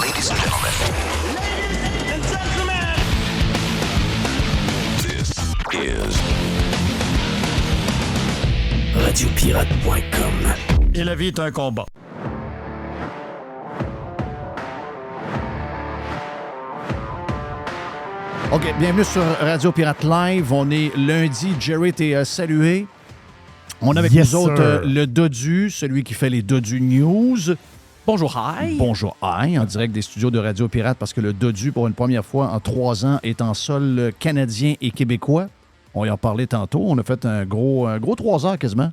Ladies and gentlemen. This is Radiopirate.com. Et la vie est un combat. OK, bienvenue sur Radio Pirate Live. On est lundi. Jerry, t'es salué. On a avec nous autres le Dodu, celui qui fait les Dodu News. Bonjour, hi. Bonjour, hi, en direct des studios de Radio Pirate, parce que le Dodu, pour une première fois en 3 ans, est en sol canadien et québécois. On y en parlait tantôt. On a fait un gros 3 heures quasiment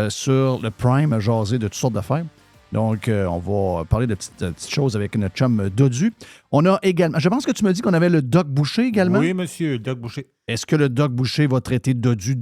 sur le Prime à jaser de toutes sortes d'affaires. Donc, on va parler de petites choses avec notre chum Dodu. On a également... Je pense que tu me dis qu'on avait le Doc Boucher également. Oui, monsieur, Doc Boucher. Est-ce que le Doc Boucher va traiter Dodu?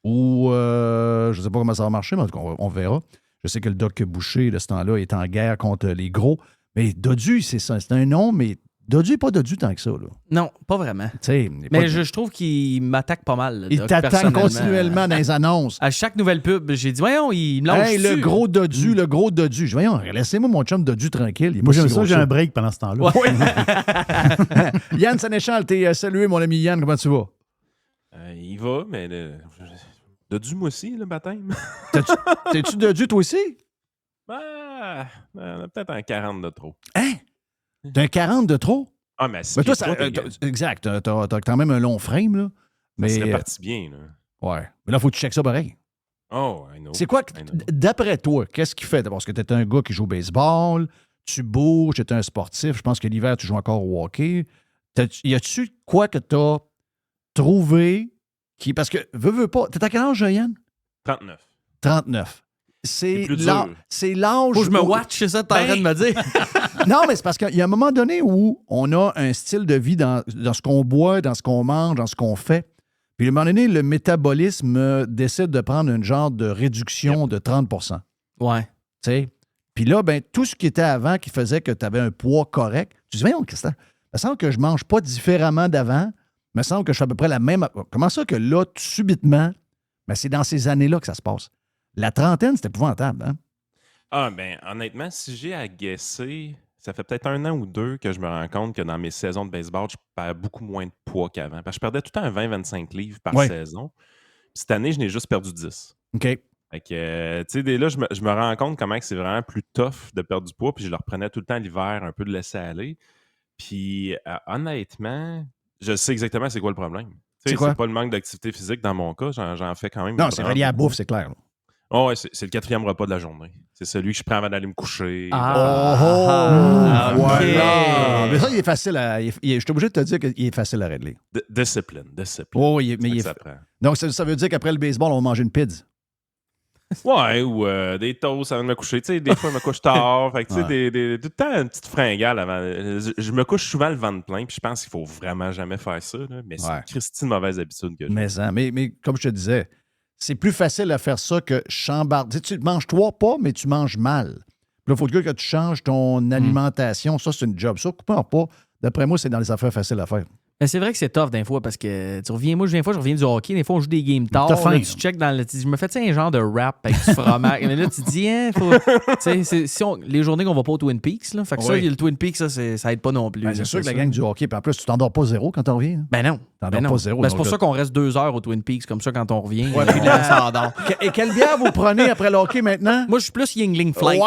Ou, je ne sais pas comment ça va marcher, mais en tout cas, on verra. Je sais que le Doc Boucher, de ce temps-là, est en guerre contre les gros. Mais Dodu, c'est ça. C'est un nom, mais Dodu n'est pas Dodu tant que ça, là. Non, pas vraiment. Mais je trouve qu'il m'attaque pas mal. Il t'attaque continuellement dans les annonces. À chaque nouvelle pub, j'ai dit, voyons, il me lâche hey, le gros Dodu. Je dis, voyons, laissez-moi mon chum Dodu tranquille. Moi, j'aime ça, j'ai un break pendant ce temps-là. Ouais. Yann Sénéchal, t'es salué, mon ami Yann, comment tu vas? Il va, mais Dodu, moi aussi, le baptême. T'es-tu Dodu, toi aussi? On a peut-être un 40 de trop. Hein? T'as un 40 de trop? Ah, mais c'est toi, exact. T'as quand même un long frame, là. Mais ça serait parti bien, là. Ouais. Mais là, faut que tu checkes ça pareil. Oh, I know. C'est quoi, d'après toi, qu'est-ce qui fait? Parce que t'es un gars qui joue au baseball, tu bouges, t'es un sportif. Je pense que l'hiver, tu joues encore au hockey. Y a-tu quoi que t'as trouvé qui... Parce que, veux pas... T'es à quel âge, Yann? 39. 39. C'est l'âge... Faut que je me watch, c'est ça que t'es en train de me dire? Non, mais c'est parce qu'il y a un moment donné où on a un style de vie dans ce qu'on boit, dans ce qu'on mange, dans ce qu'on fait. Puis à un moment donné, le métabolisme décide de prendre une genre de réduction de 30 %. Ouais. Tu sais? Puis là, ben, tout ce qui était avant qui faisait que tu avais un poids correct, tu dis, voyons, Christian, il me semble que je mange pas différemment d'avant, il me semble que je fais à peu près la même... Comment ça que là, subitement, ben, c'est dans ces années-là que ça se passe. La trentaine, c'était épouvantable, hein? Ah, ben, honnêtement, si j'ai à guesser, ça fait peut-être 1 an ou 2 que je me rends compte que dans mes saisons de baseball, je perds beaucoup moins de poids qu'avant. Parce que je perdais tout le temps 20-25 livres par saison. Puis cette année, je n'ai juste perdu 10. OK. Fait que, tu sais, là, je me rends compte comment que c'est vraiment plus tough de perdre du poids. Puis je le reprenais tout le temps l'hiver, un peu de laisser aller. Puis, honnêtement, je sais exactement c'est quoi le problème. C'est pas le manque d'activité physique dans mon cas. J'en fais quand même. Non, c'est relié à la bouffe, c'est clair. Oh, ouais, c'est le 4e repas de la journée. C'est celui que je prends avant d'aller me coucher. Voilà. Mais ça, il est facile à... je suis obligé de te dire qu'il est facile à régler. Discipline. Oh, mais il est... Ça prend. Donc, ça veut dire qu'après le baseball, on va manger une pizza. Ouais, ou des toasts avant de me coucher. Tu sais, des fois, je me couche tard. Fait que, tu sais, tout le temps, une petite fringale avant. Je me couche souvent le ventre plein, puis je pense qu'il faut vraiment jamais faire ça. Là, mais c'est une Christine mauvaise habitude que j'ai. Mais comme je te disais, c'est plus facile à faire ça que chambarder. Tu manges toi pas, mais tu manges mal. Puis là, il faut que tu changes ton alimentation. Ça, c'est une job. Ça, coupant pas, d'après moi, c'est dans les affaires faciles à faire. Mais c'est vrai que c'est tough des fois parce que tu reviens, je reviens du hockey, des fois on joue des games tard, là, tu check dans le... Je me fais un genre de rap avec du fromage. Mais là, tu te dis, faut... les journées qu'on va pas au Twin Peaks, là, fait que ça, le Twin Peaks, ça aide pas non plus. Ben, c'est sûr que la gang du hockey, puis en plus, tu t'endors pas zéro quand tu reviens. Hein? Ben non. T'endors pas zéro. Ben, c'est pour ça qu'on reste 2 heures au Twin Peaks, comme ça, quand on revient, puis là, on s'endort. Et quelle bière vous prenez après le hockey maintenant? Moi, je suis plus Yingling Flight.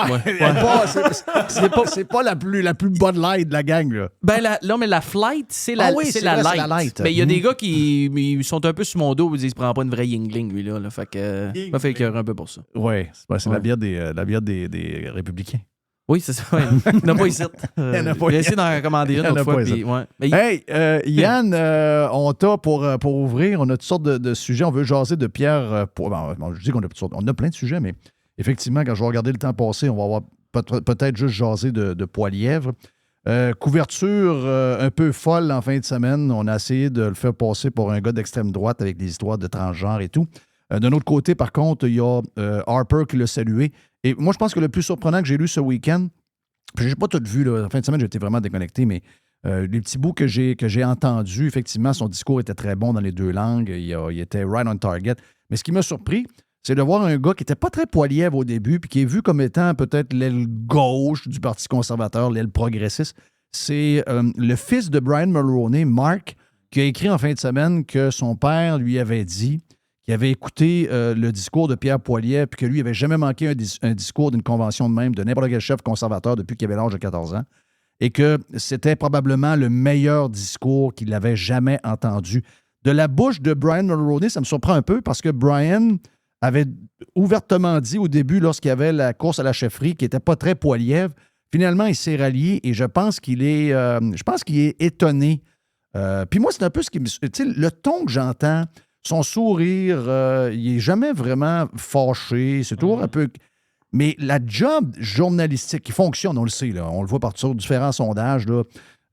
C'est pas la plus Bud Light de la gang, là. Ben, non, mais la Flight, c'est la light. Mais il y a des gars qui ils sont un peu sur mon dos, ils disent, il se prend pas une vraie Yingling, lui, là. Fait que, ça fait écœurer un peu pour ça. Oui, c'est la bière des républicains. Oui, c'est ça. Il n'y en a pas ici. J'ai essayé d'en recommander une autre fois. Hey, Yann, on t'a pour ouvrir, on a toutes sortes de sujets. On veut jaser de Pierre. Je dis qu'on a toutes sortes. On a plein de sujets, mais effectivement, quand je vais regarder le temps passé, on va avoir peut-être juste jaser de Poilièvre. Couverture un peu folle en fin de semaine. On a essayé de le faire passer pour un gars d'extrême droite avec des histoires de transgenre et tout. D'un autre côté, par contre, il y a Harper qui l'a salué. Et moi, je pense que le plus surprenant que j'ai lu ce week-end, je n'ai pas tout vu, là, en fin de semaine, j'étais vraiment déconnecté, mais les petits bouts que j'ai entendus, effectivement, son discours était très bon dans les 2 langues. Il était right on target. Mais ce qui m'a surpris, c'est de voir un gars qui n'était pas très poilièvre au début, puis qui est vu comme étant peut-être l'aile gauche du Parti conservateur, l'aile progressiste. C'est le fils de Brian Mulroney, Mark, qui a écrit en fin de semaine que son père lui avait dit qu'il avait écouté le discours de Pierre Poilievre, puis que lui, il n'avait jamais manqué un discours d'une convention de même de n'importe quel chef conservateur depuis qu'il avait l'âge de 14 ans, et que c'était probablement le meilleur discours qu'il avait jamais entendu. De la bouche de Brian Mulroney, ça me surprend un peu, parce que Brian avait ouvertement dit au début, lorsqu'il y avait la course à la chefferie, qu'il n'était pas très Poilievre. Finalement, il s'est rallié, et je pense qu'il est étonné. Puis moi, c'est un peu ce qui me... Tu sais, le ton que j'entends, son sourire, il n'est jamais vraiment fâché. C'est toujours un peu... Mais la job journalistique qui fonctionne, on le sait, là, on le voit partir sur différents sondages, là,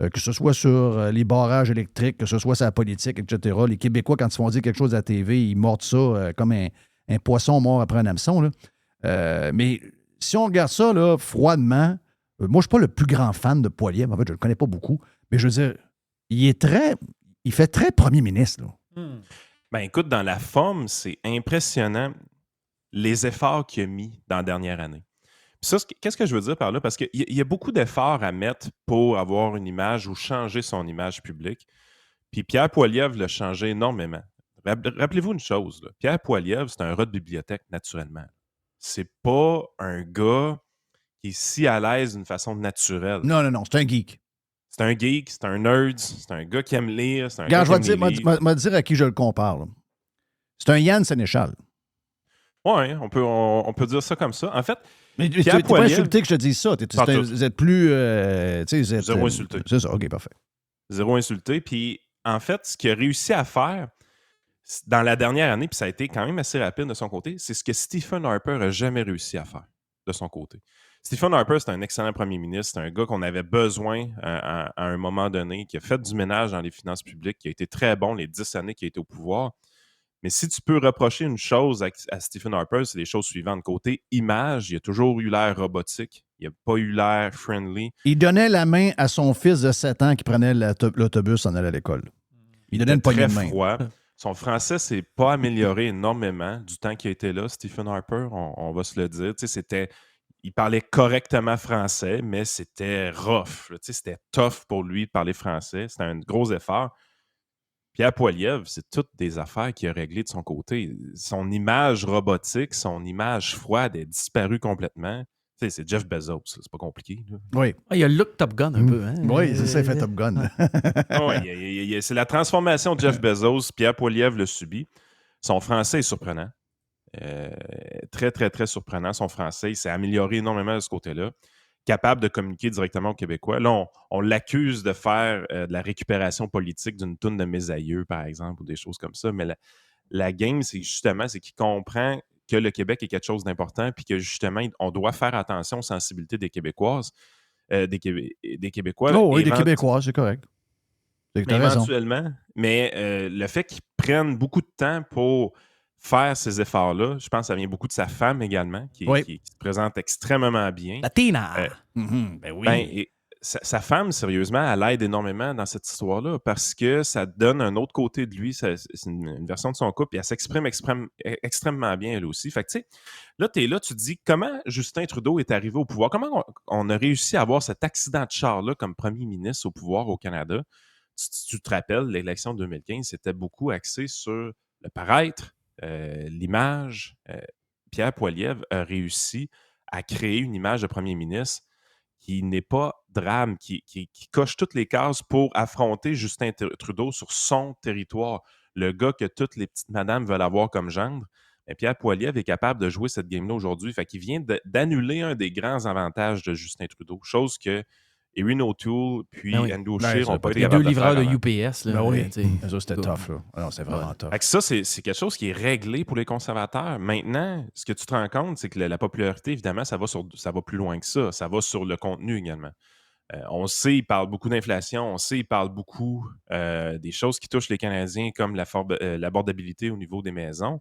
que ce soit sur les barrages électriques, que ce soit sur la politique, etc. Les Québécois, quand ils font dire quelque chose à la TV, ils mordent ça comme un poisson mort après un hameçon. Là. Mais si on regarde ça là, froidement, moi, je ne suis pas le plus grand fan de Poilievre. En fait, je ne le connais pas beaucoup. Mais je veux dire, il fait très premier ministre. Là. Ben écoute, dans la forme, c'est impressionnant les efforts qu'il a mis dans la dernière année. Puis ça, qu'est-ce que je veux dire par là? Parce qu'il y a beaucoup d'efforts à mettre pour avoir une image ou changer son image publique. Puis Pierre Poilievre l'a changé énormément. Rappelez-vous une chose, là. Pierre Poilievre, c'est un rat de bibliothèque, naturellement. C'est pas un gars qui est si à l'aise d'une façon naturelle. Non, c'est un geek. C'est un geek, c'est un nerd, c'est un gars qui aime lire, c'est un Regarde, gars je vais te dire à qui je le compare. Là. C'est un Yann Sénéchal. Oui, on peut dire ça comme ça. En fait, mais tu n'es pas insulté que je te dise ça. Vous êtes plus... Zéro insulté. C'est ça, OK, parfait. Zéro insulté. Puis, en fait, ce qu'il a réussi à faire dans la dernière année, puis ça a été quand même assez rapide de son côté, c'est ce que Stephen Harper n'a jamais réussi à faire de son côté. Stephen Harper, c'est un excellent premier ministre. C'est un gars qu'on avait besoin à un moment donné, qui a fait du ménage dans les finances publiques, qui a été très bon les 10 années qu'il a été au pouvoir. Mais si tu peux reprocher une chose à Stephen Harper, c'est les choses suivantes. Côté image, il a toujours eu l'air robotique. Il n'a pas eu l'air friendly. Il donnait la main à son fils de 7 ans qui prenait l'autobus en allant à l'école. Il donnait une poignée de main. Froid. Son français s'est pas amélioré énormément du temps qu'il a été là, Stephen Harper, on va se le dire. Tu sais, il parlait correctement français, mais c'était rough. Tu sais, c'était tough pour lui de parler français. C'était un gros effort. Pierre Poilievre, c'est toutes des affaires qu'il a réglées de son côté. Son image robotique, son image froide est disparue complètement. Tu sais, c'est Jeff Bezos, c'est pas compliqué. Là. Oui. Ah, il a le look Top Gun un peu. Hein? Oui, c'est ça, il fait Top Gun. Oui, c'est la transformation de Jeff Bezos. Pierre Poilievre le subit. Son français est surprenant. Très, très, très surprenant. Son français, il s'est amélioré énormément de ce côté-là. Capable de communiquer directement aux Québécois. Là, on l'accuse de faire de la récupération politique d'une toune de mes aïeux, par exemple, ou des choses comme ça. Mais la game, c'est qu'il comprend que le Québec est quelque chose d'important, puis que justement, on doit faire attention aux sensibilités des Québécoises, des Québécois. Oh oui, des Québécois, c'est correct. T'as éventuellement. Raison. Mais le fait qu'ils prennent beaucoup de temps pour faire ces efforts-là, je pense que ça vient beaucoup de sa femme également, qui se présente extrêmement bien. Latina! Ben oui. Sa femme, sérieusement, elle aide énormément dans cette histoire-là parce que ça donne un autre côté de lui. C'est une version de son couple et elle s'exprime extrêmement bien, elle aussi. Fait que, tu sais, là, tu es là, tu te dis comment Justin Trudeau est arrivé au pouvoir? Comment on a réussi à avoir cet accident de char-là comme premier ministre au pouvoir au Canada? Tu te rappelles, l'élection de 2015, c'était beaucoup axé sur le paraître, l'image. Pierre Poilievre a réussi à créer une image de premier ministre qui n'est pas drame, qui coche toutes les cases pour affronter Justin Trudeau sur son territoire. Le gars que toutes les petites madames veulent avoir comme gendre. Et Pierre Poilievre est capable de jouer cette game-là aujourd'hui. Fait qu'il vient d'annuler un des grands avantages de Justin Trudeau, chose que Erin O'Toole puis Andrew Scheer n'ont pas été capables de faire. Les 2 livreurs de UPS. Là, oui, ça, c'était tough. Là. Non, c'est vraiment tough. Fait que ça, c'est quelque chose qui est réglé pour les conservateurs. Maintenant, ce que tu te rends compte, c'est que la popularité, évidemment, ça va plus loin que ça. Ça va sur le contenu également. On sait, il parle beaucoup d'inflation. On sait, il parle beaucoup des choses qui touchent les Canadiens, comme l'abordabilité au niveau des maisons.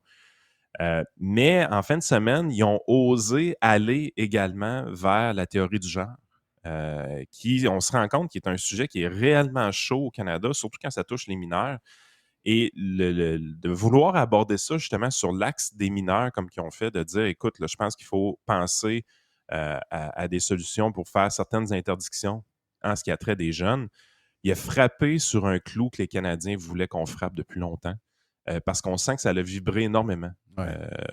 Mais en fin de semaine, ils ont osé aller également vers la théorie du genre. Qui, on se rend compte, qui est un sujet qui est réellement chaud au Canada, surtout quand ça touche les mineurs. Et de vouloir aborder ça justement sur l'axe des mineurs, comme qu'ils ont fait, de dire, écoute, là, je pense qu'il faut penser à des solutions pour faire certaines interdictions en ce qui a trait des jeunes. Il a frappé sur un clou que les Canadiens voulaient qu'on frappe depuis longtemps. Parce qu'on sent que ça a vibré énormément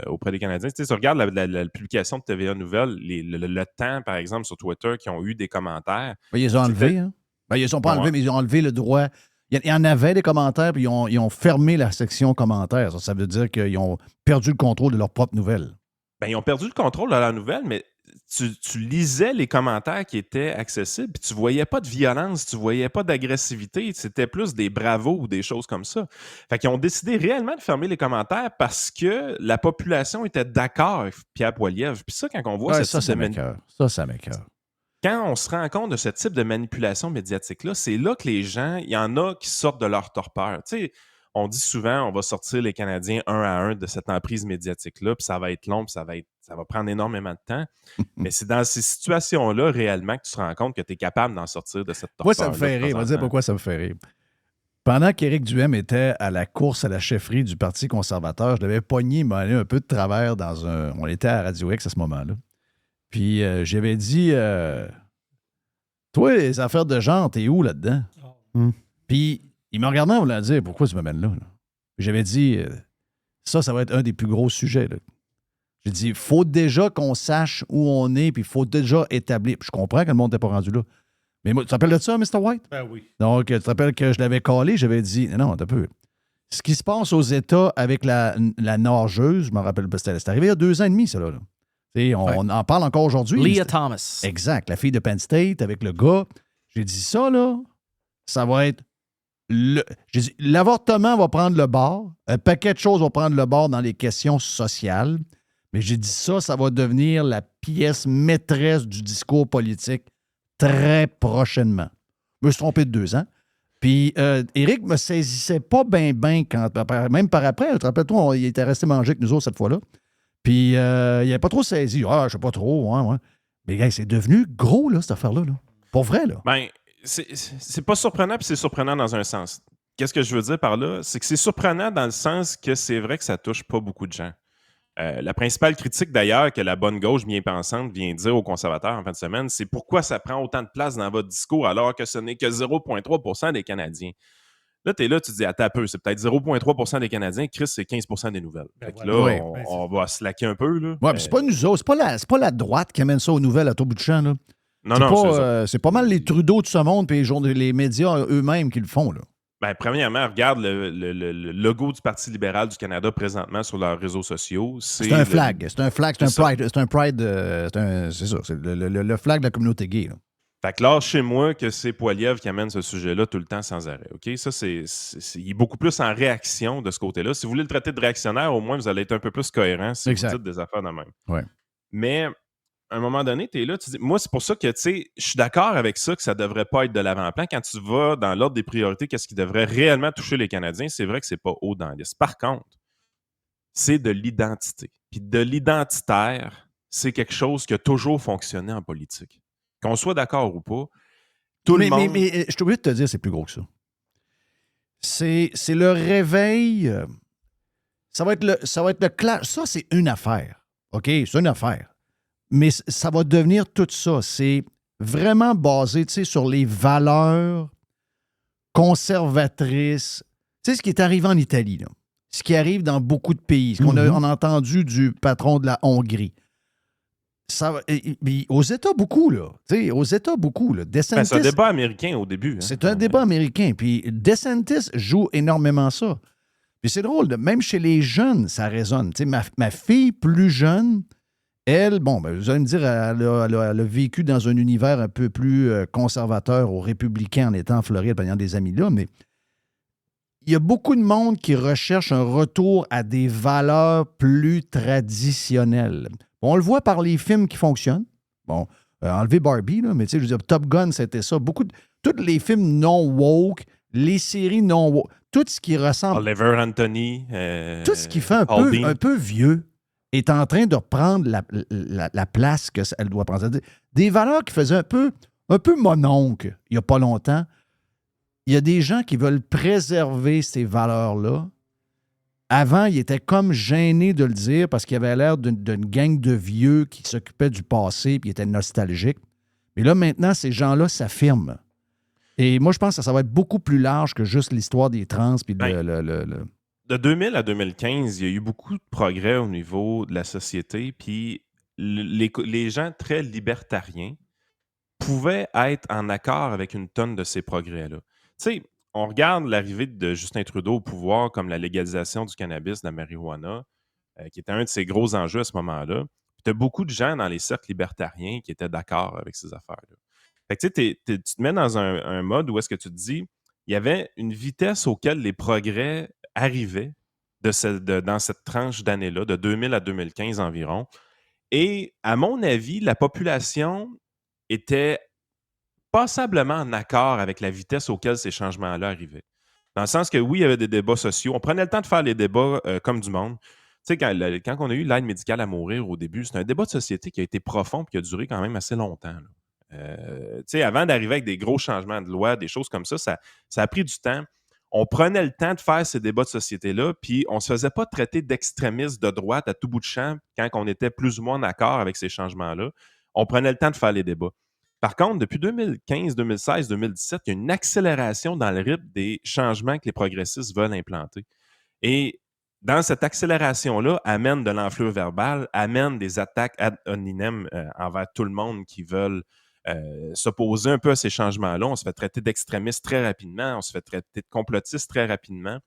auprès des Canadiens. Tu sais, regardes la publication de TVA Nouvelles, le temps, par exemple, sur Twitter, qui ont eu des commentaires. Ben, ils les ont enlevés, hein? Ben, ils les ont pas enlevés, mais ils ont enlevé le droit. Il y en avait des commentaires, puis ils ont fermé la section commentaires. Ça veut dire qu'ils ont perdu le contrôle de leurs propres nouvelles. Ben, ils ont perdu le contrôle de la nouvelle, mais tu lisais les commentaires qui étaient accessibles, puis tu voyais pas de violence, tu voyais pas d'agressivité, c'était plus des bravos ou des choses comme ça. Fait qu'ils ont décidé réellement de fermer les commentaires parce que la population était d'accord avec Pierre Poilievre. Puis ça, quand on voit ça m'écoeure. Ça m'écoeure. Quand on se rend compte de ce type de manipulation médiatique-là, c'est là que les gens, il y en a qui sortent de leur torpeur. Tu sais, on dit souvent, on va sortir les Canadiens un à un de cette emprise médiatique-là, puis ça va être long, puis ça va prendre énormément de temps. Mais c'est dans ces situations-là, réellement, que tu te rends compte que tu es capable d'en sortir de cette torpeur. Moi, ça me fait rire. On va dire pourquoi ça me fait rire. Pendant qu'Éric Duhaime était à la course à la chefferie du Parti conservateur, je l'avais pogné, il m'a allé un peu de travers dans un... On était à Radio X à ce moment-là. Puis j'avais dit, toi, les affaires de genre, t'es où là-dedans? Puis il m'a regardé en voulant dire, pourquoi tu m'amènes là? J'avais dit, ça va être un des plus gros sujets. Là. J'ai dit, il faut déjà qu'on sache où on est, puis il faut déjà établir. Puis je comprends que le monde n'était pas rendu là. Mais moi, tu te rappelles de ça, Mr. White? Ben oui. Donc, tu te rappelles que je l'avais collé, j'avais dit, non, un peu. Ce qui se passe aux États avec la nageuse, je me rappelle, c'est arrivé il y a 2 ans et demi, ça, là. On en parle encore aujourd'hui. Leah Thomas. Exact, la fille de Penn State avec le gars. J'ai dit ça, là, ça va être... J'ai dit, l'avortement va prendre le bord. Un paquet de choses vont prendre le bord dans les questions sociales. Mais j'ai dit ça va devenir la pièce maîtresse du discours politique très prochainement. Je me suis trompé de 2 ans. Puis Éric me saisissait pas bien quand... Même par après, tu te rappelles-toi, il était resté manger avec nous autres cette fois-là. Puis, il n'avait pas trop saisi. Ah, je sais pas trop. Ouais. Mais, gars, c'est devenu gros, là, cette affaire-là. Là. Pour vrai, là. Ben, c'est pas surprenant, puis c'est surprenant dans un sens. Qu'est-ce que je veux dire par là? C'est que c'est surprenant dans le sens que c'est vrai que ça touche pas beaucoup de gens. La principale critique, d'ailleurs, que la bonne gauche bien pensante vient dire aux conservateurs en fin de semaine, c'est pourquoi ça prend autant de place dans votre discours alors que ce n'est que 0,3 % des Canadiens. Là, tu es là, tu te dis, attends un peu, c'est peut-être 0,3 % des Canadiens. Chris, c'est 15 % des nouvelles. Fait que là, on va slacker un peu. Là. Ouais, c'est pas nous autres. C'est pas la droite qui amène ça aux nouvelles à tout bout de champ. Là. Non, c'est pas mal les Trudeau de ce monde et les médias eux-mêmes qui le font. Là. Ben, premièrement, regarde le logo du Parti libéral du Canada présentement sur leurs réseaux sociaux. C'est un flag. C'est un flag. C'est un pride. C'est ça. C'est le flag de la communauté gay. Là. Fait que là, chez moi, que c'est Poilievre qui amène ce sujet-là tout le temps sans arrêt. OK? Ça, il est beaucoup plus en réaction de ce côté-là. Si vous voulez le traiter de réactionnaire, au moins, vous allez être un peu plus cohérent si vous dites des affaires de même. Ouais. Mais à un moment donné, tu es là, tu dis, moi, c'est pour ça que, tu sais, je suis d'accord avec ça que ça devrait pas être de l'avant-plan. Quand tu vas dans l'ordre des priorités, qu'est-ce qui devrait réellement toucher les Canadiens, c'est vrai que c'est pas haut dans la liste. Par contre, c'est de l'identité. Puis de l'identitaire, c'est quelque chose qui a toujours fonctionné en politique. Qu'on soit d'accord ou pas, le monde... Mais je suis obligé de te dire, c'est plus gros que ça. C'est le réveil. Ça va être le clash. Ça, c'est une affaire. OK? C'est une affaire. Mais ça va devenir tout ça. C'est vraiment basé, tu sais, sur les valeurs conservatrices. Tu sais, ce qui est arrivé en Italie, là. Ce qui arrive dans beaucoup de pays. Ce qu'on a entendu du patron de la Hongrie. Aux États, beaucoup, là. T'sais, aux États, beaucoup, là. DeSantis, c'est un débat américain au début. Hein? C'est un débat américain. Puis DeSantis joue énormément ça. Puis c'est drôle, même chez les jeunes, ça résonne. T'sais, ma fille plus jeune, elle, vous allez me dire, elle a vécu dans un univers un peu plus conservateur ou républicain en étant en Floride, en ayant des amis là, mais il y a beaucoup de monde qui recherche un retour à des valeurs plus traditionnelles. On le voit par les films qui fonctionnent. Bon, enlever Barbie, là, mais tu sais, je veux dire, Top Gun, c'était ça. Tous les films non woke, les séries non woke, tout ce qui ressemble... Oliver Anthony, tout ce qui fait un peu vieux est en train de reprendre la place qu'elle doit prendre. Des valeurs qui faisaient un peu mononcle il n'y a pas longtemps. il y a des gens qui veulent préserver ces valeurs-là. Avant, ils étaient comme gênés de le dire parce qu'il y avait l'air d'une gang de vieux qui s'occupaient du passé et qui étaient nostalgiques. Mais là, maintenant, ces gens-là s'affirment. Et moi, je pense que ça va être beaucoup plus large que juste l'histoire des trans. Puis De 2000 à 2015, il y a eu beaucoup de progrès au niveau de la société. Puis les gens très libertariens pouvaient être en accord avec une tonne de ces progrès-là. Tu sais, on regarde l'arrivée de Justin Trudeau au pouvoir comme la légalisation du cannabis, de la marijuana, qui était un de ses gros enjeux à ce moment-là. Tu as beaucoup de gens dans les cercles libertariens qui étaient d'accord avec ces affaires-là. Fait que tu sais, tu te mets dans un mode où est-ce que tu te dis, il y avait une vitesse auquel les progrès arrivaient dans cette tranche d'années-là, de 2000 à 2015 environ. Et à mon avis, la population était passablement en accord avec la vitesse auquel ces changements-là arrivaient. Dans le sens que oui, il y avait des débats sociaux. On prenait le temps de faire les débats comme du monde. Tu sais, quand on a eu l'aide médicale à mourir au début, c'est un débat de société qui a été profond et qui a duré quand même assez longtemps. Tu sais, avant d'arriver avec des gros changements de loi, des choses comme ça a pris du temps. On prenait le temps de faire ces débats de société-là, puis on ne se faisait pas traiter d'extrémistes de droite à tout bout de champ quand on était plus ou moins en accord avec ces changements-là. On prenait le temps de faire les débats. Par contre, depuis 2015, 2016, 2017, il y a une accélération dans le rythme des changements que les progressistes veulent implanter. Et dans cette accélération-là, amène de l'enflure verbale, amène des attaques ad hominem envers tout le monde qui veulent s'opposer un peu à ces changements-là. On se fait traiter d'extrémistes très rapidement, on se fait traiter de complotistes très rapidement.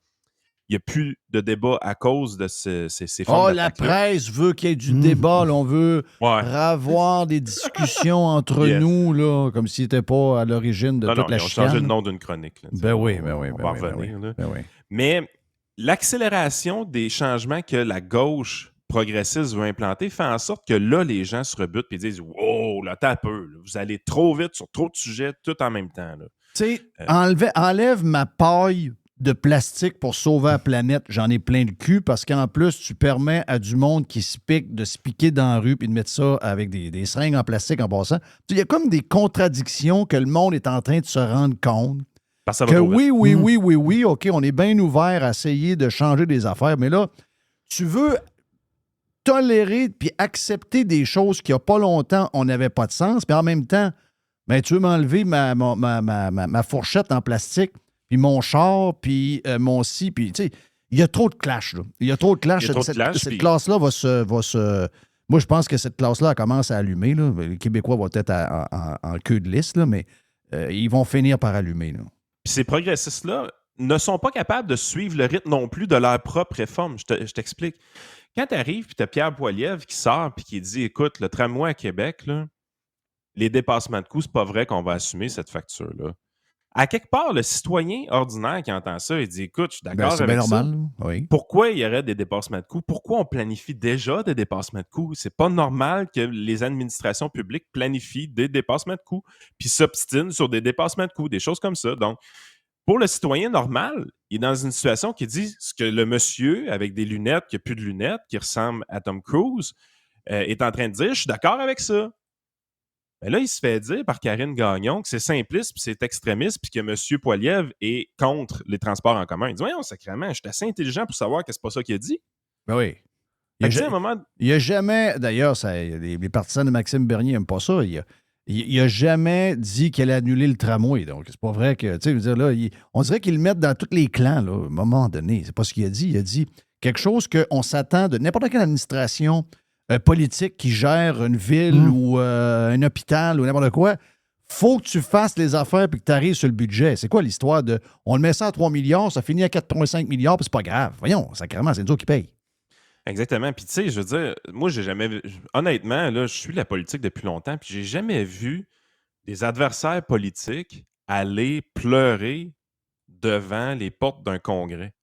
Il n'y a plus de débat à cause de ces formes la d'attaque-là. presse veut qu'il y ait du débat. Là, on veut avoir des discussions entre nous, là, comme s'ils n'étaient pas à l'origine de toute la chicane. Ils ont changé le nom d'une chronique. Là, on va revenir. Mais l'accélération des changements que la gauche progressiste veut implanter fait en sorte que là, les gens se rebutent et disent « Wow, là, t'as peu. Là, vous allez trop vite sur trop de sujets tout en même temps. » Tu sais, enlève ma paille de plastique pour sauver la planète, j'en ai plein le cul parce qu'en plus, tu permets à du monde qui se pique de se piquer dans la rue puis de mettre ça avec des seringues en plastique en passant. Il y a comme des contradictions que le monde est en train de se rendre compte. Que oui, OK, on est bien ouvert à essayer de changer des affaires, mais là, tu veux tolérer puis accepter des choses qui, il n'y a pas longtemps, on n'avait pas de sens, puis en même temps, ben, tu veux m'enlever ma fourchette en plastique puis mon char, puis mon ci, puis tu sais, il y a trop de clash. Là. Il y a trop de clash. Cette classe-là va se... Moi, je pense que cette classe-là commence à allumer. Là. Les Québécois vont être en queue de liste, là, mais ils vont finir par allumer. Là. Puis ces progressistes-là ne sont pas capables de suivre le rythme non plus de leur propre réforme. Je t'explique. Quand tu arrives, puis tu as Pierre Poilievre qui sort puis qui dit « Écoute, le tramway à Québec, là, les dépassements de coûts, c'est pas vrai qu'on va assumer cette facture-là. » À quelque part, le citoyen ordinaire qui entend ça, il dit « Écoute, je suis d'accord avec bien ça. normal, oui. Pourquoi il y aurait des dépassements de coûts? Pourquoi on planifie déjà des dépassements de coûts? C'est pas normal que les administrations publiques planifient des dépassements de coûts puis s'obstinent sur des dépassements de coûts, des choses comme ça. Donc, pour le citoyen normal, il est dans une situation qui dit ce que le monsieur avec des lunettes, qui n'a plus de lunettes, qui ressemble à Tom Cruise, est en train de dire « Je suis d'accord avec ça. » Mais là, il se fait dire par Karine Gagnon que c'est simpliste puis c'est extrémiste puis que M. Poilievre est contre les transports en commun. Il dit « Voyons, sacrément, je suis assez intelligent pour savoir que c'est pas ça qu'il a dit. » Ben oui. Il n'y a jamais, d'ailleurs, les partisans de Maxime Bernier n'aiment pas ça, il n'a jamais dit qu'elle allait annuler le tramway. Donc, c'est pas vrai que, tu sais, là, on dirait qu'ils le mettent dans tous les clans, là, à un moment donné. C'est pas ce qu'il a dit. Il a dit quelque chose qu'on s'attend de n'importe quelle administration politique qui gère une ville ou un hôpital ou n'importe quoi. Faut que tu fasses les affaires puis que tu arrives sur le budget. C'est quoi l'histoire de on le met ça à 3 milliards, ça finit à 4,5 milliards, puis c'est pas grave. Voyons, sacrément, c'est nous autres qui payent. Exactement. Puis, tu sais, je veux dire, moi, j'ai jamais vu. Honnêtement, là, je suis la politique depuis longtemps, puis j'ai jamais vu des adversaires politiques aller pleurer devant les portes d'un congrès.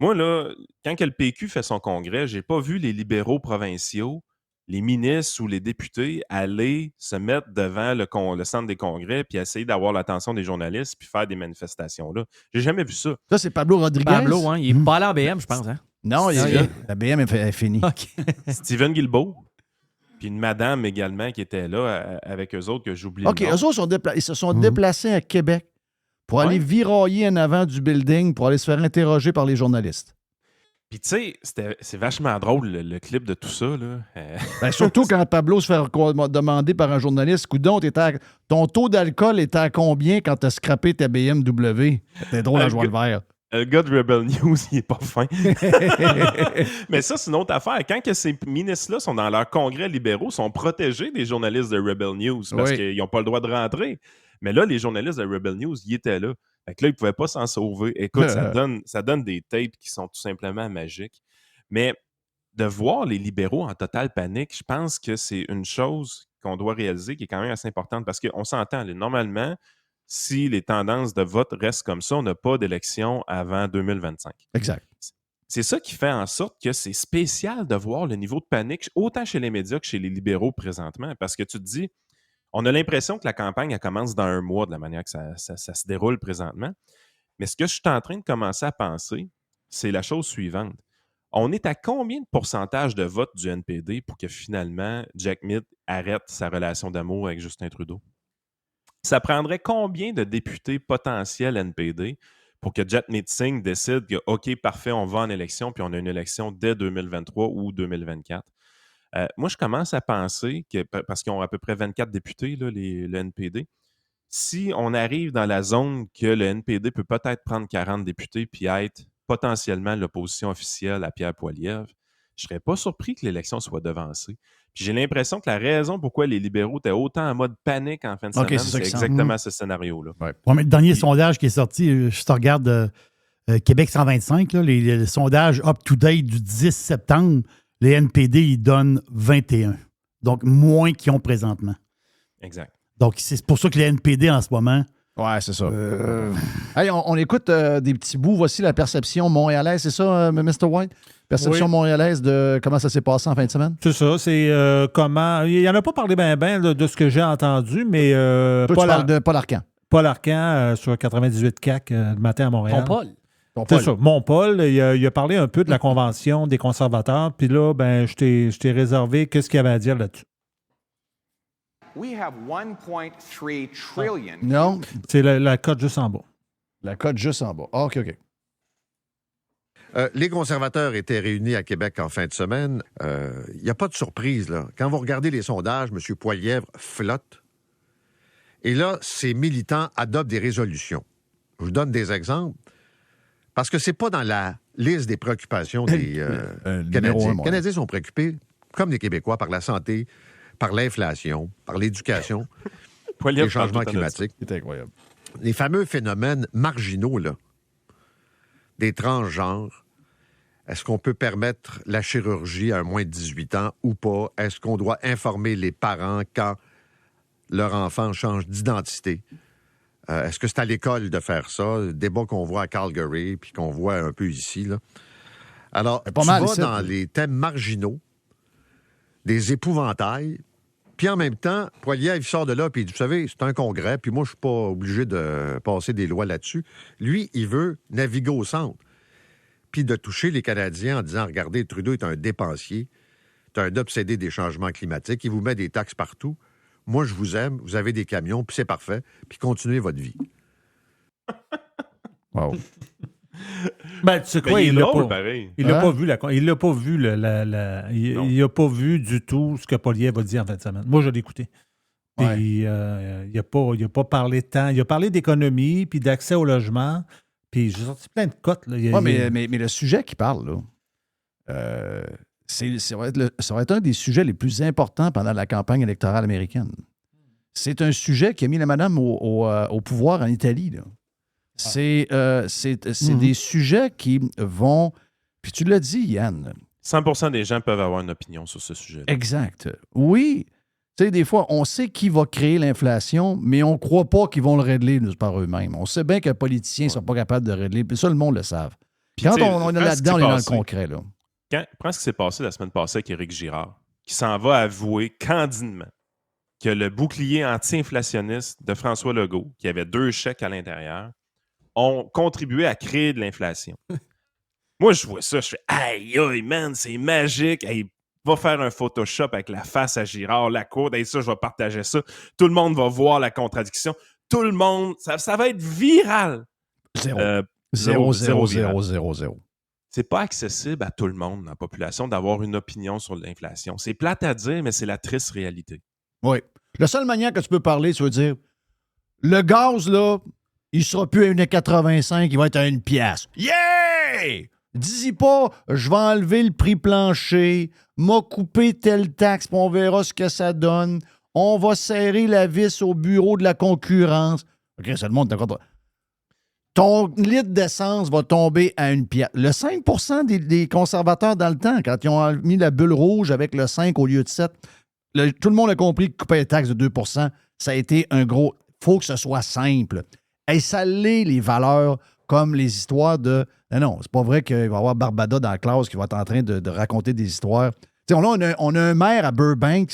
Moi, là, quand le PQ fait son congrès, j'ai pas vu les libéraux provinciaux, les ministres ou les députés aller se mettre devant le centre des congrès puis essayer d'avoir l'attention des journalistes puis faire des manifestations là. J'ai jamais vu ça. Ça, c'est Pablo Rodriguez. Pablo, hein, il est pas allé en BM, je pense. Hein? Non, la BM est finie. Okay. Steven Guilbeault, puis une madame également qui était là avec eux autres que j'oublie. OK, eux autres ils se sont déplacés à Québec pour aller virailler en avant du building pour aller se faire interroger par les journalistes. Puis, tu sais, c'est vachement drôle, le clip de tout ça. Là. Ben, surtout quand Pablo se fait demander par un journaliste, coudonc, ton taux d'alcool était à combien quand t'as scrappé ta BMW? C'était drôle à jouer le vert. Le gars de Rebel News, il est pas fin. Mais ça, c'est une autre affaire. Quand que ces ministres-là sont dans leur congrès libéraux, sont protégés des journalistes de Rebel News parce qu'ils n'ont pas le droit de rentrer. Mais là, les journalistes de Rebel News, ils étaient là. Fait que là, ils ne pouvaient pas s'en sauver. Écoute, ça donne des tapes qui sont tout simplement magiques. Mais de voir les libéraux en totale panique, je pense que c'est une chose qu'on doit réaliser qui est quand même assez importante parce qu'on s'entend, normalement, si les tendances de vote restent comme ça, on n'a pas d'élection avant 2025. Exact. C'est ça qui fait en sorte que c'est spécial de voir le niveau de panique, autant chez les médias que chez les libéraux présentement, parce que tu te dis, on a l'impression que la campagne, elle commence dans un mois de la manière que ça se déroule présentement. Mais ce que je suis en train de commencer à penser, c'est la chose suivante. On est à combien de pourcentage de vote du NPD pour que finalement Jack Mead arrête sa relation d'amour avec Justin Trudeau? Ça prendrait combien de députés potentiels NPD pour que Jagmeet Singh décide que, OK, parfait, on va en élection, puis on a une élection dès 2023 ou 2024? Moi, je commence à penser que, parce qu'ils ont à peu près 24 députés, là, le NPD, si on arrive dans la zone que le NPD peut peut-être prendre 40 députés puis être potentiellement l'opposition officielle à Pierre Poilievre, je ne serais pas surpris que l'élection soit devancée. Puis j'ai l'impression que la raison pourquoi les libéraux étaient autant en mode panique en fin de semaine, c'est exactement ce scénario-là. Ouais, mais le dernier sondage qui est sorti, je te regarde Québec 125, là, les sondages up-to-date du 10 septembre, les NPD, ils donnent 21. Donc, moins qu'ils ont présentement. Exact. Donc, c'est pour ça que les NPD, en ce moment... Ouais, c'est ça. Hey, on écoute des petits bouts. Voici la perception montréalaise. C'est ça, Mr. White? Perception montréalaise de comment ça s'est passé en fin de semaine? C'est ça. C'est comment... Il n'y en a pas parlé bien de ce que j'ai entendu, mais... Toi, tu parles de Paul Arcan. Paul Arcan sur 98 CAQ le matin à Montréal. Paul. C'est ça. Mon Paul, il a parlé un peu de la convention des conservateurs. Puis là, ben, je t'ai réservé qu'est-ce qu'il y avait à dire là-dessus. We have 1.3 trillion. Non. C'est la cote juste en bas. La cote juste en bas. OK. Les conservateurs étaient réunis à Québec en fin de semaine. Il n'y a pas de surprise, là. Quand vous regardez les sondages, M. Poilievre flotte. Et là, ces militants adoptent des résolutions. Je vous donne des exemples. Parce que c'est pas dans la liste des préoccupations des Canadiens. Les Canadiens sont préoccupés, comme les Québécois, par la santé, par l'inflation, par l'éducation, les changements climatiques. C'est incroyable. Les fameux phénomènes marginaux, là, des transgenres. Est-ce qu'on peut permettre la chirurgie à un moins de 18 ans ou pas? Est-ce qu'on doit informer les parents quand leur enfant change d'identité? Est-ce que c'est à l'école de faire ça? Le débat qu'on voit à Calgary puis qu'on voit un peu ici, là. Alors, tu vas dans les thèmes marginaux, des épouvantails, puis en même temps, Poilievre sort de là puis il dit, vous savez, c'est un congrès, puis moi, je suis pas obligé de passer des lois là-dessus. Lui, il veut naviguer au centre, puis de toucher les Canadiens en disant, regardez, Trudeau est un dépensier, c'est un obsédé des changements climatiques, il vous met des taxes partout. Moi, je vous aime, vous avez des camions, puis c'est parfait, puis continuez votre vie. Wow. Ben, tu sais quoi, il l'a pas vu. Il l'a pas vu. Il n'a pas vu du tout ce que Poilievre a dit en fin de semaine. Moi, je l'ai écouté. Puis, il n'a pas parlé de temps. Il a parlé d'économie, puis d'accès au logement. Puis, j'ai sorti plein de cotes. Là. Mais le sujet qu'il parle, là, ça va être un des sujets les plus importants pendant la campagne électorale américaine. C'est un sujet qui a mis la madame au pouvoir en Italie, là. C'est des sujets qui vont... Puis tu l'as dit, Yann. 100% des gens peuvent avoir une opinion sur ce sujet. Exact. Oui. Tu sais, des fois, on sait qui va créer l'inflation, mais on ne croit pas qu'ils vont le régler par eux-mêmes. On sait bien qu'un politicien ne sont pas capables de régler. Puis ça, le monde le savent. Puis quand on est là-dedans, on est dans le concret, là. Prends ce qui s'est passé la semaine passée avec Éric Girard, qui s'en va avouer candidement que le bouclier anti-inflationniste de François Legault, qui avait 2 chèques à l'intérieur, ont contribué à créer de l'inflation. Moi, je vois ça, je fais « Aïe, aïe, man, c'est magique! Hey, va faire un Photoshop avec la face à Girard, la cour, et ça, je vais partager ça. Tout le monde va voir la contradiction. tout le monde, ça va être viral. Zéro. Viral. C'est pas accessible à tout le monde dans la population d'avoir une opinion sur l'inflation. C'est plate à dire, mais c'est la triste réalité. Oui. La seule manière que tu peux parler, tu veux dire, le gaz, là, il sera plus à 1,85, il va être à 1 piastre. Yeah! Dis-y pas, je vais enlever le prix plancher, m'a coupé telle taxe, puis on verra ce que ça donne. On va serrer la vis au bureau de la concurrence. OK, ça le monde, d'accord? Ton litre d'essence va tomber à 1 piastre. Le 5 des conservateurs dans le temps, quand ils ont mis la bulle rouge avec le 5 au lieu de 7, tout le monde a compris que couper les taxes de 2 ça a été un gros... faut que ce soit simple. Et ça l'est, les valeurs, comme les histoires de... Non, c'est pas vrai qu'il va y avoir Barbada dans la classe qui va être en train de raconter des histoires. Tu sais, on a un maire à Burbank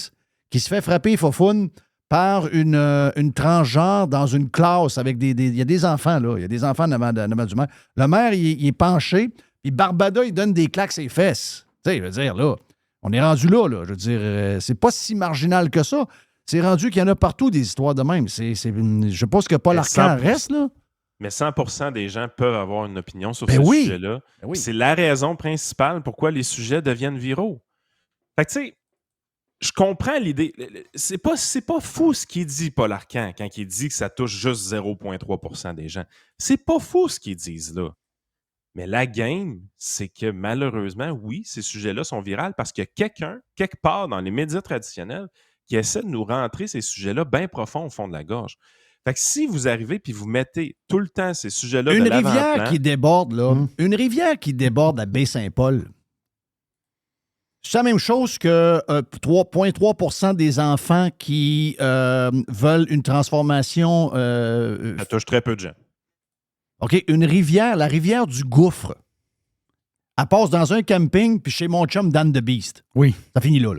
qui se fait frapper fofoune par une transgenre dans une classe avec il y a des enfants, là. Il y a des enfants devant du maire. Le maire, il est penché, puis Barbada, il donne des claques ses fesses. Tu sais, je veux dire, là, on est rendu là. Je veux dire, c'est pas si marginal que ça. C'est rendu qu'il y en a partout des histoires de même. Je pense que Paul Arcand reste, là. Mais 100% des gens peuvent avoir une opinion sur ce sujet-là. Ben oui. C'est la raison principale pourquoi les sujets deviennent viraux. Fait que, tu sais, je comprends l'idée. C'est pas fou ce qu'il dit, Paul Arcand, quand il dit que ça touche juste 0,3% des gens. C'est pas fou ce qu'ils disent là. Mais la game, c'est que malheureusement, oui, ces sujets-là sont viraux parce qu'il y a quelqu'un, quelque part dans les médias traditionnels, qui essaie de nous rentrer ces sujets-là bien profonds au fond de la gorge. Fait que si vous arrivez puis vous mettez tout le temps ces sujets-là de l'avant-plan... Une rivière qui déborde, là. Une rivière qui déborde à Baie-Saint-Paul. C'est la même chose que 3,3% des enfants qui veulent une transformation... Ça touche très peu de gens. OK, une rivière, la rivière du Gouffre. Elle passe dans un camping puis chez mon chum Dan the Beast. Oui. Ça finit là.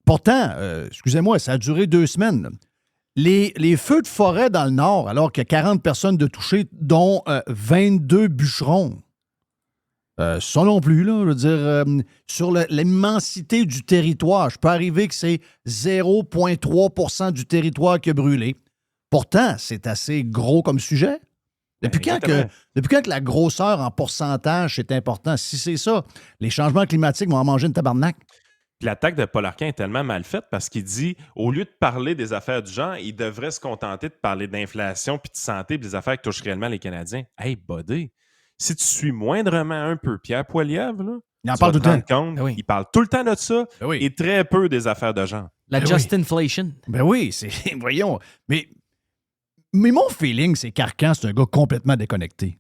Pourtant, excusez-moi, ça a duré 2 semaines. Là. Les feux de forêt dans le nord, alors qu'il y a 40 personnes de touchées, dont 22 bûcherons. Ça non plus, là, je veux dire, sur l'immensité du territoire, je peux arriver que c'est 0,3% du territoire qui a brûlé. Pourtant, c'est assez gros comme sujet. Depuis quand que la grosseur en pourcentage, c'est important? Si c'est ça, les changements climatiques vont en manger une tabarnak. Puis l'attaque de Paul Arcand est tellement mal faite parce qu'il dit, au lieu de parler des affaires du genre, il devrait se contenter de parler d'inflation puis de santé puis des affaires qui touchent réellement les Canadiens. Hey, buddy, si tu suis moindrement un peu Pierre Poilievre, là, il en parle tout le temps. Ben oui. Il parle tout le temps de ça et très peu des affaires de genre. La Justinflation. Ben oui, voyons. Mais mon feeling, c'est qu'Arcand, c'est un gars complètement déconnecté.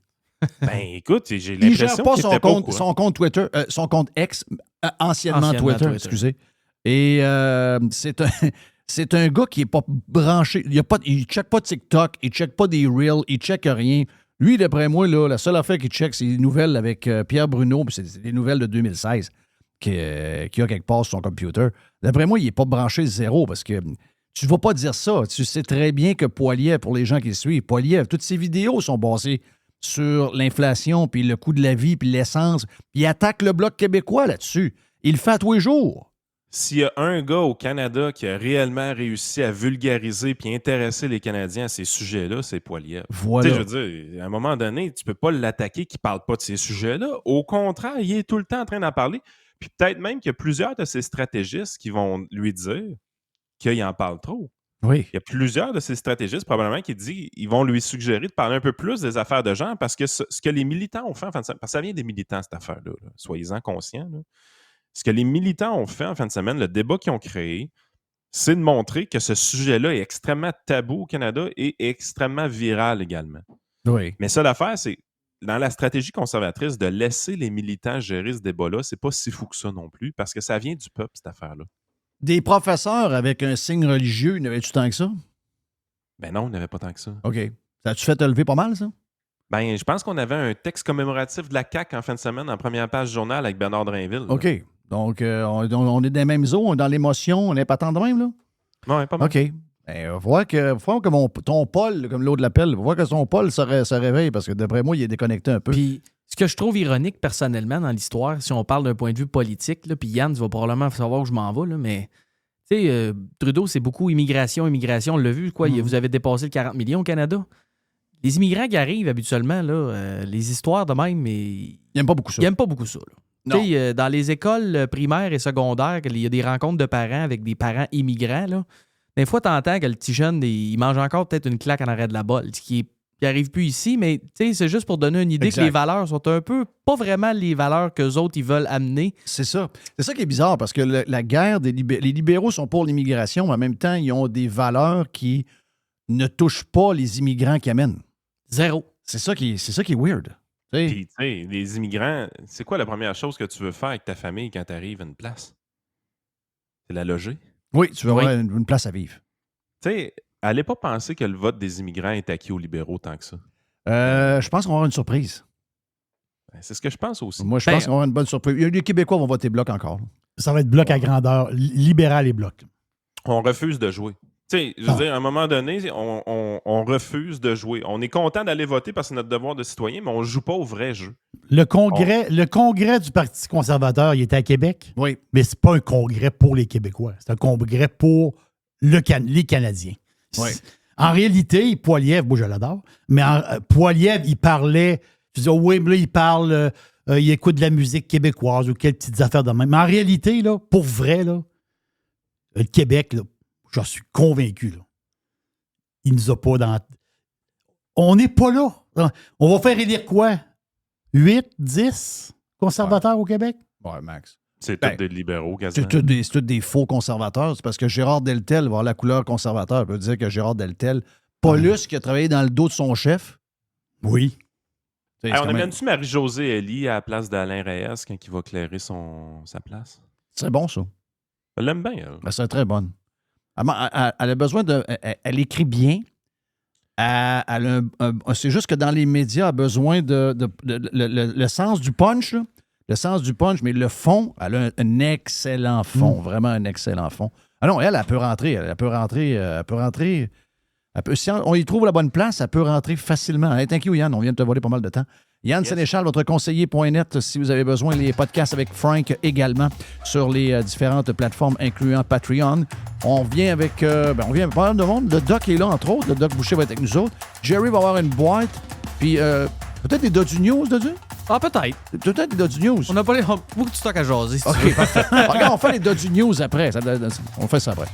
Ben écoute, j'ai l'impression qu'il était pas son compte Twitter, son compte X, anciennement Twitter, excusez. Et c'est un gars qui n'est pas branché. Il ne check pas TikTok, il ne check pas des Reels, il ne check rien. Lui, d'après moi, là, la seule affaire qu'il check, c'est les nouvelles avec Pierre Bruno, puis c'est des nouvelles de 2016 qu'il a quelque part sur son computer. D'après moi, il n'est pas branché zéro parce que tu ne vas pas dire ça. Tu sais très bien que Poilievre, pour les gens qui le suivent, Poilievre, toutes ses vidéos sont basées sur l'inflation, puis le coût de la vie, puis l'essence. Puis il attaque le Bloc québécois là-dessus. Il le fait à tous les jours. S'il y a un gars au Canada qui a réellement réussi à vulgariser puis intéresser les Canadiens à ces sujets-là, c'est Poilievre. Voilà. Je veux dire, à un moment donné, tu peux pas l'attaquer qui parle pas de ces sujets-là. Au contraire, il est tout le temps en train d'en parler. Puis peut-être même qu'il y a plusieurs de ces stratégistes qui vont lui dire qu'il en parle trop. Oui. Il y a plusieurs de ces stratégistes, probablement, qui disent ils vont lui suggérer de parler un peu plus des affaires de genre parce que ce que les militants ont fait, parce que ça vient des militants, cette affaire-là, soyez-en conscients. Là. Ce que les militants ont fait en fin de semaine, le débat qu'ils ont créé, c'est de montrer que ce sujet-là est extrêmement tabou au Canada et extrêmement viral également. Oui. Mais ça, l'affaire, c'est dans la stratégie conservatrice de laisser les militants gérer ce débat-là, c'est pas si fou que ça non plus, parce que ça vient du peuple, cette affaire-là. Des professeurs avec un signe religieux, n'avais-tu tant que ça? Ben non, il n'y avait pas tant que ça. OK. Ça a-tu fait te lever pas mal, ça? Ben, je pense qu'on avait un texte commémoratif de la CAQ en fin de semaine, en première page du journal avec Bernard Drainville. OK. Donc, on est dans les mêmes eaux, dans l'émotion, on n'est pas tant de même, là? Oui, pas mal. OK. Ben, voir que ton Paul, comme l'autre l'appelle, voir que son Paul se réveille, parce que d'après moi, il est déconnecté un peu. Puis, ce que je trouve ironique personnellement dans l'histoire, si on parle d'un point de vue politique, là, puis Yann, tu vas probablement savoir où je m'en vais, là, mais Trudeau, c'est beaucoup immigration. On l'a vu, quoi. Vous avez dépassé le 40 millions au Canada. Les immigrants qui arrivent habituellement, là, les histoires de même, ils n'aiment pas beaucoup ça. Ils n'aiment pas beaucoup ça. Dans les écoles primaires et secondaires, il y a des rencontres de parents avec des parents immigrants. Là. Des fois, tu entends que le petit jeune, il mange encore peut-être une claque en arrêt de la bolle, ce qui n'arrive plus ici, mais c'est juste pour donner une idée que les valeurs sont un peu, pas vraiment les valeurs qu'eux autres, ils veulent amener. C'est ça. C'est ça qui est bizarre, parce que la guerre les libéraux sont pour l'immigration, mais en même temps, ils ont des valeurs qui ne touchent pas les immigrants qui amènent. Zéro. C'est ça qui est weird. Puis, tu sais, les immigrants, c'est quoi la première chose que tu veux faire avec ta famille quand tu arrives à une place? C'est la loger? Oui, tu veux avoir une place à vivre. Tu sais, allez pas penser que le vote des immigrants est acquis aux libéraux tant que ça. Je pense qu'on va avoir une surprise. C'est ce que je pense aussi. Moi, je pense qu'on va avoir une bonne surprise. Les Québécois vont voter bloc encore. Ça va être bloc à grandeur, libéral et bloc. On refuse de jouer. Tu sais, je veux dire, à un moment donné, on refuse de jouer. On est content d'aller voter parce que c'est notre devoir de citoyen, mais on ne joue pas au vrai jeu. Le congrès du Parti conservateur, il était à Québec. Oui. Mais c'est pas un congrès pour les Québécois. C'est un congrès pour les Canadiens. Oui. En réalité, Poilievre, moi je l'adore, mais Poilievre, il parlait, je disais, oui, mais là, il parle, il écoute de la musique québécoise ou quelques petites affaires de même. Mais en réalité, là, pour vrai, là, le Québec, là, j'en suis convaincu, là. Il nous a pas dans... On n'est pas là. On va faire élire quoi? 8, 10 conservateurs au Québec? Ouais, Max. C'est tous des libéraux, quasiment. C'est tous des faux conservateurs. C'est parce que Gérard Deltel va avoir la couleur conservateur. On peut dire que Gérard Deltel, Paulus qui a travaillé dans le dos de son chef. Oui. On amène-tu Marie-Josée Elie à la place d'Alain Reyes quand il va clairer sa place? C'est bon, ça. Elle l'aime bien, elle. Ben, c'est très bonne. Elle a besoin de... Elle écrit bien. C'est juste que dans les médias, elle a besoin le sens du punch, là. Le sens du punch, mais le fond, elle a un excellent fond. Vraiment un excellent fond. Ah non, elle peut rentrer. Si on y trouve la bonne place, elle peut rentrer facilement. Hey, thank you, Yann. On vient de te voler pas mal de temps. Yann Sénéchal, votre conseiller.net, si vous avez besoin, les podcasts avec Frank également sur les différentes plateformes, incluant Patreon. On vient avec on vient pas mal de monde. Le Doc est là, entre autres. Le Doc Boucher va être avec nous autres. Jerry va avoir une boîte. Puis peut-être des Dodu News, Dodu? Ah, peut-être. Peut-être des Dodu News. On n'a pas les... Faut que tu stockes à jaser, si tu veux. Regarde, on fait les Dodu News après. On fait ça après.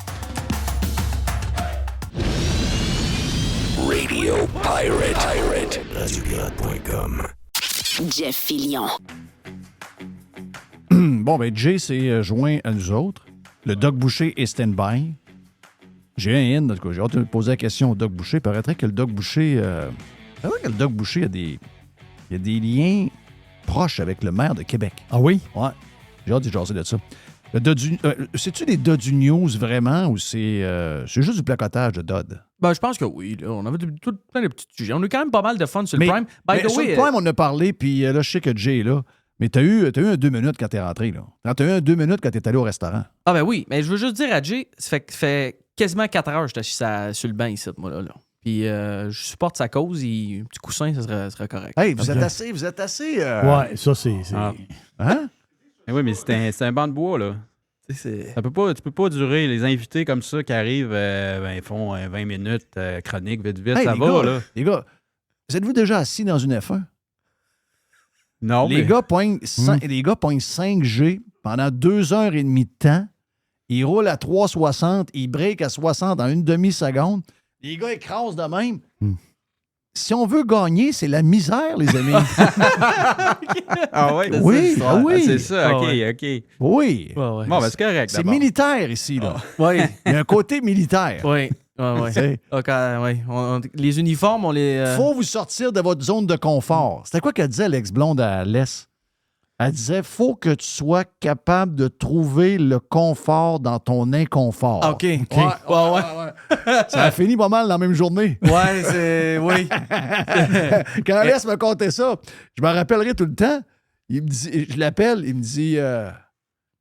Radio Pirate. RadioPirate.com. Jeff Fillion. Bon, ben Jay s'est joint à nous autres. Le Doc Boucher est stand-by. J'ai un in, en tout cas. J'ai hâte de poser la question au Doc Boucher. Il paraîtrait que le Doc Boucher... a des liens proches avec le maire de Québec. Ah oui? Ouais. J'ai hâte de jaser de ça. C'est-tu des Dodu News vraiment ou c'est juste du placotage de Dodd? Ben, je pense que oui. Là. On avait plein de petits sujets. On a eu quand même pas mal de fun sur le Prime. Sur le Prime, on a parlé, puis là, je sais que Jay est là. Mais t'as eu un 2 minutes quand t'es rentré, là. T'as eu un 2 minutes quand t'es allé au restaurant. Ah ben oui, mais je veux juste dire à Jay, ça fait quasiment 4 heures que je suis assis sur le banc ici, moi, là. Puis je supporte sa cause. Un petit coussin, ça serait correct. Hey, vous êtes assez... Ouais, ça, c'est... Hein? Oui, mais c'est un banc de bois, là. Tu peux pas durer. Les invités comme ça qui arrivent, ils font 20 minutes, chronique, vite, hey, ça va, là. Les gars, vous êtes-vous déjà assis dans une F1? Non, les gars pognent 5G pendant 2h30 de temps. Ils roulent à 360, ils breakent à 60 en une demi-seconde. Les gars écrasent de même. Si on veut gagner, c'est la misère, les amis. Ah oui? Oui, oui. C'est ça, OK. Oui. Bon, ben c'est correct, c'est militaire ici, là. Oui. Il y a un côté militaire. Oui. Les uniformes, on les... Faut vous sortir de votre zone de confort. C'était quoi qu'elle disait, l'ex-blonde à l'Est? Elle disait, faut que tu sois capable de trouver le confort dans ton inconfort. OK. Ouais. Ça a fini pas mal dans la même journée. Oui. Quand l'Est me contait ça, je me rappellerai tout le temps. Il me dit, je l'appelle, il me dit...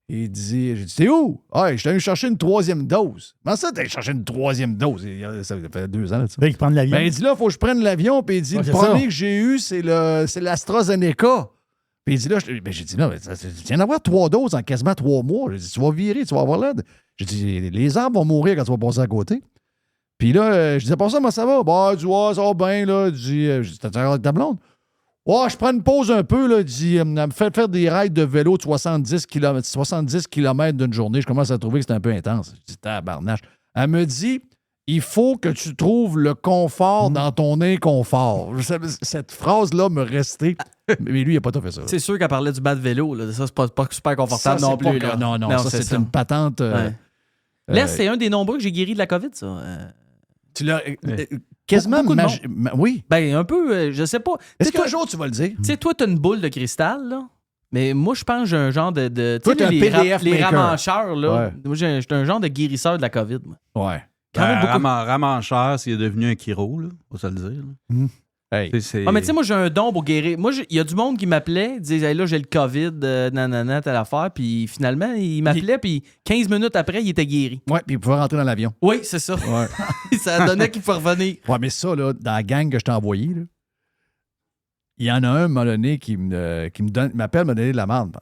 j'ai dit, t'es où? Ah, je t'ai allé chercher une 3e dose. Comment ça, t'as allé chercher une 3e dose? Ça fait 2 ans, là, ça. Il prend l'avion. Il dit, là, il faut que je prenne l'avion. Puis il dit, le premier que j'ai eu, c'est l'AstraZeneca. Puis il dit là, j'ai dit, non, tu viens d'avoir 3 doses en quasiment 3 mois. J'ai dit, tu vas virer, tu vas avoir l'aide. J'ai dit, les arbres vont mourir quand tu vas passer à côté. Puis là, je disais, pas ça, moi, ça va. Bah, tu vois, ça va bien, là. Je dis, t'as avec ta blonde? Ouais, je prends une pause un peu, là. Il dit, elle me fait faire des rides de vélo de 70 km d'une journée. Je commence à trouver que c'est un peu intense. Je dis, tabarnache. Elle me dit, il faut que tu trouves le confort dans ton inconfort. Cette phrase-là me restait. Mais lui, il n'a pas tout fait ça. C'est sûr qu'elle parlait du bas de vélo. Là. Ça, c'est pas super confortable ça, non plus. Pas, non, ça, c'est une patente. Là, c'est un des nombreux que j'ai guéri de la COVID, ça. Tu l'as quasiment... Oui. Ben, un peu, je sais pas. Est-ce qu'un jour, tu vas le dire? Tu sais, toi, t'as une boule de cristal, là. Mais moi, je pense que j'ai un genre de toi, t'as un PDF les maker. ramancheurs, là. Ouais. Moi, j'ai un genre de guérisseur de la COVID, moi. Ouais. Quand même ramancheur, c'est devenu un chiro, là. Faut se le dire. Hey. Mais tu sais, moi, j'ai un don pour guérir. Moi, il y a du monde qui m'appelait, disait, hey, là, j'ai le COVID, nanana, telle affaire. Puis finalement, il m'appelait, puis 15 minutes après, il était guéri. Ouais, puis il pouvait rentrer dans l'avion. Oui, c'est ça. Ouais. Ça donnait qu'il pouvait revenir. Ouais, mais ça, là, dans la gang que je t'ai envoyée, là, il y en a un, à un moment donné, qui m'appelle, me donner de la merde.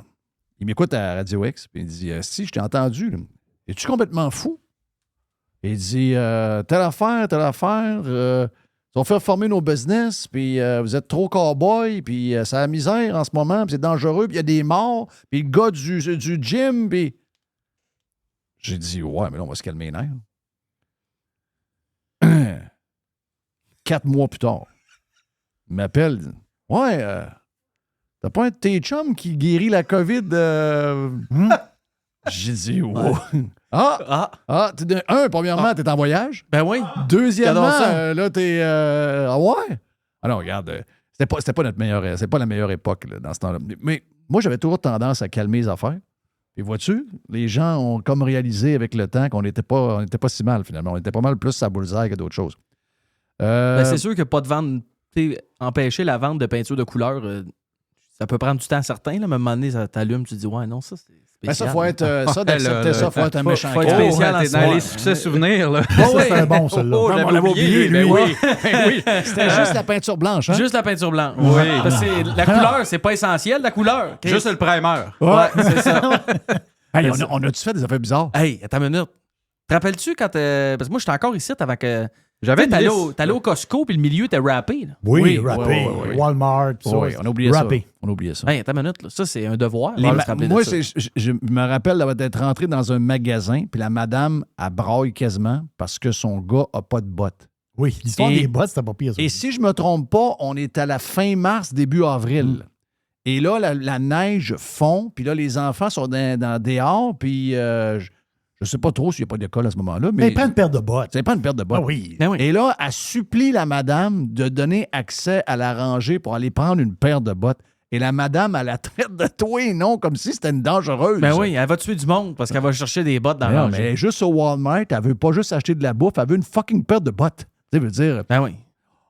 Il m'écoute à Radio X, puis il dit, si, je t'ai entendu, là. Es-tu complètement fou? Il dit, telle affaire, on va faire former nos business, puis vous êtes trop cow-boy, puis c'est la misère en ce moment, puis c'est dangereux, puis il y a des morts, puis le gars du gym, puis... J'ai dit, ouais, mais là, on va se calmer les nerfs. 4 mois plus tard, il m'appelle, ouais, t'as pas un de tes chums qui guérit la COVID? J'ai dit, wow. Premièrement, t'es en voyage. Ben oui. Deuxièmement, là, t'es... ah ouais? Alors, regarde, c'était pas notre meilleure... C'est pas la meilleure époque, là, dans ce temps-là. Mais moi, j'avais toujours tendance à calmer les affaires. Et vois-tu, les gens ont comme réalisé avec le temps qu'on n'était pas si mal, finalement. On était pas mal plus à bullseye que d'autres choses. Ben, c'est sûr que pas de vente... Empêcher la vente de peinture de couleur, ça peut prendre du temps certain. Là, mais à un moment donné, ça t'allume, tu te dis, ouais, non, ça, c'est... Ben ça, faut être, d'accepter ça, faut être un méchant. Faut être spécial t'es dans les succès souvenirs, là. Ça, c'est bon, celle-là. On l'avait oublié, lui. Oui. C'était juste la peinture blanche, hein? Juste la peinture blanche. Oui. Parce que la couleur, c'est pas essentiel, la couleur. Juste le primer. Ouais, c'est ça. Hey, on a-tu fait des affaires bizarres? Hey, attends une minute. Te rappelles-tu quand... parce que moi, j'étais encore ici avant que... T'allais au Costco, puis le milieu était rappé. Là. Oui, rappé. Walmart, on a oublié rappé. ça. On a oublié ça. Hey, attends une minute. Là. Ça, c'est un devoir. Moi, je me rappelle d'être rentré dans un magasin, puis la madame, elle braille quasiment parce que son gars n'a pas de bottes. Oui, l'histoire des bottes, c'était pas pire. Ça. Et si je me trompe pas, on est à la fin mars, début avril. Et là, la neige fond, puis là, les enfants sont dans dehors, puis... je sais pas trop s'il n'y a pas d'école à ce moment-là. Mais pas une paire de bottes. C'est pas une paire de bottes. Ah oui. Et là, elle supplie la madame de donner accès à la rangée pour aller prendre une paire de bottes. Et la madame, elle la traite de toi et non, comme si c'était une dangereuse. Ben oui, elle va tuer du monde parce qu'elle va chercher des bottes dans la rangée. Mais elle est juste au Walmart, elle veut pas juste acheter de la bouffe, elle veut une fucking paire de bottes. Tu sais, veut dire... Ben oui.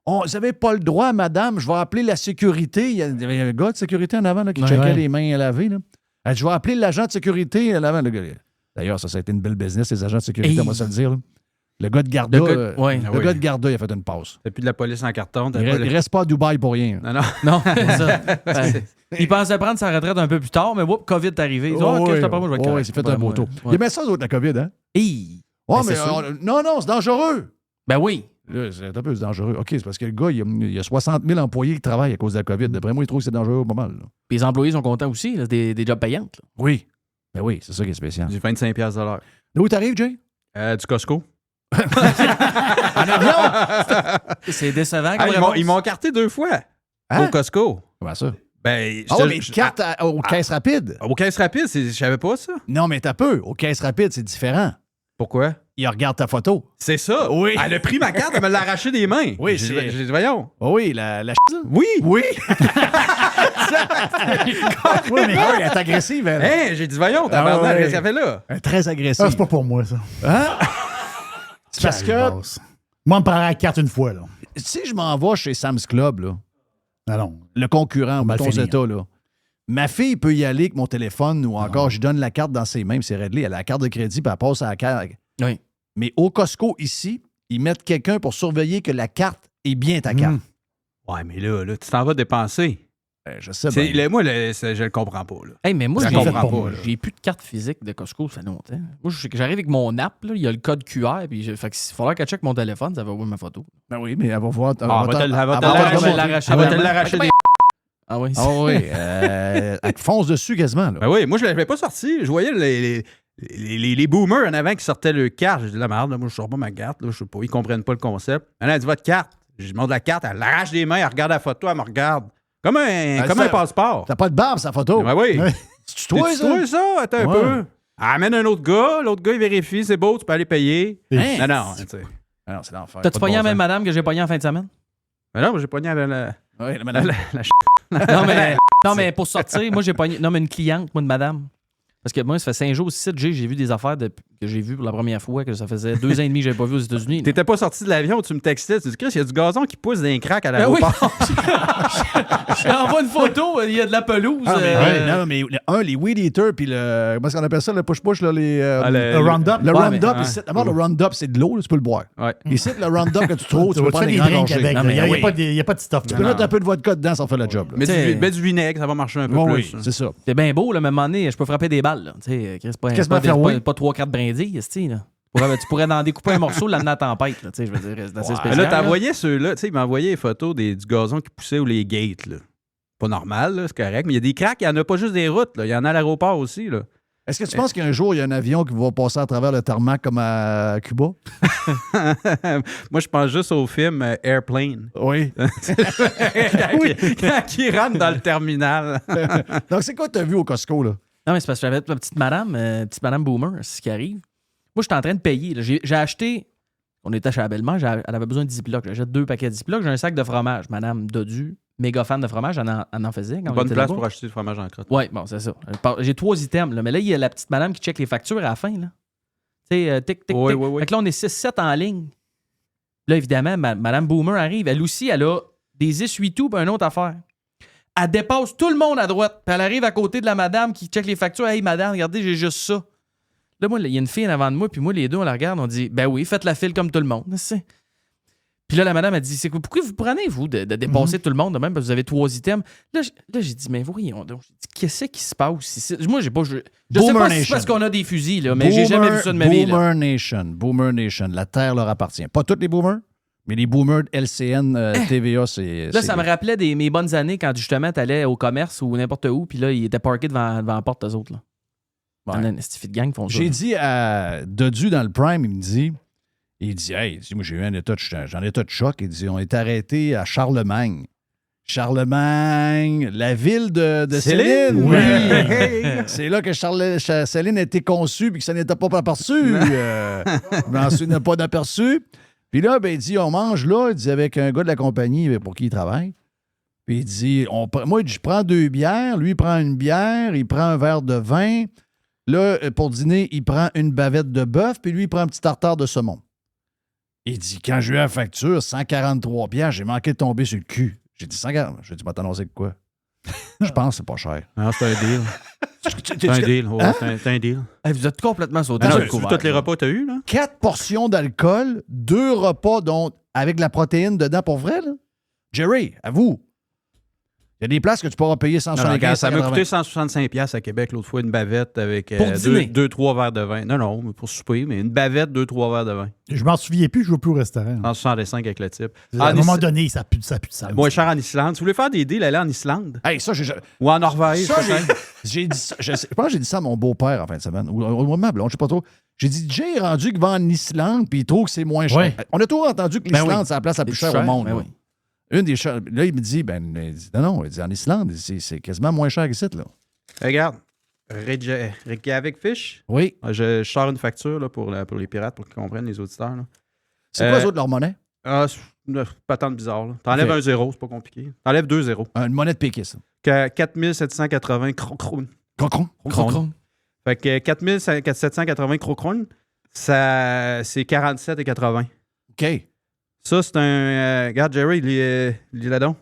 Vous n'avez pas le droit, madame, je vais appeler la sécurité. Il y avait un gars de sécurité en avant là, qui checkait les mains à laver. Là. Je vais appeler l'agent de sécurité en avant. D'ailleurs, ça a été une belle business, les agents de sécurité, on va se le dire. Là. Le gars de Garda, gars de Garda, il a fait une passe. T'as plus de la police en carton. Il reste pas à Dubaï pour rien. Non, c'est ça. Il pensait prendre sa retraite un peu plus tard, mais COVID est arrivé. Il dit, OK, je te prends, moi, je vais il s'est fait un beau tour. Il aimait ça, la COVID, hein? Non, c'est dangereux. Ben oui. Là, c'est un peu dangereux. OK, c'est parce que le gars, il y a 60 000 employés qui travaillent à cause de la COVID. D'après moi, il trouve que c'est dangereux pas mal. Là. Puis les employés sont contents aussi, là, des jobs payants. Là. Oui. Ben oui, c'est ça qui est spécial. Du 25$ de l'heure. D'où t'arrives, Jay? Du Costco. En avion? C'est décevant. Ils m'ont carté 2 fois au Costco. Comment ça? Ben, mais carte aux caisses rapides. Aux caisses rapides, je savais pas ça. Non, mais t'as peu. Aux caisses rapides, c'est différent. Pourquoi? Il regarde ta photo. C'est ça. Oui. Elle a pris ma carte, elle me l'a arraché des mains. Oui, j'ai dit, voyons. Oui, la Oui. Oui. Oui, mais elle est agressive, elle. Hein, j'ai dit, voyons, tabarnak, qu'est-ce qu'elle fait là? Elle est très agressive. C'est pas pour moi, ça. Hein? C'est parce que... Moi, on me prendrait la carte une fois, là. Si je m'en vais chez Sam's Club, là, non. Le concurrent, mettons Zeta, là, ma fille peut y aller avec mon téléphone ou encore, je donne la carte dans ses mains, c'est réglé. Elle a la carte de crédit, puis elle passe à la carte. Oui. Mais au Costco, ici, ils mettent quelqu'un pour surveiller que la carte est bien ta carte. Ouais, mais là, tu t'en vas dépenser. Je sais bien. Moi, je le comprends pas. Là. Hey, mais moi, je comprends pas. J'ai plus de carte physique de Costco, ça fait longtemps. Moi, j'arrive avec mon app, là, il y a le code QR, puis il faudra qu'elle check mon téléphone, ça va voir ma photo. Ben oui, mais elle va voir. Elle va te l'arracher des... Ah oui. Ah oui. Elle te fonce dessus quasiment. Là. Ben oui, moi, je l'avais pas sorti. Je voyais les boomers en avant qui sortaient le carte. J'ai dit, la merde, moi, je sors pas ma carte. Là, je sais pas, ils comprennent pas le concept. Elle dit, votre carte. Je montre la carte, elle l'arrache des mains, elle regarde la photo, elle me regarde. Comme un passeport. T'as pas de barbe, sa photo. Ben oui. C'est toi, ça? Attends un peu. Elle amène un autre gars, l'autre gars, il vérifie, c'est beau, tu peux aller payer. Hein? Non, c'est l'enfer. T'as-tu pogné la même madame que j'ai pogné en fin de semaine? Ben non, j'ai pogné avec la... Oui, la madame. Non, mais pour sortir, moi, j'ai pogné... Non, mais une cliente, moi, de madame. Parce que moi, ça fait 5 jours, 7 j'ai vu des affaires que j'ai vues pour la première fois, que ça faisait 2 ans et demi que j'avais pas vu aux États-Unis. T'étais pas sorti de l'avion, tu me textais, tu dis, Chris, il y a du gazon qui pousse dans les cracks à l'aéroport. Je t'envoie une photo, il y a de la pelouse. Non, mais les weed eaters, puis le. Comment est-ce qu'on appelle ça, le push-push, là, le Roundup. Le Roundup, ici. D'abord, le Roundup, c'est de l'eau, tu peux le boire. Ici, le Roundup que tu trouves, tu peux prendre des grands gorgées. Il n'y a pas de stuff. Tu peux mettre un peu de vodka dedans, ça fait le job. Mais du vinaigre, ça va marcher un peu plus. Oui, c'est ça. C'est bien beau, là, mais à un moment donné, je peux frapper des balles. C'est pas 3-4 brindilles, tu pourrais en découper un morceau, l'amener à tempête. Je veux dire, c'est assez spécial. Là, t'as envoyé ceux-là, il m'a envoyé les photos du gazon qui poussait ou les gates. Là. Pas normal, là, c'est correct, mais il y a des cracks, il n'y en a pas juste des routes, il y en a à l'aéroport aussi. Là. Est-ce que tu penses qu'un jour, il y a un avion qui va passer à travers le tarmac comme à Cuba? Moi, je pense juste au film Airplane. Oui. Quand il rentre dans le terminal. Donc, c'est quoi que tu as vu au Costco, là? Non, mais c'est parce que j'avais ma petite madame Boomer, c'est ce qui arrive. Moi, j'étais en train de payer. Là. J'ai acheté, on était chez la belle-mère, elle avait besoin de Ziploc. J'achète 2 paquets de Ziploc, j'ai un sac de fromage. Madame Dodu, méga fan de fromage, elle en faisait. Quand bonne place pour acheter du fromage en crotte. Oui, bon, c'est ça. J'ai 3 items, là. Mais là, il y a la petite madame qui check les factures à la fin. Là. Tu sais, tic. Fait que là, on est 6-7 en ligne. Là, évidemment, madame Boomer arrive. Elle aussi, elle a des essuie-tout et une autre affaire. Elle dépasse tout le monde à droite. Puis elle arrive à côté de la madame qui check les factures. Hey, madame, regardez, j'ai juste ça. Là, moi, il y a une fille en avant de moi, puis moi, les deux, on la regarde, on dit, ben oui, faites la file comme tout le monde. Puis là, la madame a dit, pourquoi vous prenez, vous, de dépasser tout le monde de même, parce que vous avez 3 items? Là, j'ai dit, mais voyons donc, qu'est-ce qui se passe ici? Moi, je sais pas si c'est parce qu'on a des fusils, là, mais j'ai jamais vu ça de ma vie. Boomer Nation, la terre leur appartient. Pas tous les boomers, mais les boomers LCN, TVA, c'est... Là, ça me rappelait mes bonnes années quand, justement, t'allais au commerce ou n'importe où, puis là, ils étaient parkés devant la porte, eux autres, là. Ouais. J'ai dit à Dodu dans le Prime, il dit, hey, moi j'ai eu un état de choc. Il dit, on est arrêté à Charlemagne. Charlemagne, la ville de Céline. Oui. C'est là que Céline a été conçue puis que ça n'était pas aperçu. Je m'en souviens pas d'aperçu. Puis là, ben, il dit, on mange là, il dit, avec un gars de la compagnie pour qui il travaille. Puis il dit, moi, je prends 2 bières, lui, il prend une bière, il prend un verre de vin. Là, pour dîner, il prend une bavette de bœuf, puis lui, il prend un petit tartare de saumon. Il dit, quand j'ai eu la facture, 143 piastres, j'ai manqué de tomber sur le cul. J'ai dit, 140. J'ai dit, m'as t'annoncer quoi? Je pense que c'est pas cher. Non, c'est un deal. C'est un deal. Oh, c'est un deal. Hey, vous êtes complètement sauté. Tous les repas que tu as eu, là? 4 portions d'alcool, 2 repas, donc avec de la protéine dedans pour vrai, là? Jerry, à vous. Il y a des places que tu pourras payer 175. Ça m'a coûté 165$ à Québec l'autre fois, une bavette avec 2-3 verres de vin. Non, pour souper, mais une bavette, 2-3 verres de vin. Je m'en souviens plus, je ne vais plus au restaurant. 165 avec le type. À un moment donné, ça pue de sens. Moins cher en Islande. Si vous voulez faire des deals, allez en Islande. Hey, ça, ou en Norvège. J'ai dit ça, je pense que j'ai dit ça à mon beau-père en fin de semaine. Ou ma blonde, je sais pas trop. J'ai dit, Jay est rendu qu'il va en Islande puis il trouve que c'est moins cher. Ouais. On a toujours entendu que l'Islande, c'est la place la plus chère au monde. Oui. Une des choses. Là, il me dit, non, il dit en Islande, c'est quasiment moins cher qu'ici, là. Regarde, Reykjavik Fish. Oui. Je sors une facture là, pour les pirates pour qu'ils comprennent, les auditeurs. C'est quoi, eux autres, leur monnaie? Pas tant de bizarre. T'enlèves un 0, c'est pas compliqué. T'enlèves 2 0. Une monnaie de Pékin, ça. 4780 crocron. Fait que 4780 crocron, c'est 47,80. OK. Ça, c'est un... regarde, Jerry, il est là-dedans.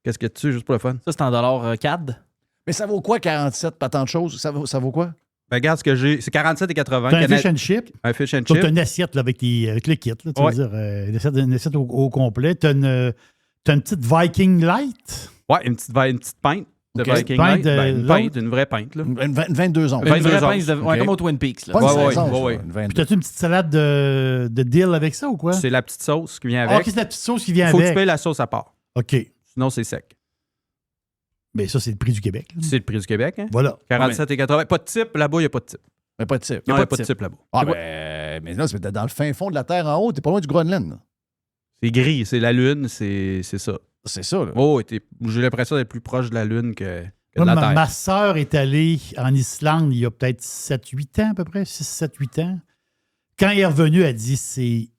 Qu'est-ce que tu sais, juste pour le fun? Ça, c'est en dollars CAD. Mais ça vaut quoi, 47, pas tant de choses? Ça vaut quoi? Ben, regarde ce que j'ai. C'est 47,80. T'as un fish and chip. Un fish and chip. T'as une assiette là, avec le kit. Là, tu veux dire, une assiette au complet. T'as une petite Viking Light. Ouais, une petite pinte de Ok. Viking Pinte Light. de Une pinte, une vraie pinte. Là. Une 22 onces. Une vraie 22 pince de... onces. ouais, Ok. comme au Twin Peaks. Là. Pas une Ouais, 16 onces, ouais. une Puis 22. t'as-tu une petite salade de dill avec ça ou quoi? C'est la petite sauce qui vient Ah, avec. ok, c'est la petite sauce qui vient Faut que tu avec. payes la sauce à part. OK. Sinon, c'est sec. Mais ça, c'est le prix du Québec. là. C'est le prix du Québec. Hein? Voilà. 47,80. Pas de type. Là-bas, il n'y a pas de type. Mais pas de type. Il n'y a pas de type là-bas. Ah, mais là, c'est dans le fin fond de la Terre en haut. T'es pas loin du Groenland. là. C'est gris. C'est la Lune. C'est ça. C'est ça, là. Oh, j'ai l'impression d'être plus proche de la Lune que de Moi, la Terre. ma sœur est allée en Islande il y a peut-être 7-8 ans à peu près, 6-7-8 ans. Quand elle est revenue, elle dit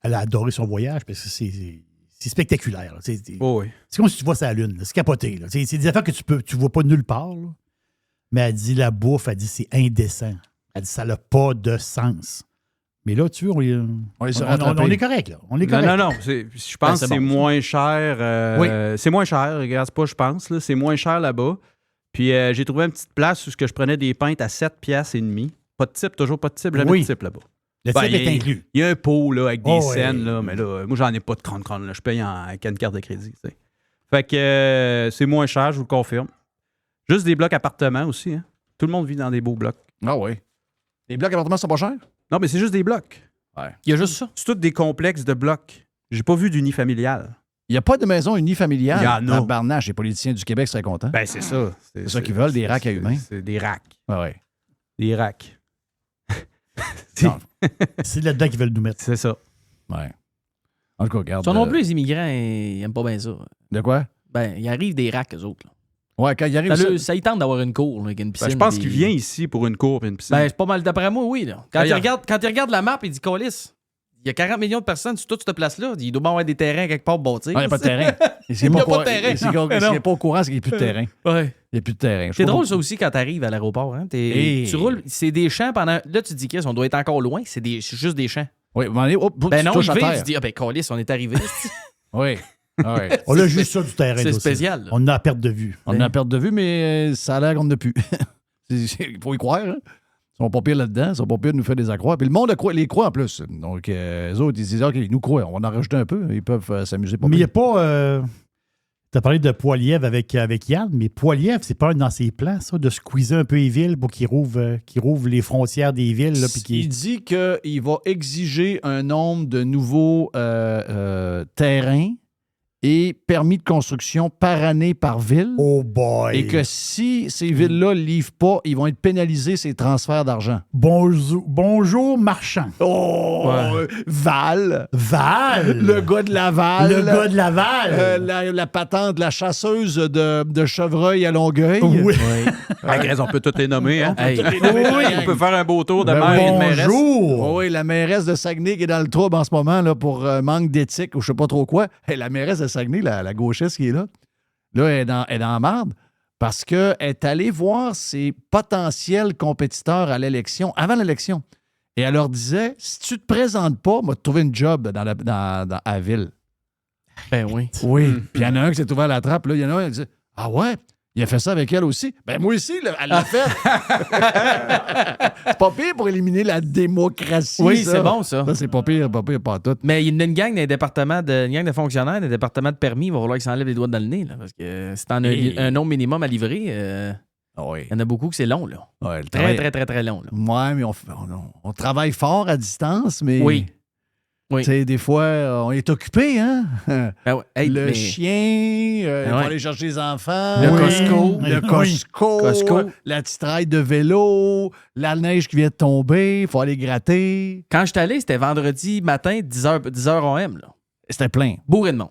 elle a adoré son voyage parce que c'est spectaculaire. Là. Oh, oui. C'est comme si tu vois sa lune. là. C'est capoté. Là. C'est des affaires que tu vois pas nulle part. Là. Mais elle dit la bouffe, elle dit c'est indécent. Elle dit ça n'a pas de sens. Mais là, tu vois, on est correct. Là. On est correct. Non. Je pense que c'est moins cher. Oui. C'est moins cher. Regarde pas, je pense. Là. C'est moins cher là-bas. Puis j'ai trouvé une petite place où je prenais des pintes à 7 piastres et demi. Pas de type, toujours pas de type. Jamais de type là-bas. Le type est inclus. Il y a un pot là, avec des Oh, scènes, ouais. là, mais là, moi, j'en ai pas de 30 là. Je paye avec une carte de crédit. Tu sais. Fait que c'est moins cher, je vous le confirme. Juste des blocs appartements aussi. Hein. Tout le monde vit dans des beaux blocs. Ah oui. Les blocs appartements sont pas chers? Non, mais c'est juste des blocs. Ouais. Il y a juste ça. C'est tous des complexes de blocs. J'ai pas vu d'unifamilial. Il n'y a pas de maison unifamiliale. Il y en a. Tabarnache, les politiciens du Québec seraient contents. Ben, c'est ça. C'est ça qu'ils veulent, des racks à humains. C'est des racks. Ah ouais. Des racks. Non. C'est là-dedans qu'ils veulent nous mettre. C'est ça. Ouais. En tout cas, regarde. Ça non plus, les immigrants, ils aiment pas bien ça. De quoi? Ben, il arrive des racks, eux autres. Là. Ouais, quand il arrive. Ça y tente d'avoir une cour, là, avec une piscine. Ben, je pense des- qu'il vient ici pour une cour et une piscine. Ben, c'est pas mal. D'après moi, oui. Là. Quand il regarde la map, il dit Colis, il y a 40 millions de personnes sur toute cette place-là. Il doit bien avoir des terrains quelque part pour bâtir. Il n'y a pas de terrain. Il n'y a pas de terrain. S'il n'est pas au courant, c'est qu'il n'y a plus de terrain. Ouais. Il n'y a plus de terrain. C'est drôle, ça aussi, quand tu arrives à l'aéroport. Hein? Tu roules, c'est des champs pendant. Là, tu te dis, Chris, on doit être encore loin. C'est juste des champs. Oui, mais Ben non, touches je à vais, terre. tu te dis, ah ben, Colis, on est arrivé. Oui. Ouais. On a juste ça du terrain. C'est là, spécial. Là. On a à perte de vue. On a à perte de vue, mais ça a l'air qu'on n'a plus. Il faut y croire. Hein? Ils sont pas pires là-dedans. Ils sont pas pires de nous faire des accrocs. Puis le monde les croit en plus. Donc, les autres, ils disent, OK, ils nous croient. On va en rajouter un peu. Ils peuvent s'amuser pas Mais il n'y mal. a pas. Tu as parlé de Poilievre avec Yann, mais Poilievre, c'est pas un dans ses plans, ça, de squeezer un peu les villes pour qu'il rouvre les frontières des villes. Là, puis Il dit qu'il va exiger un nombre de nouveaux terrains et permis de construction par année par ville. Oh boy! Et que si ces villes-là ne livrent pas, ils vont être pénalisés ces transferts d'argent. Bonjour, marchand. Oh! Val! Val! Le gars de Laval! Le gars de Laval! La patente, la chasseuse de chevreuil à Longueuil. Oui. On peut toutes les nommer. Hein? Hey. On peut faire un beau tour de maire et de mairesse. Bonjour! Oh oui, la mairesse de Saguenay qui est dans le trouble en ce moment là, pour manque d'éthique ou je sais pas trop quoi. Hey, la mairesse de Saguenay, la gauchiste qui est là, elle est dans la marde parce qu'elle est allée voir ses potentiels compétiteurs à l'élection, avant l'élection. Et elle leur disait, si tu te présentes pas, moi, te trouver une job dans la ville. Ben oui. Oui. Puis il y en a un qui s'est ouvert la trappe. Là, il y en a un qui dit, ah ouais? Il a fait ça avec elle aussi. Ben moi aussi, là, elle l'a fait. C'est pas pire pour éliminer la démocratie. Oui, ça. c'est bon, ça. Ça, c'est pas pire, pas tout. Mais il y a une gang une gang de fonctionnaires, des départements de permis, il va falloir qu'ils s'enlèvent les doigts dans le nez. Là, parce que si t'en as un nombre minimum à livrer, il y en a beaucoup que c'est long. Là. Ouais, Très long. Là. Ouais, mais on travaille fort à distance, mais Oui. tu sais, des fois, on est occupé, hein? Ben ouais. Hey, le mais- chien, il Ben faut ouais. aller chercher les enfants, Le oui, Costco. le Oui. Costco, la petite ride de vélo, la neige qui vient de tomber, il faut aller gratter. Quand je suis allé, c'était vendredi matin, 10h OM. Là. C'était plein. Bourré de monde.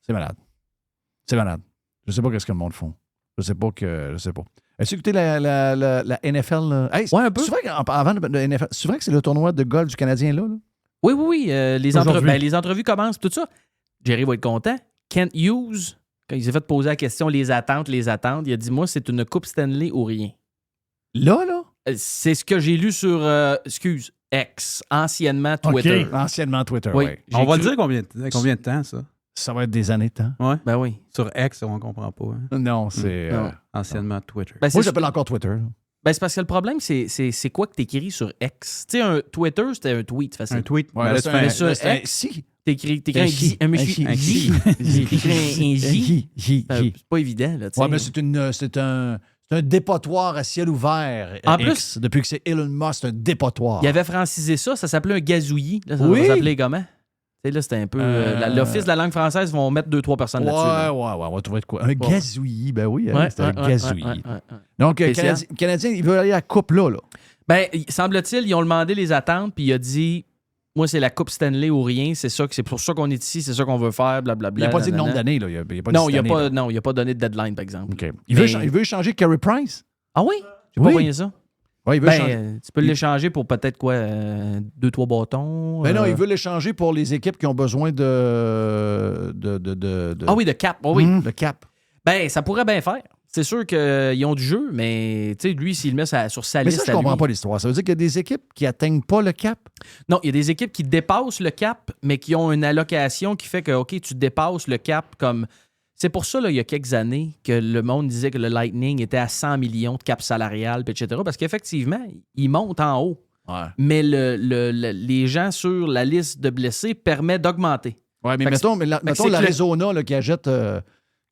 C'est malade. C'est malade. Je sais pas qu'est-ce que le monde font. Je sais pas. As-tu écouté la NFL? Là? Hey, Ouais, un peu. C'est vrai qu'avant de NFL, c'est vrai que c'est le tournoi de golf du Canadien là? Oui. Les Aujourd'hui. entrevues commencent, tout ça. Jerry va être content. Kent Hughes, quand il s'est fait poser la question, les attentes, il a dit, moi, c'est une coupe Stanley ou rien. Là? C'est ce que j'ai lu sur, X, anciennement Twitter. Anciennement Twitter, Oui. oui. On va le dire combien de temps, ça? Ça va être des années de temps. Ouais. Ben oui. Sur X, on comprend pas. Hein? Non, c'est... Non. Anciennement Twitter. Ben, Moi, c'est j'appelle encore Twitter. là. Ben, c'est parce que le problème, c'est quoi que t'écris sur X? Tu sais, un Twitter, c'était un tweet facile. Un tweet. Ouais, Ben là, c'est tu fais sur c'est X. Si, T'écris un J. C'est pas évident, là. Ouais, mais c'est un dépotoir à ciel ouvert. En plus, depuis que c'est Elon Musk, c'est un dépotoir. Il avait francisé ça s'appelait un gazouillis. Là, ça va s'appeler comment? Là, c'était un peu. L'Office de la langue française vont mettre 2-3 personnes là-dessus. Ouais, on va trouver de quoi. Un gazouillis, ben oui, c'est un gazouillis. Donc, Canadien, il veut aller à la coupe là. Ben, semble-t-il, ils ont demandé les attentes, puis il a dit moi, c'est la Coupe Stanley ou rien, c'est pour ça qu'on est ici, c'est ça qu'on veut faire, blablabla. Il n'a pas dit le nombre d'années, là. Il n'a pas donné de deadline, par exemple. Okay. Il veut échanger Carey Price. Ah oui? J'ai pas voyé ça. Ouais, il veut changer. Tu peux l'échanger pour peut-être quoi? 2-3 bâtons? Ben non, il veut l'échanger pour les équipes qui ont besoin de... Ah oui, de cap. Oh oui. De cap. Ben, ça pourrait bien faire. C'est sûr qu'ils ont du jeu, mais lui, s'il le met sur sa liste. Mais ça, je comprends pas l'histoire. Ça veut dire qu'il y a des équipes qui n'atteignent pas le cap? Non, il y a des équipes qui dépassent le cap, mais qui ont une allocation qui fait que, OK, tu dépasses le cap comme. C'est pour ça, là, il y a quelques années, que le monde disait que le Lightning était à 100 millions de cap salarial, etc. Parce qu'effectivement, il monte en haut. Ouais. Mais les gens sur la liste de blessés permet d'augmenter. Oui, mais mettons l'Arizona qui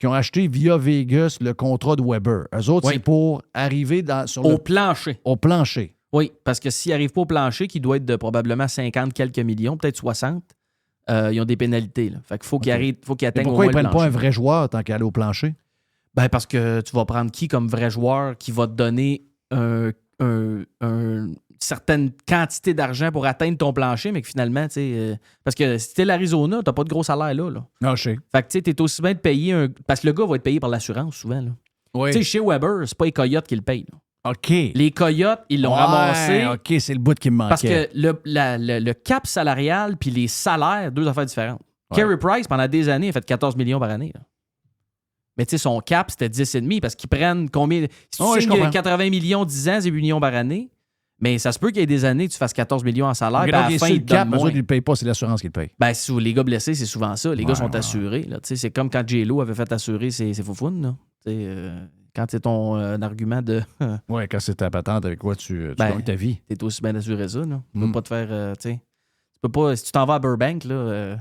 ont acheté via Vegas le contrat de Weber. Eux autres, c'est pour arriver au plancher. Au plancher. Oui, parce que s'ils n'arrivent pas au plancher, qui doit être de probablement 50 quelques millions, peut-être 60, ils ont des pénalités. Là. Fait qu'il faut qu'ils atteignent au moins le plancher. Pourquoi ils ne prennent pas un vrai joueur tant qu'à aller au plancher? Ben parce que tu vas prendre qui comme vrai joueur qui va te donner une certaine quantité d'argent pour atteindre ton plancher, mais que finalement, tu sais, parce que si t'es l'Arizona, t'as pas de gros salaire là. Non, je sais. Fait que tu sais, t'es aussi bien de payer parce que le gars va être payé par l'assurance souvent. Là. Oui. Tu sais, chez Weber, c'est pas les Coyotes qui le payent. Là. OK. Les Coyotes, ils l'ont ramassé. OK, c'est le bout qui me manquait. Parce que le cap salarial puis les salaires, deux affaires différentes. Ouais. Carey Price, pendant des années, a fait 14 millions par année. Là. Mais tu sais, son cap, c'était 10,5 parce qu'ils prennent combien? Si tu signes 80 millions 10 ans, c'est 8 millions par année. Mais ça se peut qu'il y ait des années que tu fasses 14 millions en salaire. Okay, à la fin, le cap, eux autres, ils ne le payent pas, c'est l'assurance qui le paye. Ben, les gars blessés, c'est souvent ça. Les gars sont assurés. Là. C'est comme quand J-Lo avait fait assurer ses foufounes. Quand c'est ton argument de. Oui, quand c'est ta patente avec quoi tu gagnes ta vie. T'es aussi bien assuré ça. Là. Tu peux pas te faire. Tu peux pas. Si tu t'en vas à Burbank, là.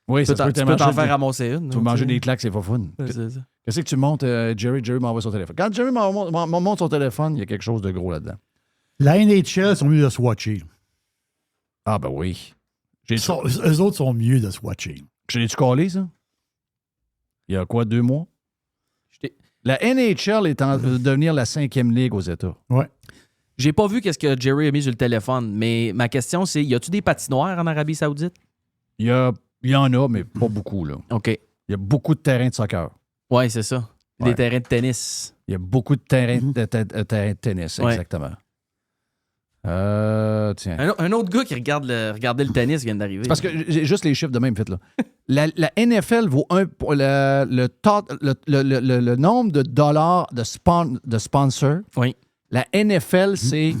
Oui, tu peux t'en faire ramasser une. Tu peux manger des claques, c'est foufounes. Qu'est-ce que tu montes? Jerry m'envoie son téléphone. Quand Jerry monte son téléphone, il y a quelque chose de gros là-dedans. La NHL sont mieux de se watcher. Ah, ben oui. Eux autres sont mieux de se watcher. Je l'ai-tu collé, ça? Il y a quoi, 2 mois? La NHL est en devenir la 5e ligue aux États. Ouais. J'ai pas vu qu'est-ce que Jerry a mis sur le téléphone, mais ma question, c'est, y a-tu des patinoires en Arabie Saoudite? Il y en a, mais pas beaucoup, là. OK. Il y a beaucoup de terrains de soccer. Oui, c'est ça. Des terrains de tennis. Il y a beaucoup de terrains de tennis, exactement. Tiens. Un autre gars qui regardait le tennis vient d'arriver. Parce que j'ai juste les chiffres de même fait là. La NFL vaut le nombre de dollars de sponsors. Oui. La NFL, c'est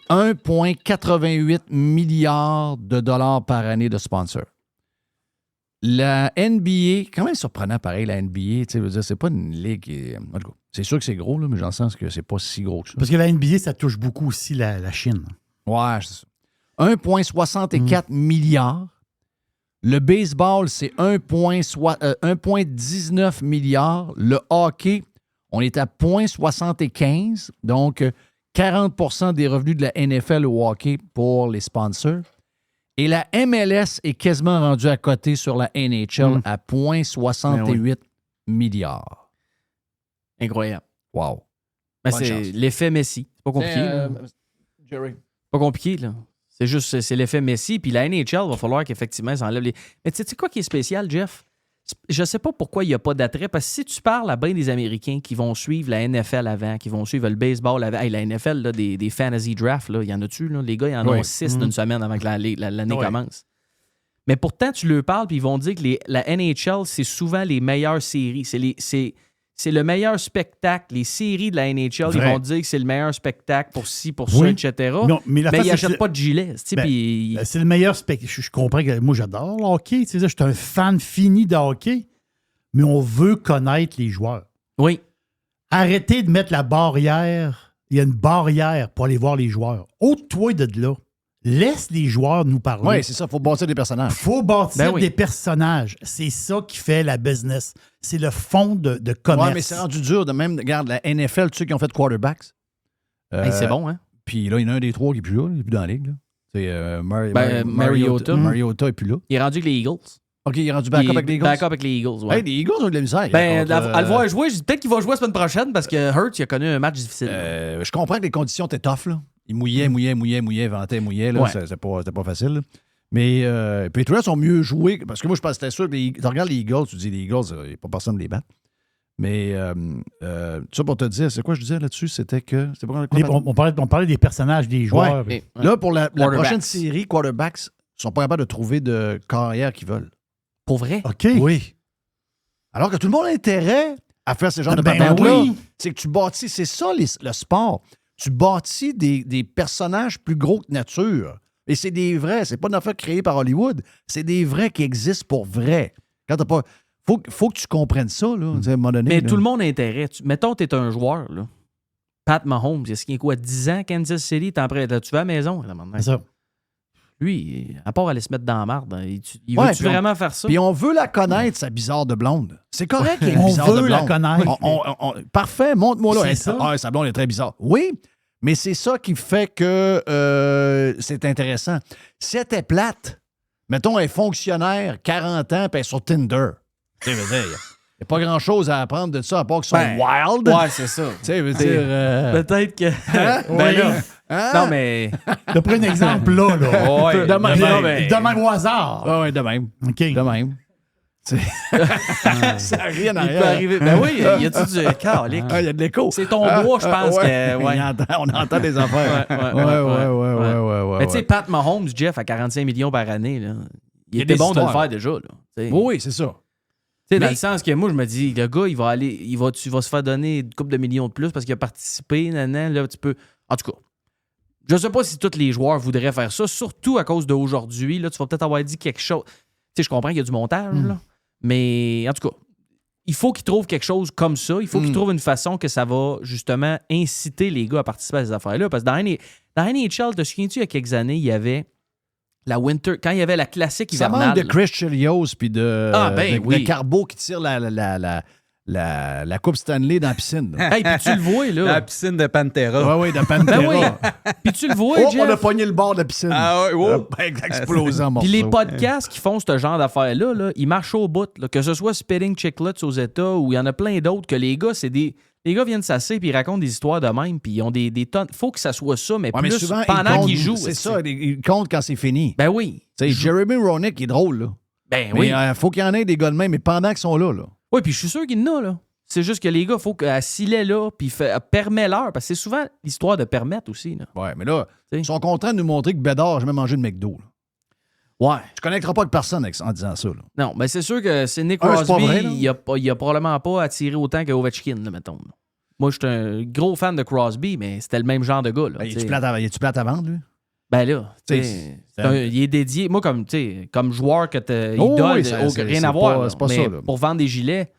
1,88 milliard de dollars par année de sponsors. La NBA, quand même surprenant pareil, la NBA, tu sais, je veux dire, c'est pas une ligue. En tout cas, c'est sûr que c'est gros, là, mais dans le sens que c'est pas si gros que ça. Parce que la NBA, ça touche beaucoup aussi la Chine. Ouais, c'est ça. 1,64 milliard. Le baseball, c'est 1,19 milliard. Le hockey, on est à 0,75. Donc, 40 des revenus de la NFL au hockey pour les sponsors. Et la MLS est quasiment rendue à côté sur la NHL à 0,68 milliards. Incroyable. Wow. Ben, c'est l'effet Messi. C'est pas compliqué. Jerry. Pas compliqué, là. C'est juste, c'est l'effet Messi. Puis la NHL, il va falloir qu'effectivement, ça enlève les... Mais tu sais quoi qui est spécial, Jeff? Je sais pas pourquoi il n'y a pas d'attrait, parce que si tu parles à bien des Américains qui vont suivre la NFL avant, qui vont suivre le baseball avant, hey, la NFL, là, des fantasy drafts, il y en a-tu? Là? Les gars, ils en ont 6 d'une semaine avant que l'année commence. Mais pourtant, tu leur parles, puis ils vont dire que la NHL, c'est souvent les meilleures séries. C'est le meilleur spectacle. Les séries de la NHL, ils vont dire que c'est le meilleur spectacle pour ci, pour ça, etc. Non, mais ils n'achètent pas de gilet. C'est le meilleur spectacle. Je comprends que moi, j'adore le hockey. Je suis un fan fini de hockey, mais on veut connaître les joueurs. Oui. Arrêtez de mettre la barrière. Il y a une barrière pour aller voir les joueurs. Ôte-toi de là. Laisse les joueurs nous parler. Oui, c'est ça. Il faut bâtir des personnages. Il faut bâtir des personnages. C'est ça qui fait la business. C'est le fond de commerce. Oui, mais c'est rendu dur de même. Regarde, la NFL, tu sais qui ont fait quarterbacks. C'est bon, hein? Puis là, il y en a un des trois qui n'est plus là. Il n'est plus dans la ligue. Là. C'est Mariota. Mariota n'est plus là. Il est rendu avec les Eagles. OK, il est rendu backup avec les Eagles. Backup avec les Eagles, ouais. Hey, les Eagles ont de la misère. À le voir jouer, je dis peut-être qu'il va jouer la semaine prochaine parce que Hurts, il a connu un match difficile. Je comprends que les conditions étaient tough, là. Il mouillait, ventait, mouillait. Là. Ouais. C'était pas facile. Là. Mais les Patriots sont mieux joués. Parce que moi, je pense que c'était sûr. Tu regardes les Eagles, tu dis les Eagles, il n'y a pas personne de les battre. Mais ça, pour te dire, c'est quoi je disais là-dessus? C'était que. On parlait des personnages, des joueurs. Ouais. Là, pour la prochaine série, quarterbacks sont pas capables de trouver de carrière qu'ils veulent. Pour vrai? OK. Oui. Alors que tout le monde a intérêt à faire ce genre de ben patente-là. oui. C'est que tu bâtis, c'est ça le sport. Tu bâtis des personnages plus gros que nature. Et c'est des vrais. C'est pas une affaire créée par Hollywood. C'est des vrais qui existent pour vrai. Quand t'as pas. Faut que tu comprennes ça, là, à un moment donné. Mais là. tout le monde a intérêt. Mettons, t'es un joueur, là. Pat Mahomes, est-ce qu'il y a quoi, 10 ans, Kansas City, t'es prêt, tu vas à la maison? C'est ça. Lui, à part aller se mettre dans la marde, il Ouais, veut-tu vraiment faire ça? Puis on veut la connaître, sa bizarre de blonde. C'est correct qu'elle est bizarre de blonde. On veut la connaître. Parfait, montre-moi là. C'est ça. Sa blonde est très bizarre. Oui, mais c'est ça qui fait que c'est intéressant. Si elle était plate, mettons, elle est fonctionnaire, 40 ans, puis elle est sur Tinder. Tu sais, il n'y a pas grand-chose à apprendre de ça, à part qu'ils sont wild. Ouais, c'est ça. Tu sais, veut dire... Peut-être que... Hein? Ben Oui. là... Hein? Non, mais... T'as pris un exemple là. Ouais, de même au hasard. Oui, de même. OK. De même. Ça n'a rien à Il rien. peut arriver... Ben oui, il y a-tu du calique? Il y a de l'écho. C'est ton bois, je pense que... Ouais. On entend des affaires. Ouais. Mais tu sais, Pat Mahomes, Jeff, à 45 millions par année, là, il y a était des bon de le histoires. faire déjà. Là, Oui, c'est ça. dans le sens que moi, je me dis, le gars, il va se faire donner une couple de millions de plus parce qu'il a participé, là, tu peux... En tout cas, je sais pas si tous les joueurs voudraient faire ça, surtout à cause d'aujourd'hui. Là, tu vas peut-être avoir dit quelque chose... Tu sais, je comprends qu'il y a du montage, là, mais en tout cas, il faut qu'ils trouvent quelque chose comme ça. Il faut qu'ils trouvent une façon que ça va justement inciter les gars à participer à ces affaires-là. Parce que dans NHL, te souviens-tu, il y a quelques années, il y avait la Winter... Quand il y avait la classique Ça hivernale... manque de Chris Chelios puis de Carbo qui tire la Coupe Stanley dans la piscine. Hey, puis tu le vois, là. La piscine de Pantera. Oui, de Pantera. Ben oui. Puis tu le vois, Oh, Jeff. on a pogné le bord de la piscine. Ah oui, Explosant, mon Puis les podcasts qui font ce genre d'affaires-là, là, ils marchent au bout. Là. Que ce soit Spitting Chicklets aux États ou il y en a plein d'autres que les gars, les gars viennent s'asseoir puis ils racontent des histoires de même puis ils ont des tonnes. Faut que ça soit ça, mais plus souvent, pendant qu'ils jouent. C'est ça, ils comptent quand c'est fini. Ben oui. Jeremy Roenick, il est drôle, là. Ben mais oui. Faut qu'il y en ait des gars de même, mais pendant qu'ils sont là. Oui, puis je suis sûr qu'il y en a, là. C'est juste que les gars, il faut s'il est là, puis permet-leur, parce que c'est souvent l'histoire de permettre aussi. Là. Ouais, mais là, ils sont contents de nous montrer que Bédard n'a jamais mangé de McDo. Là. Ouais. Tu ne connecteras pas de personne en disant ça. Là. Non, mais c'est sûr que c'est Nick c'est Crosby, pas vrai, il a probablement pas attiré autant que Ovechkin, là, mettons. Là. Moi, je suis un gros fan de Crosby, mais c'était le même genre de gars. Là, Ben, es-tu plate à vendre, lui? Ben là, il est dédié. Moi, comme joueur que tu idole, rien à voir. C'est pas mais ça. Là. Pour vendre des gilets,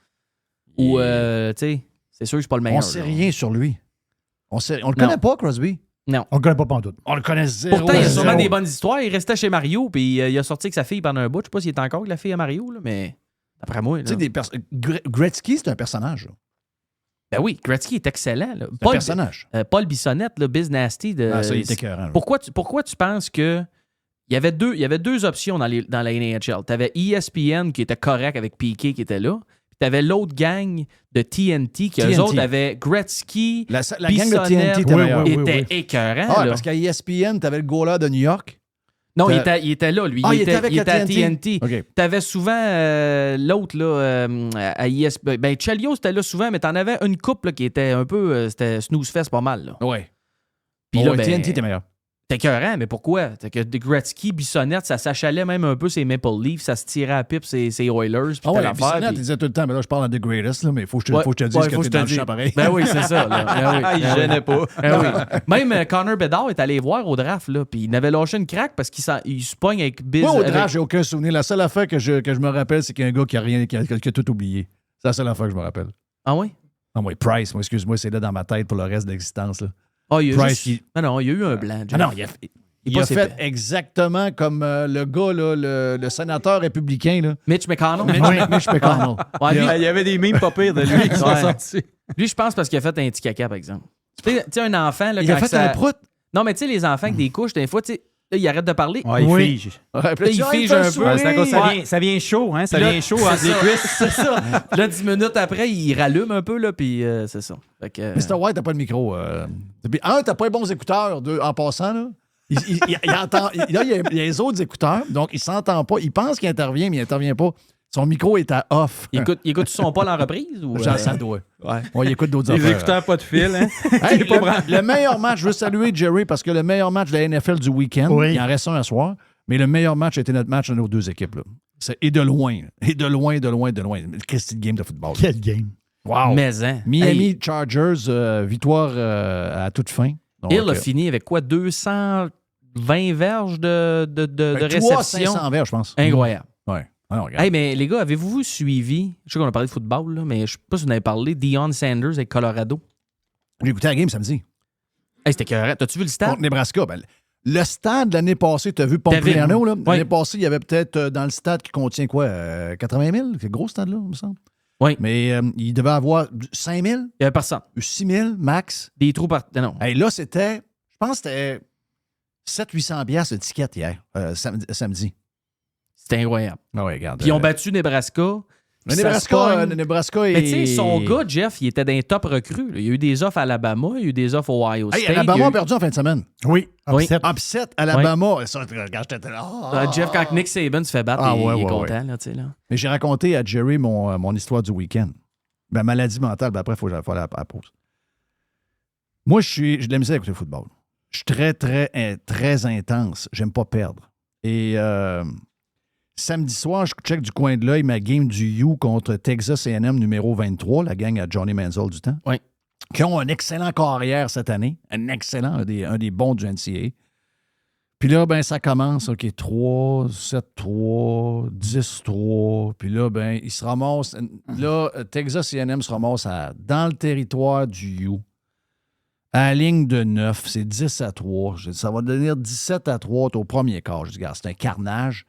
ou, tu sais, c'est sûr que c'est pas le meilleur. On sait rien sur lui. On le connaît pas, Crosby. Non. On le connaît pas pantoute. On le connaît zéro. Pourtant, il y a sûrement des bonnes histoires. Il restait chez Mario, puis il a sorti avec sa fille pendant un bout. Je sais pas s'il est encore avec la fille à Mario, là, mais d'après moi. Tu sais, Gretzky, c'est un personnage. Là. Ben oui, Gretzky est excellent. Là. C'est un personnage. Paul Bissonnette, le Biz Nasty. Ça, il était écœurant. Pourquoi tu penses que. Il y avait deux options dans la NHL. Tu avais ESPN qui était correct avec Piqué qui était là. Puis tu avais l'autre gang de TNT qui, eux autres, avaient Gretzky. La gang de TNT était écœurant. Ah, parce qu'à ESPN, tu avais le goaler de New York. Non, il était là, lui. Il était à TNT. Okay. T'avais souvent l'autre, là, à ESPN. Ben, Chelios était là souvent, mais t'en avais une couple là, qui était un peu... c'était snooze fest pas mal, là. Ouais. Puis là, TNT était meilleur. T'es écœurant, mais pourquoi? T'as que de Gretzky, Bissonnette, ça s'achalait même un peu ses Maple Leafs, ça se tirait à pipe ses Oilers. Ah ouais, Bissonnette, il disait tout le temps, mais là, je parle à The Greatest, là, mais il faut que je te dise que t'es dans le champ pareil. Ben oui, c'est ça. Là. Il gênait pas. Même Connor Bedard est allé voir au draft, là, puis il avait lâché une craque parce qu'il se pogne avec Biz. Moi, au draft, j'ai aucun souvenir. La seule affaire que je me rappelle, c'est qu'il y a un gars qui a tout oublié. C'est la seule affaire que je me rappelle. Ah oui? Ah oui, Price, excuse-moi, c'est là dans ma tête pour le reste de l'existence. Ah, il y a Price, juste... Non, il y a eu un blanc. Ah non, Il a fait exactement comme le gars, là, le sénateur républicain. Là. Mitch McConnell. Mitch McConnell. Ouais, il y avait des mimes pas pires de lui qui sont sortis. Lui, je pense parce qu'il a fait un petit caca, par exemple. Tu sais, un enfant... Là, il a fait un prout? Non, mais tu sais, les enfants avec des couches, des fois, tu sais... Là, il arrête de parler. Ouais, il fige. Là, il fige un peu. C'est à cause ça vient chaud, hein? Ça vient chaud entre les cuisses. C'est ça. Là, 10 minutes après, il rallume un peu, là, puis c'est ça. Mr. White, t'as pas de micro. T'as pas les bons écouteurs. En passant, là. Il entend. Là, il y a les autres écouteurs, donc il s'entend pas. Il pense qu'il intervient, mais il intervient pas. Son micro est à off. Il écoute son Paul en reprise? Ou Genre, ça doit. Ouais. Il écoute d'autres affaires. Les écouteurs pas de fil, hein? Hey, le meilleur match, je veux saluer Jerry parce que le meilleur match de la NFL du week-end, il en reste un à soir, mais le meilleur match a été notre match de nos deux équipes. Là. Et de loin. Qu'est-ce que game de football? Quel game? Wow. Mais, hein. Miami Chargers, victoire à toute fin. Donc, Hill a fini avec quoi? 220 verges de réception? 500 verges, je pense. Incroyable. Ouais. Alors, hey, mais les gars, avez-vous suivi, je sais qu'on a parlé de football, là, mais je sais pas si vous en avez parlé, Deion Sanders avec Colorado? J'ai écouté la game samedi. Hey, c'était correct. T'as-tu vu le stade? Contre Nebraska. Ben, le stade l'année passée, tu as vu Pompliano, là? L'année passée, il y avait peut-être dans le stade qui contient quoi? 80 000? C'est gros stade-là, il me semble. Oui. Mais il devait avoir 5 000? Il y avait personne. 6 000 max? Des trous par... Non. Hey, là, c'était, je pense que c'était 700-800$ de ticket hier, samedi. C'était incroyable. Ah ouais, regarde. Puis ils ont battu Nebraska. Nebraska est... Mais tu sais, son gars, Jeff, il était dans les top recrues. Là. Il y a eu des offres à Alabama, il y a eu des offres au Ohio State. Alabama a perdu en fin de semaine. Oui. Upset, Alabama. Ça, quand j'étais là... Jeff, quand Nick Saban se fait battre, il est content. Là, là. Mais j'ai raconté à Jerry mon histoire du week-end. Ben, maladie mentale, ben après, il faut aller à la pause. Moi, j'ai de la misère à écouter le football. Je suis très, très, très intense. J'aime pas perdre. Et... samedi soir, je check du coin de l'œil ma game du U contre Texas A&M numéro 23, la gang à Johnny Manziel du temps, qui ont un excellent carrière cette année, un des bons du NCAA. Puis là, ben ça commence, OK, 3, 7-3, 10-3. Puis là, ben ils se ramassent. Là, Texas A&M se ramasse dans le territoire du U. À la ligne de 9, c'est 10-3. Ça va devenir 17-3 au premier quart. Je dis, regarde, c'est un carnage.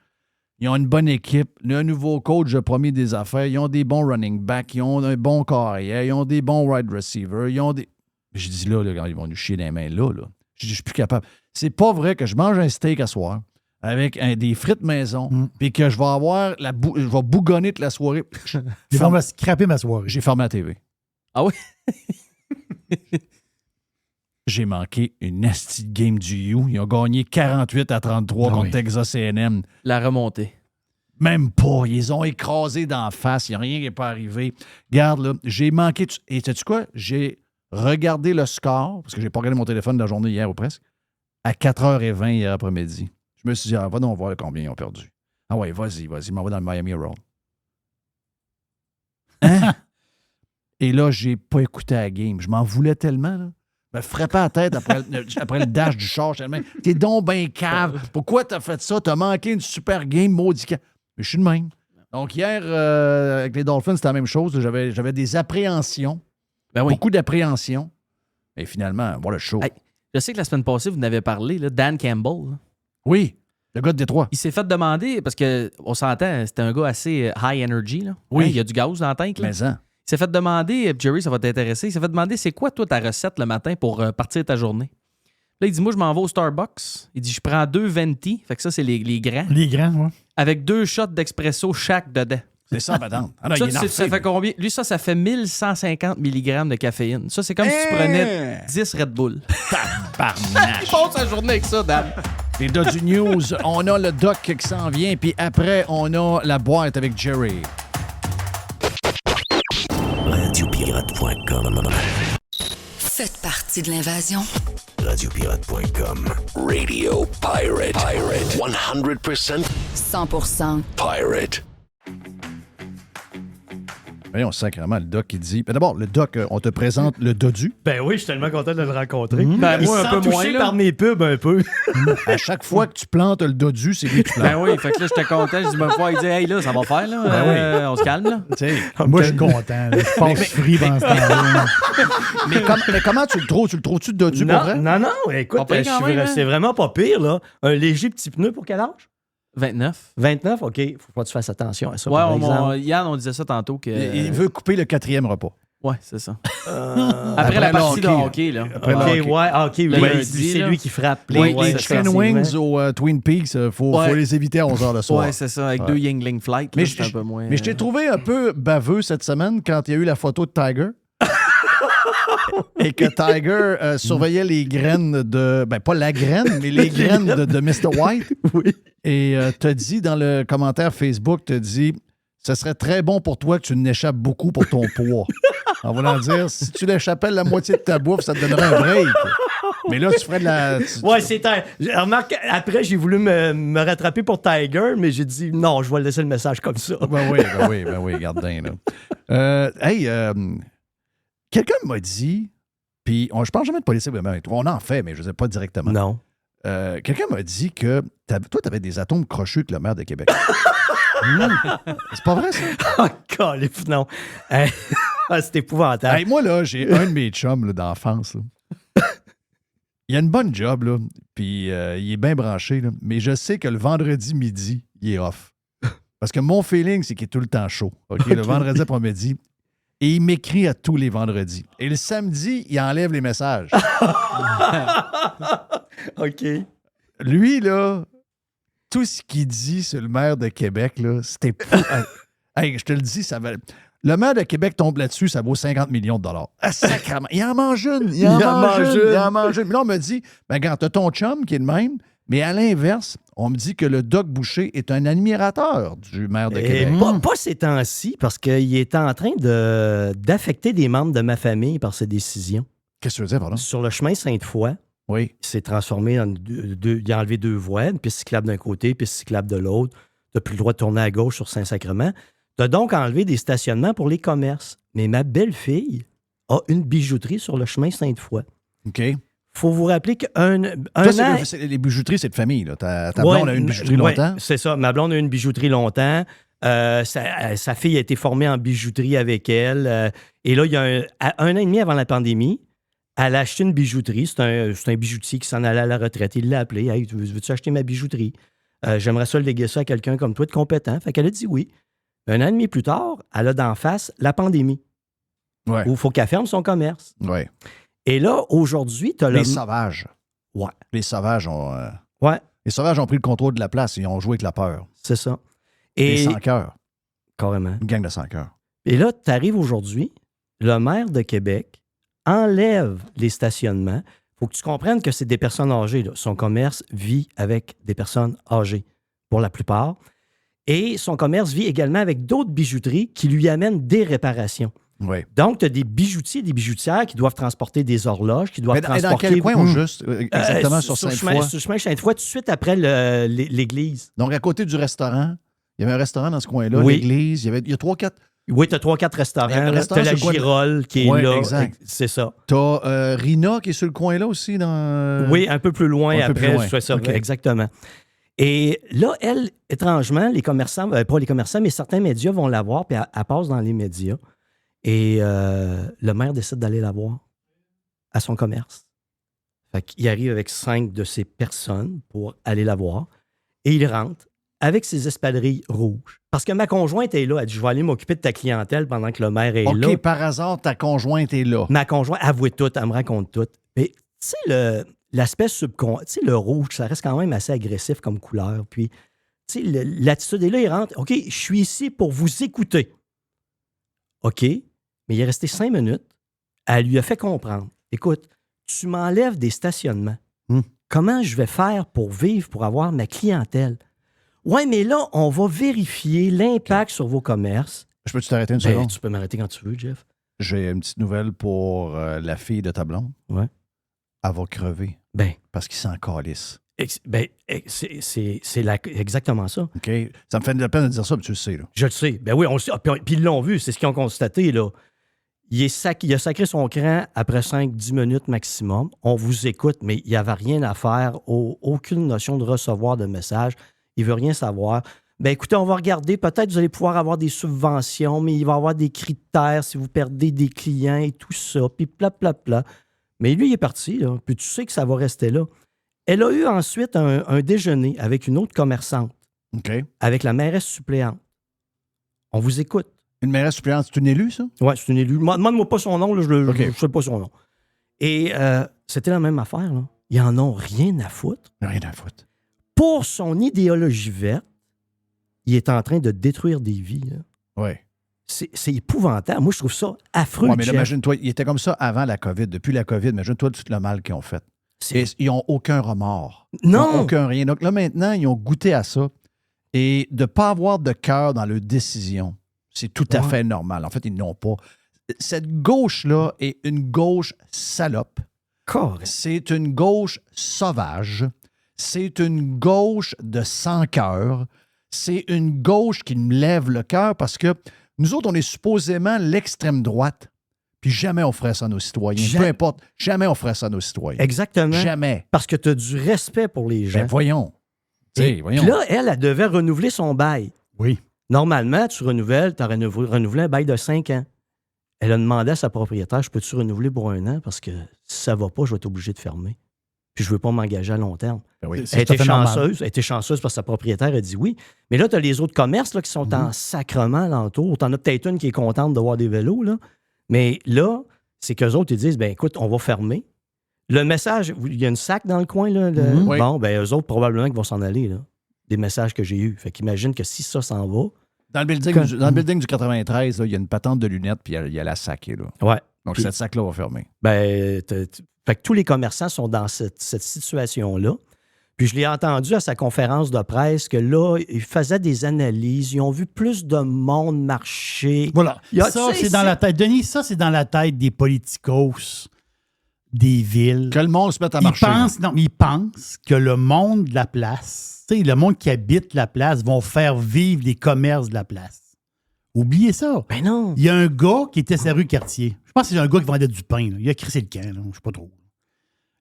Ils ont une bonne équipe. Un nouveau coach a promis des affaires. Ils ont des bons running backs. Ils ont un bon carrière. Ils ont des bons wide receivers. Ils ont des... Je dis là, ils vont nous chier les mains là. Je dis, je suis plus capable. C'est pas vrai que je mange un steak à soir avec des frites maison puis que je vais avoir je vais bougonner toute la soirée. Ils vont me scraper ma soirée. J'ai fermé la TV. Ah oui? J'ai manqué une nasty game du U. Ils ont gagné 48-33 contre Texas A&M. La remontée. Même pas. Ils les ont écrasés d'en face. Il n'y a rien qui n'est pas arrivé. Regarde, là, j'ai manqué... Et sais-tu quoi? J'ai regardé le score, parce que j'ai pas regardé mon téléphone de la journée hier ou presque, à 4h20 hier après-midi. Je me suis dit, va donc voir combien ils ont perdu. Ah ouais, vas-y, m'en va dans le Miami Roll. Hein? Et là, j'ai pas écouté la game. Je m'en voulais tellement, là. Je me ferais pas la tête après le dash du char. T'es donc ben cave. Pourquoi t'as fait ça? T'as manqué une super game, maudit. Mais je suis de même. Donc, hier, avec les Dolphins, c'était la même chose. J'avais des appréhensions. Ben oui. Beaucoup d'appréhensions. Et finalement, voilà le show. Hey, je sais que la semaine passée, vous en avez parlé, là, Dan Campbell. Là. Oui, le gars de Détroit. Il s'est fait demander, parce qu'on s'entend, c'était un gars assez high energy. Là. Oui. Hein, il y a du gaz dans la tank. Là. Mais ça. Il s'est fait demander, Jerry, ça va t'intéresser, il s'est fait demander, c'est quoi, toi, ta recette le matin pour partir ta journée? Là, il dit, moi, je m'en vais au Starbucks. Il dit, je prends 2 venti, fait que ça, c'est les grands. Les grands, oui. Avec 2 shots d'expresso chaque dedans. C'est ça, madame. Ah non, ça fait combien? Lui, ça fait 1150 mg de caféine. Ça, c'est comme si tu prenais 10 Red Bull. Tabarnache. Il passe sa journée avec ça, Dan. Les docs du news, on a le doc qui s'en vient, puis après, on a la boîte avec Jerry. Radiopirate.com. Faites partie de l'invasion. Radiopirate.com. Radio Pirate. 100% 100% Pirate. Voyons, sacrément, le doc qui dit... Ben d'abord, le doc, on te présente le dodu. Ben oui, je suis tellement content de le rencontrer. Ben, il moi, se un peu sent moins, touché là. par mes pubs un peu. À chaque fois que tu plantes le dodu, c'est lui qui plante. Ben oui, fait que là, j'étais content. Je dis, ma foi, il dit, hey, là, ça va faire, là. Ben On se calme, là. Tu sais, Moi, je suis content. là. Je passe free dans ce temps-là. mais comment tu le trouves? Tu le trouves-tu de dodu pour Non, vrai? non, écoute, Pas pire quand même, hein? c'est vraiment pas pire, là. Un léger petit pneu pour quel âge? 29. 29, OK. Faut pas que tu fasses attention à ça, Ouais, par exemple. Yann, on disait ça tantôt que. Il veut couper le 4e repas. Ouais, c'est ça. Après la le partie de hockey. hockey, là. Après le OK, hockey. ouais, OK, oui, lundi, c'est là. lui qui frappe. Les Ouais, chicken effectivement. wings au Twin Peaks, faut les éviter à 11h le soir. Ouais, c'est ça, avec Ouais. 2 Yingling Flight. Mais Là, c'est un peu moins. Mais je t'ai trouvé un peu baveux cette semaine quand il y a eu la photo de Tiger. Et que Tiger surveillait les graines de... Ben, pas la graine, mais les graines de Mr. White. Oui. Et t'as dit dans le commentaire Facebook, t'as dit... Ce serait très bon pour toi que tu n'échappes beaucoup pour ton poids. En voulant dire, si tu l'échappais la moitié de ta bouffe, ça te donnerait un break. Mais là, tu ferais de la... Ouais, c'est un... Remarque, après, j'ai voulu me rattraper pour Tiger, mais j'ai dit non, je vais laisser le message comme ça. Ben oui, garde bien, là. Quelqu'un m'a dit, puis je pense jamais de policier, on en fait, mais je ne sais pas directement. Non. Quelqu'un m'a dit que toi, tu avais des atomes crochus avec le maire de Québec. C'est pas vrai, ça? Oh, calif, non. C'est épouvantable. Hey, moi, là, j'ai un de mes chums là, d'enfance. Là. Il a une bonne job, là, puis il est bien branché, là, mais je sais que le vendredi midi, il est off. Parce que mon feeling, c'est qu'il est tout le temps chaud. OK? Le vendredi après-midi. Et il m'écrit à tous les vendredis. Et le samedi, il enlève les messages. OK. Lui, là, tout ce qu'il dit sur le maire de Québec, là, c'était... Hey, je te le dis, ça va... Le maire de Québec tombe là-dessus, ça vaut 50 millions de dollars. Ah, sacrément. Il en mange une. Il en mange une. Mais là, on me dit, ben, regarde, t'as ton chum qui est le même, mais à l'inverse, on me dit que le Doc Boucher est un admirateur du maire de Québec. Pas ces temps-ci, parce qu'il est en train d'affecter des membres de ma famille par ses décisions. Qu'est-ce que tu veux dire, pardon? Sur le chemin Sainte-Foy, oui. Il s'est transformé en il a enlevé 2 voies, une piste cyclable d'un côté, une piste cyclable de l'autre. Tu n'as plus le droit de tourner à gauche sur Saint-Sacrement. Tu as donc enlevé des stationnements pour les commerces. Mais ma belle-fille a une bijouterie sur le chemin Sainte-Foy. OK. Faut vous rappeler les bijouteries, c'est de famille. Là. Ta blonde a eu une bijouterie longtemps. C'est ça. Ma blonde a eu une bijouterie longtemps. Sa fille a été formée en bijouterie avec elle. Et là, il y a un an et demi avant la pandémie, elle a acheté une bijouterie. C'est un bijoutier qui s'en allait à la retraite. Il l'a appelé. « Hey, veux-tu acheter ma bijouterie? J'aimerais ça léguer ça à quelqu'un comme toi de compétent. » Fait qu'elle a dit oui. Un an et demi plus tard, elle a d'en face la pandémie. Ouais. Où il faut qu'elle ferme son commerce. Ouais. Et là, aujourd'hui, tu as Les sauvages. Ouais. Les sauvages ont... Ouais. Les sauvages ont pris le contrôle de la place. Ils ont joué avec la peur. C'est ça. Et sans cœur. Carrément. Une gang de sans cœur. Et là, tu arrives aujourd'hui, le maire de Québec enlève les stationnements. Il faut que tu comprennes que c'est des personnes âgées. Là. Son commerce vit avec des personnes âgées, pour la plupart. Et son commerce vit également avec d'autres bijouteries qui lui amènent des réparations. Oui. Donc, tu as des bijoutiers, des bijoutières qui doivent transporter des horloges, qui doivent transporter... Dans quel coin, juste? Exactement sur Sainte-Foy? Sur le chemin Sainte-Foy, tout de suite après l'église. Donc, à côté du restaurant, il y avait un restaurant dans ce coin-là, oui. L'église, il y a 3-4... Oui, tu as 3-4 restaurants. Tu as la Girole qui est là. Exact. C'est ça. Tu as Rina qui est sur le coin là aussi. Oui, un peu plus loin après. Je fais ça. Okay. Exactement. Et là, elle, étrangement, les commerçants, pas les commerçants, mais certains médias vont la voir, puis elle passe dans les médias. Et le maire décide d'aller la voir à son commerce. Fait qu'il arrive avec 5 de ses personnes pour aller la voir. Et il rentre avec ses espadrilles rouges. Parce que ma conjointe est là. Elle dit, je vais aller m'occuper de ta clientèle pendant que le maire est là. OK, par hasard, ta conjointe est là. Ma conjointe, avouez tout, elle me raconte tout. Mais tu sais, l'aspect subconscient, tu sais, le rouge, ça reste quand même assez agressif comme couleur. Puis, tu sais, l'attitude est là, il rentre. OK, je suis ici pour vous écouter. OK, mais il est resté 5 minutes. Elle lui a fait comprendre. Écoute, tu m'enlèves des stationnements. Comment je vais faire pour vivre, pour avoir ma clientèle? Oui, mais là, on va vérifier l'impact sur vos commerces. Je peux t'arrêter une seconde? Tu peux m'arrêter quand tu veux, Jeff. J'ai une petite nouvelle pour la fille de ta blonde. Ouais. Elle va crever. Ben. Parce qu'il s'en calisse. Exactement ça. OK. Ça me fait de la peine de dire ça, mais tu le sais. Là. Je le sais. Ben oui, on le sait. Puis ils l'ont vu, c'est ce qu'ils ont constaté. Là. Il a sacré son cran après 5-10 minutes maximum. On vous écoute, mais il n'y avait rien à faire. Aucune notion de recevoir de message. Il ne veut rien savoir. Ben écoutez, on va regarder. Peut-être que vous allez pouvoir avoir des subventions, mais il va y avoir des critères si vous perdez des clients et tout ça. Puis pla. Mais lui, il est parti. Là. Puis tu sais que ça va rester là. Elle a eu ensuite un déjeuner avec une autre commerçante. OK. Avec la mairesse suppléante. On vous écoute. Une mairesse suppléante, c'est une élue, ça? Oui, c'est une élue. Demande-moi pas son nom, là, je ne sais pas son nom. Et c'était la même affaire. Là. Ils en ont rien à foutre. Rien à foutre. Pour son idéologie verte, il est en train de détruire des vies. Oui. C'est épouvantable. Moi, je trouve ça affreux. Ouais, mais là, imagine-toi, il était comme ça avant la COVID. Depuis la COVID, imagine-toi tout le mal qu'ils ont fait. Ils n'ont aucun remords. Non. Ils n'ont aucun rien. Donc là, maintenant, ils ont goûté à ça. Et de ne pas avoir de cœur dans leurs décisions, c'est tout à fait normal. En fait, ils n'ont pas. Cette gauche-là est une gauche salope. Correct. C'est une gauche sauvage. C'est une gauche de sans-cœur. C'est une gauche qui me lève le cœur parce que nous autres, on est supposément l'extrême droite. Puis jamais on ferait ça à nos citoyens. Peu importe, jamais on ferait ça à nos citoyens. Exactement. Jamais. Parce que tu as du respect pour les gens. Ben voyons. Voyons. Puis là, elle devait renouveler son bail. Oui. Normalement, tu renouvelles, tu as renouvelé un bail de 5 ans. Elle a demandé à sa propriétaire, je peux-tu renouveler pour 1 an? Parce que si ça ne va pas, je vais être obligé de fermer. Puis je ne veux pas m'engager à long terme. Ben oui. Elle était chanceuse parce que sa propriétaire a dit oui. Mais là, tu as les autres commerces là, qui sont en sacrement alentour. Tu en as peut-être une qui est contente de voir des vélos, là. Mais là, c'est qu'eux autres, ils disent, ben écoute, on va fermer. Le message, il y a une SAC dans le coin, là. Bon, ben eux autres, probablement qu'ils vont s'en aller, là. Des messages que j'ai eus. Fait qu'imagine que si ça s'en va... Dans le building du 93, il y a une patente de lunettes, puis il y a la SAC qui est là. Ouais. Donc, cette SAC-là va fermer. Ben, fait que tous les commerçants sont dans cette situation-là. Puis je l'ai entendu à sa conférence de presse que là, il faisait des analyses. Ils ont vu plus de monde marcher. Voilà. Ça, c'est dans la tête. Denis, ça, c'est dans la tête des politicos des villes. Que le monde se mette à marcher. Ils pensent que le monde de la place, le monde qui habite la place, vont faire vivre les commerces de la place. Oubliez ça. Ben non. Il y a un gars qui était sur la rue Cartier. Je pense que c'est un gars qui vendait du pain. Là. Il a crissé le camp. Là. Je sais pas trop.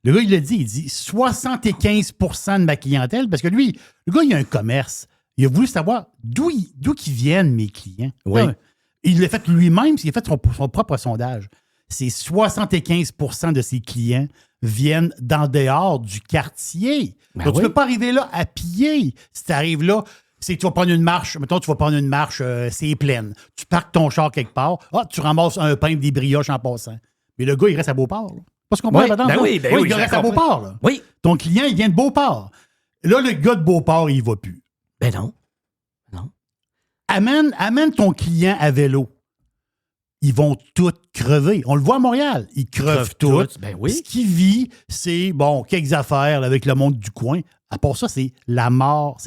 Le gars, il dit 75 de ma clientèle, parce que lui, le gars, il a un commerce. Il a voulu savoir d'où qu'ils viennent mes clients. Oui. Là, il l'a fait lui-même, il a fait son propre sondage. C'est 75 de ses clients viennent d'en dehors du quartier. Ben Donc, tu ne peux pas arriver là à pied. Si tu arrives là, tu vas prendre une marche. Mettons, tu vas prendre une marche, c'est pleine. Tu parques ton char quelque part. Tu ramasses un pain, des brioches en passant. Mais le gars, il reste à Beauport. Là. Parce qu'on parle il reste à Beauport. Là. Oui. Ton client, il vient de Beauport. Là, le gars de Beauport, il ne va plus. Ben non. Amène ton client à vélo. Ils vont tous crever. On le voit à Montréal. Ils crevent tous. Ben oui. Ce qui vit, c'est, quelques affaires là, avec le monde du coin. À part ça, c'est la mort.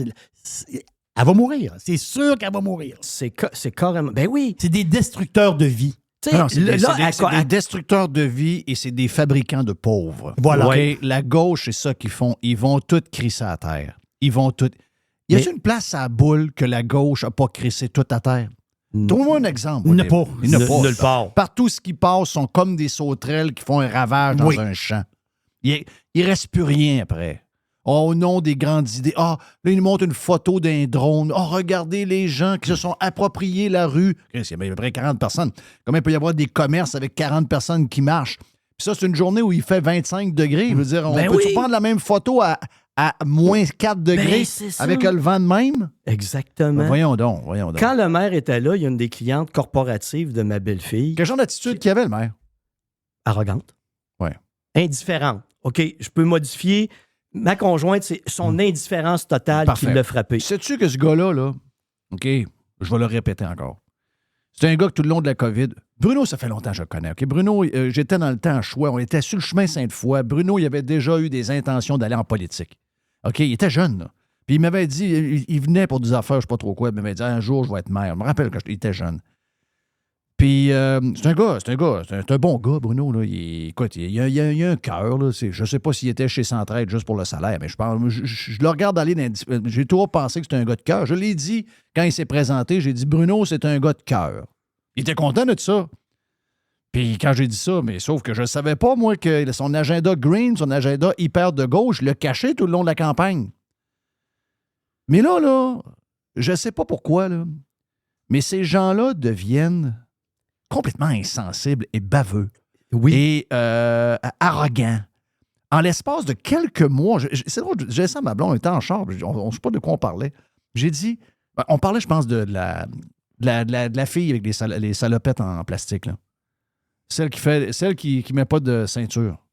Elle va mourir. C'est sûr qu'elle va mourir. C'est carrément... Ben oui. C'est des destructeurs de vie. Non, c'est des destructeurs de vie et c'est des fabricants de pauvres. Voilà. Okay? La gauche, c'est ça qu'ils font. Ils vont tout crisser à terre. Ils vont tout... Y a-t-il une place à la boule que la gauche n'a pas crissé tout à terre? Trouve-moi un exemple. Il n'y en a pas. Il n'y en a pas. Nulle part. Partout ce qui passe sont comme des sauterelles qui font un ravage dans un champ. Il ne reste plus rien après. Au nom des grandes idées. Là, ils nous montrent une photo d'un drone. Regardez les gens qui se sont appropriés la rue. Il y a à peu près 40 personnes. Comment il peut y avoir des commerces avec 40 personnes qui marchent? Puis ça, c'est une journée où il fait 25 degrés. Je veux dire, on peut-tu prendre la même photo à moins 4 degrés avec le vent de même? Exactement. Voyons donc. Quand le maire était là, il y a une des clientes corporatives de ma belle-fille. Quel genre d'attitude qu'il y avait, le maire? Arrogante. Ouais. Indifférente. OK, je peux modifier. Ma conjointe, c'est son indifférence totale qui l'a frappé. Sais-tu que ce gars-là, là, OK, je vais le répéter encore. C'est un gars que tout le long de la COVID... Bruno, ça fait longtemps que je le connais. OK? Bruno, j'étais dans le temps à Choix. On était sur le chemin Sainte-Foy. Bruno, il avait déjà eu des intentions d'aller en politique. OK? Il était jeune, là. Puis il m'avait dit... Il venait pour des affaires, je ne sais pas trop quoi. Il m'avait dit, un jour, je vais être maire. Je me rappelle quand il était jeune. Puis, c'est un bon gars, Bruno. Là. Écoute, il y a un cœur. Là. Je ne sais pas s'il était chez Centraide juste pour le salaire, mais je le regarde aller dans... J'ai toujours pensé que c'était un gars de cœur. Je l'ai dit quand il s'est présenté. J'ai dit, Bruno, c'est un gars de cœur. Il était content de ça. Puis quand j'ai dit ça, mais sauf que je ne savais pas, moi, que son agenda green, son agenda hyper de gauche, le cachait tout le long de la campagne. Mais là, je ne sais pas pourquoi, là, mais ces gens-là deviennent complètement insensibles et baveux. Oui. Et arrogants. En l'espace de quelques mois, c'est drôle, j'ai ça à ma blonde, on était en char, on ne sait pas de quoi on parlait. J'ai dit, on parlait, je pense, de la fille avec les salopettes en plastique, là. Celle qui met pas de ceinture.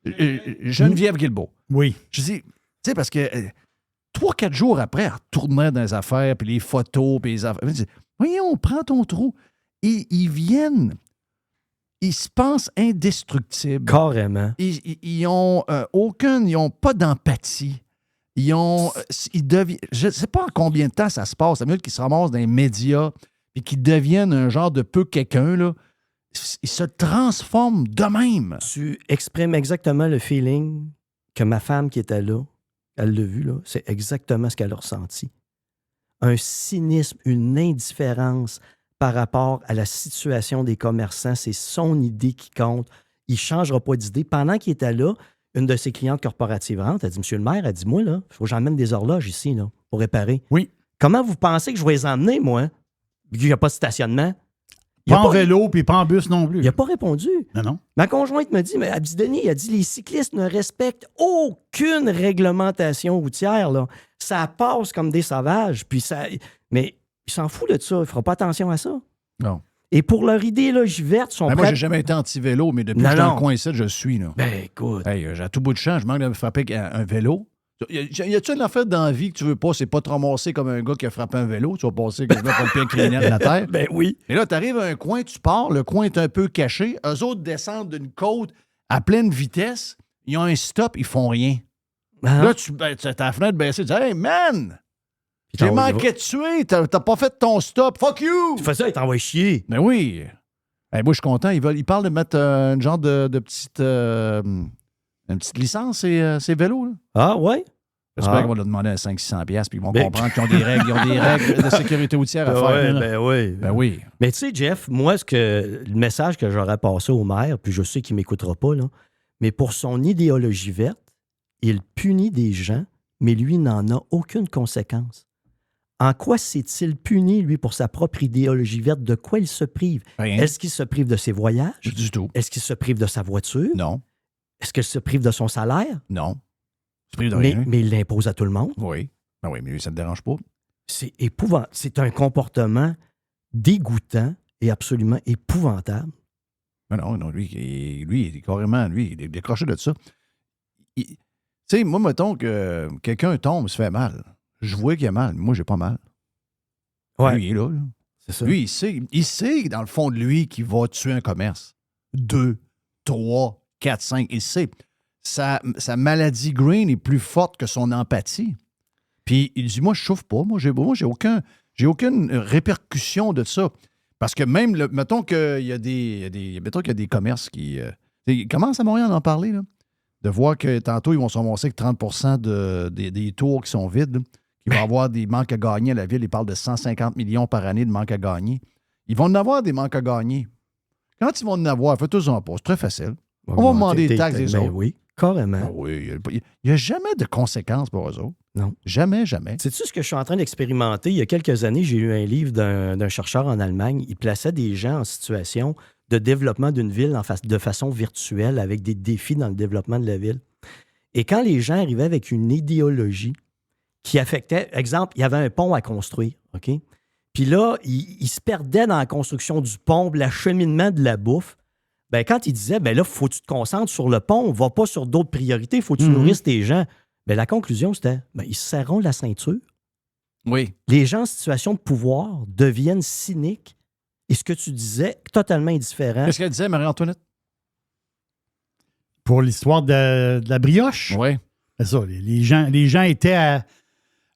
Geneviève Guilbeault. Oui. Je dis, tu sais, parce que 3-4 jours après, elle retournait dans les affaires, puis les photos, puis les affaires. Je dis, voyons, prends ton trou. Ils viennent, ils se pensent indestructibles. Carrément. Ils ont ils n'ont pas d'empathie. Je ne sais pas en combien de temps ça se passe. C'est mieux qu'ils se ramassent dans les médias et qu'ils deviennent un genre de peu quelqu'un, là. Ils se transforment d'eux-mêmes. Tu exprimes exactement le feeling que ma femme qui était là, elle l'a vu, là, c'est exactement ce qu'elle a ressenti. Un cynisme, une indifférence par rapport à la situation des commerçants. C'est son idée qui compte. Il ne changera pas d'idée. Pendant qu'il était là, une de ses clientes corporatives rentre. Elle dit, Monsieur le maire, elle dit, moi, là, il faut que j'emmène des horloges ici, là, pour réparer. Oui. Comment vous pensez que je vais les emmener, moi, vu qu'il n'y a pas de stationnement? Pas en vélo, puis pas en bus non plus. Il n'a pas répondu. Non. Ma conjointe me dit, mais elle dit, Denis, elle dit, les cyclistes ne respectent aucune réglementation routière, là. Ça passe comme des sauvages, puis ça... Mais il s'en fout de ça. Il ne fera pas attention à ça. Non. Et pour leur idéologie verte, sont moi, j'ai jamais été anti-vélo, mais depuis que je suis dans le coin ici, je suis, là. Ben, écoute. Hey, j'ai à tout bout de champ, je manque de me frapper avec un vélo. Y a-tu une affaire dans la vie que tu veux pas, c'est pas te ramasser comme un gars qui a frappé un vélo, tu vas passer que je vais pas le pied criminel de la terre. Ben oui. Et là, tu arrives à un coin, tu pars, le coin est un peu caché, eux autres descendent d'une côte à pleine vitesse, ils ont un stop, ils font rien. Ah. Là, tu as ta fenêtre baissée, tu dis, hey man! J'ai manqué de tuer, t'as pas fait ton stop, fuck you! Tu fais ça, il t'envoie chier. Ben oui. Hey, moi, je suis content. Ils parlent de mettre une genre de petite, une petite licence, ces vélos. Là. Ah, ouais? J'espère qu'on va leur demander à 500-600$, puis ils vont comprendre qu'ils ont des règles de sécurité routière à faire. Ben oui. Mais tu sais, Jeff, moi, le message que j'aurais passé au maire, puis je sais qu'il ne m'écoutera pas, là, mais pour son idéologie verte, il punit des gens, mais lui n'en a aucune conséquence. En quoi s'est-il puni, lui, pour sa propre idéologie verte? De quoi il se prive? Rien. Est-ce qu'il se prive de ses voyages? Du tout. Est-ce qu'il se prive de sa voiture? Non. Est-ce qu'il se prive de son salaire? Non. Il se prive de rien. Mais il l'impose à tout le monde? Oui. Ben oui, mais lui, ça ne te dérange pas. C'est épouvantable. C'est un comportement dégoûtant et absolument épouvantable. Non, lui, il est carrément, il est décroché de ça. Tu sais, moi, mettons que quelqu'un tombe, se fait mal. Je vois qu'il a mal, mais moi, j'ai pas mal. Ouais. Lui, il est là. C'est ça. Lui, il sait, dans le fond de lui, qu'il va tuer un commerce. 2, 3, 4, 5. Il sait. Sa maladie green est plus forte que son empathie. Puis, il dit, moi, je souffre pas. Moi, j'ai aucune répercussion de ça. Parce que même, mettons qu'il y a des commerces qui... ils commencent à Montréal à en parler, là. De voir que tantôt, ils vont se ramasser avec 30% des tours qui sont vides, là. Il va y avoir des manques à gagner à la ville. Ils parlent de 150 millions par année de manques à gagner. Ils vont en avoir des manques à gagner. Quand ils vont en avoir, faites-en pas. C'est très facile. On va demander des taxes des autres. Oui, carrément. Ah oui, il n'y a jamais de conséquences pour eux autres. Non. Jamais. Sais-tu ce que je suis en train d'expérimenter? Il y a quelques années, j'ai lu un livre d'un chercheur en Allemagne. Il plaçait des gens en situation de développement d'une ville de façon virtuelle avec des défis dans le développement de la ville. Et quand les gens arrivaient avec une idéologie qui affectait, exemple, il y avait un pont à construire, OK? Puis là, il se perdait dans la construction du pont, l'acheminement de la bouffe. Ben, quand il disait, ben là, il faut que tu te concentres sur le pont, on ne va pas sur d'autres priorités, il faut que tu nourrisses tes gens. Ben, la conclusion, c'était, ben, ils se serreront la ceinture. Oui. Les gens en situation de pouvoir deviennent cyniques. Et ce que tu disais, totalement indifférent. Qu'est-ce qu'elle disait, Marie-Antoinette? Pour l'histoire de la brioche? Oui. C'est ça. Les gens étaient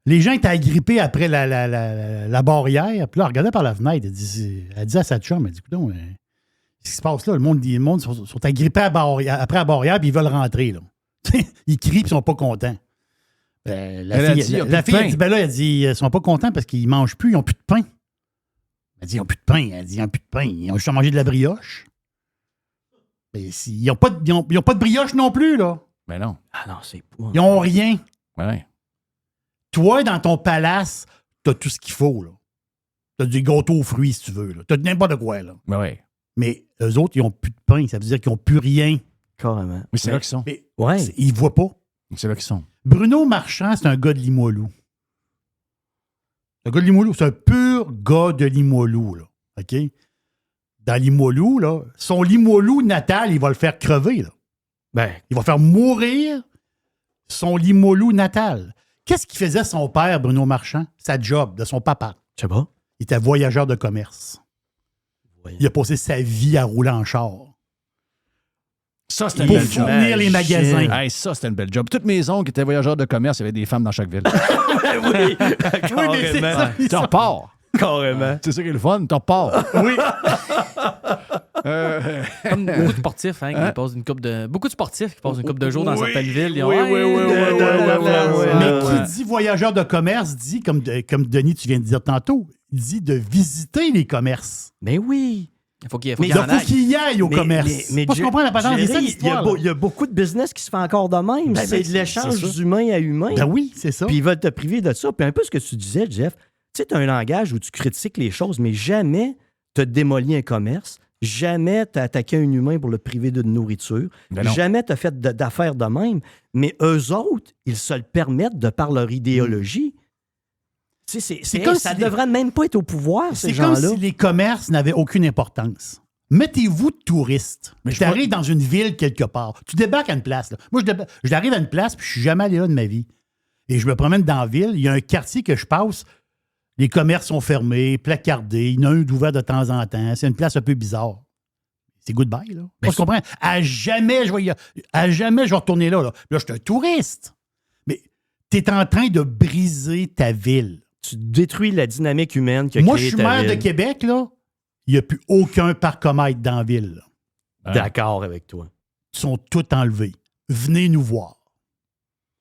Les gens étaient agrippés après la barrière. Puis là, elle regardait par la fenêtre. Elle dit à sa chum, elle dit, écoute, qu'est-ce qui se passe là? Le monde sont agrippés après la barrière, puis ils veulent rentrer. Là. Ils crient, puis ils sont pas contents. La fille a dit, elle dit, ils sont pas contents parce qu'ils mangent plus, ils n'ont plus de pain. Elle dit, ils n'ont plus de pain. Elle dit, ils n'ont plus de pain. Ils ont juste à manger de la brioche. Mais ils n'ont pas de brioche non plus, là. Mais non. Ah non, c'est pas. Ils n'ont rien. Ouais. Toi, dans ton palace, t'as tout ce qu'il faut, là. T'as des gâteaux aux fruits, si tu veux, là. T'as n'importe quoi, là. Ouais. Mais eux autres, ils n'ont plus de pain. Ça veut dire qu'ils n'ont plus rien. Carrément. Mais c'est là qu'ils sont. Mais ouais. Ils ne voient pas. C'est là qu'ils sont. Bruno Marchand, c'est un gars de Limoilou. Un gars de Limoilou. C'est un pur gars de Limoilou, là. OK? Dans Limoilou, là, son Limoilou natal, il va le faire crever, là. Ben. Il va faire mourir son Limoilou natal. Qu'est-ce qu'il faisait son père, Bruno Marchand? Sa job de son papa. Je sais pas. Il était voyageur de commerce. Oui. Il a passé sa vie à rouler en char. Ça, c'était pour fournir les magasins. Hey, ça, c'était une belle job. Toutes mes oncles qui étaient voyageurs de commerce, il y avait des femmes dans chaque ville. Oui, carrément. T'en repars. Carrément. C'est ça qui est le fun, t'en repars. Oui. Comme beaucoup de sportifs, hein, qui passent une couple de. Beaucoup de sportifs qui passent une couple de jours dans certaines villes. Oui. Mais qui dit voyageur de commerce dit, comme Denis, tu viens de dire tantôt, dit de visiter les commerces. Mais oui. Il faut qu'il y aille au commerce. Mais je comprends la patente. Il y a beaucoup de business qui se fait encore de même. C'est de l'échange d'humain à humain. Ben oui, c'est ça. Puis ils veulent te priver de ça. Puis un peu ce que tu disais, Jeff, tu sais, tu as un langage où tu critiques les choses, mais jamais tu as démoli un commerce. Jamais tu as attaqué un humain pour le priver de nourriture. Jamais tu as fait d'affaires de même. Mais eux autres, ils se le permettent de par leur idéologie. C'est comme ça devrait même pas être au pouvoir, ces gens-là. C'est comme si les commerces n'avaient aucune importance. Mettez-vous touristes. Tu arrives dans une ville quelque part. Tu débarques à une place. Là. Moi, j'arrive à une place puis je suis jamais allé là de ma vie. Et je me promène dans la ville. Il y a un quartier que je passe. Les commerces sont fermés, placardés. Il y en a un d'ouvert de temps en temps. C'est une place un peu bizarre. C'est goodbye, là. Moi, je comprends. À jamais, je vais retourner là. Là, je suis un touriste. Mais tu es en train de briser ta ville. Tu détruis la dynamique humaine qui a créé ta ville. Moi, je suis maire de Québec, là. Il n'y a plus aucun parcomètre dans la ville. D'accord avec toi. Ils sont tous enlevés. Venez nous voir.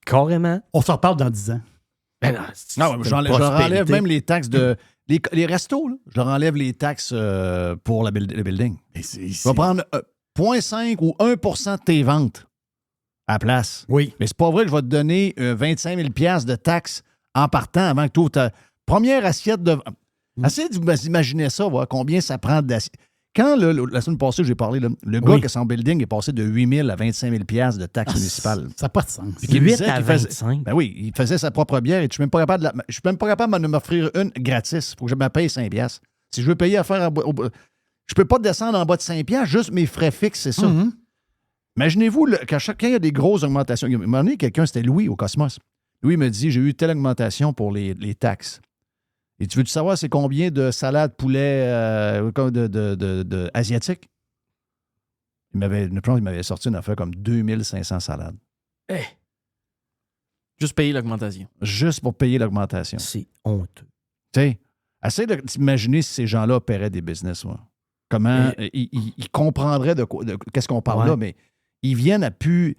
Carrément. On s'en reparle dans 10 ans. Ben non, je leur enlève même les taxes de... Les restos, là, je leur enlève les taxes pour le building. Je vais prendre 0,5 ou 1% de tes ventes à la place. Oui. Mais c'est pas vrai que je vais te donner 25 000 $ de taxes en partant avant que tu ouvres ta première assiette de... Essayez d'imaginer ça, voir combien ça prend d'assiette. Quand, la semaine passée, j'ai parlé, le gars qui a son building est passé de 8 000 à 25 000 $ de taxes municipales. Ça n'a pas de sens. 8 à 25. Ben oui, il faisait sa propre bière et je suis même pas capable de m'offrir une gratis. Il faut que je me paye 5 $. Si je veux payer à faire... je peux pas descendre en bas de 5 $, juste mes frais fixes, c'est ça. Mm-hmm. Imaginez-vous qu'à chacun, il y a des grosses augmentations. Il y a un moment donné, quelqu'un, c'était Louis au Cosmos. Louis me dit, j'ai eu telle augmentation pour les taxes. Et tu veux-tu savoir c'est combien de salades poulet asiatiques? Il m'avait sorti une affaire comme 2500 salades. Hey. Juste payer l'augmentation. Juste pour payer l'augmentation. C'est honteux. Tu sais, essaye d'imaginer si ces gens-là opéraient des business. Ouais. Comment ils comprendraient de qu'est-ce qu'on parle là, mais ils viennent à plus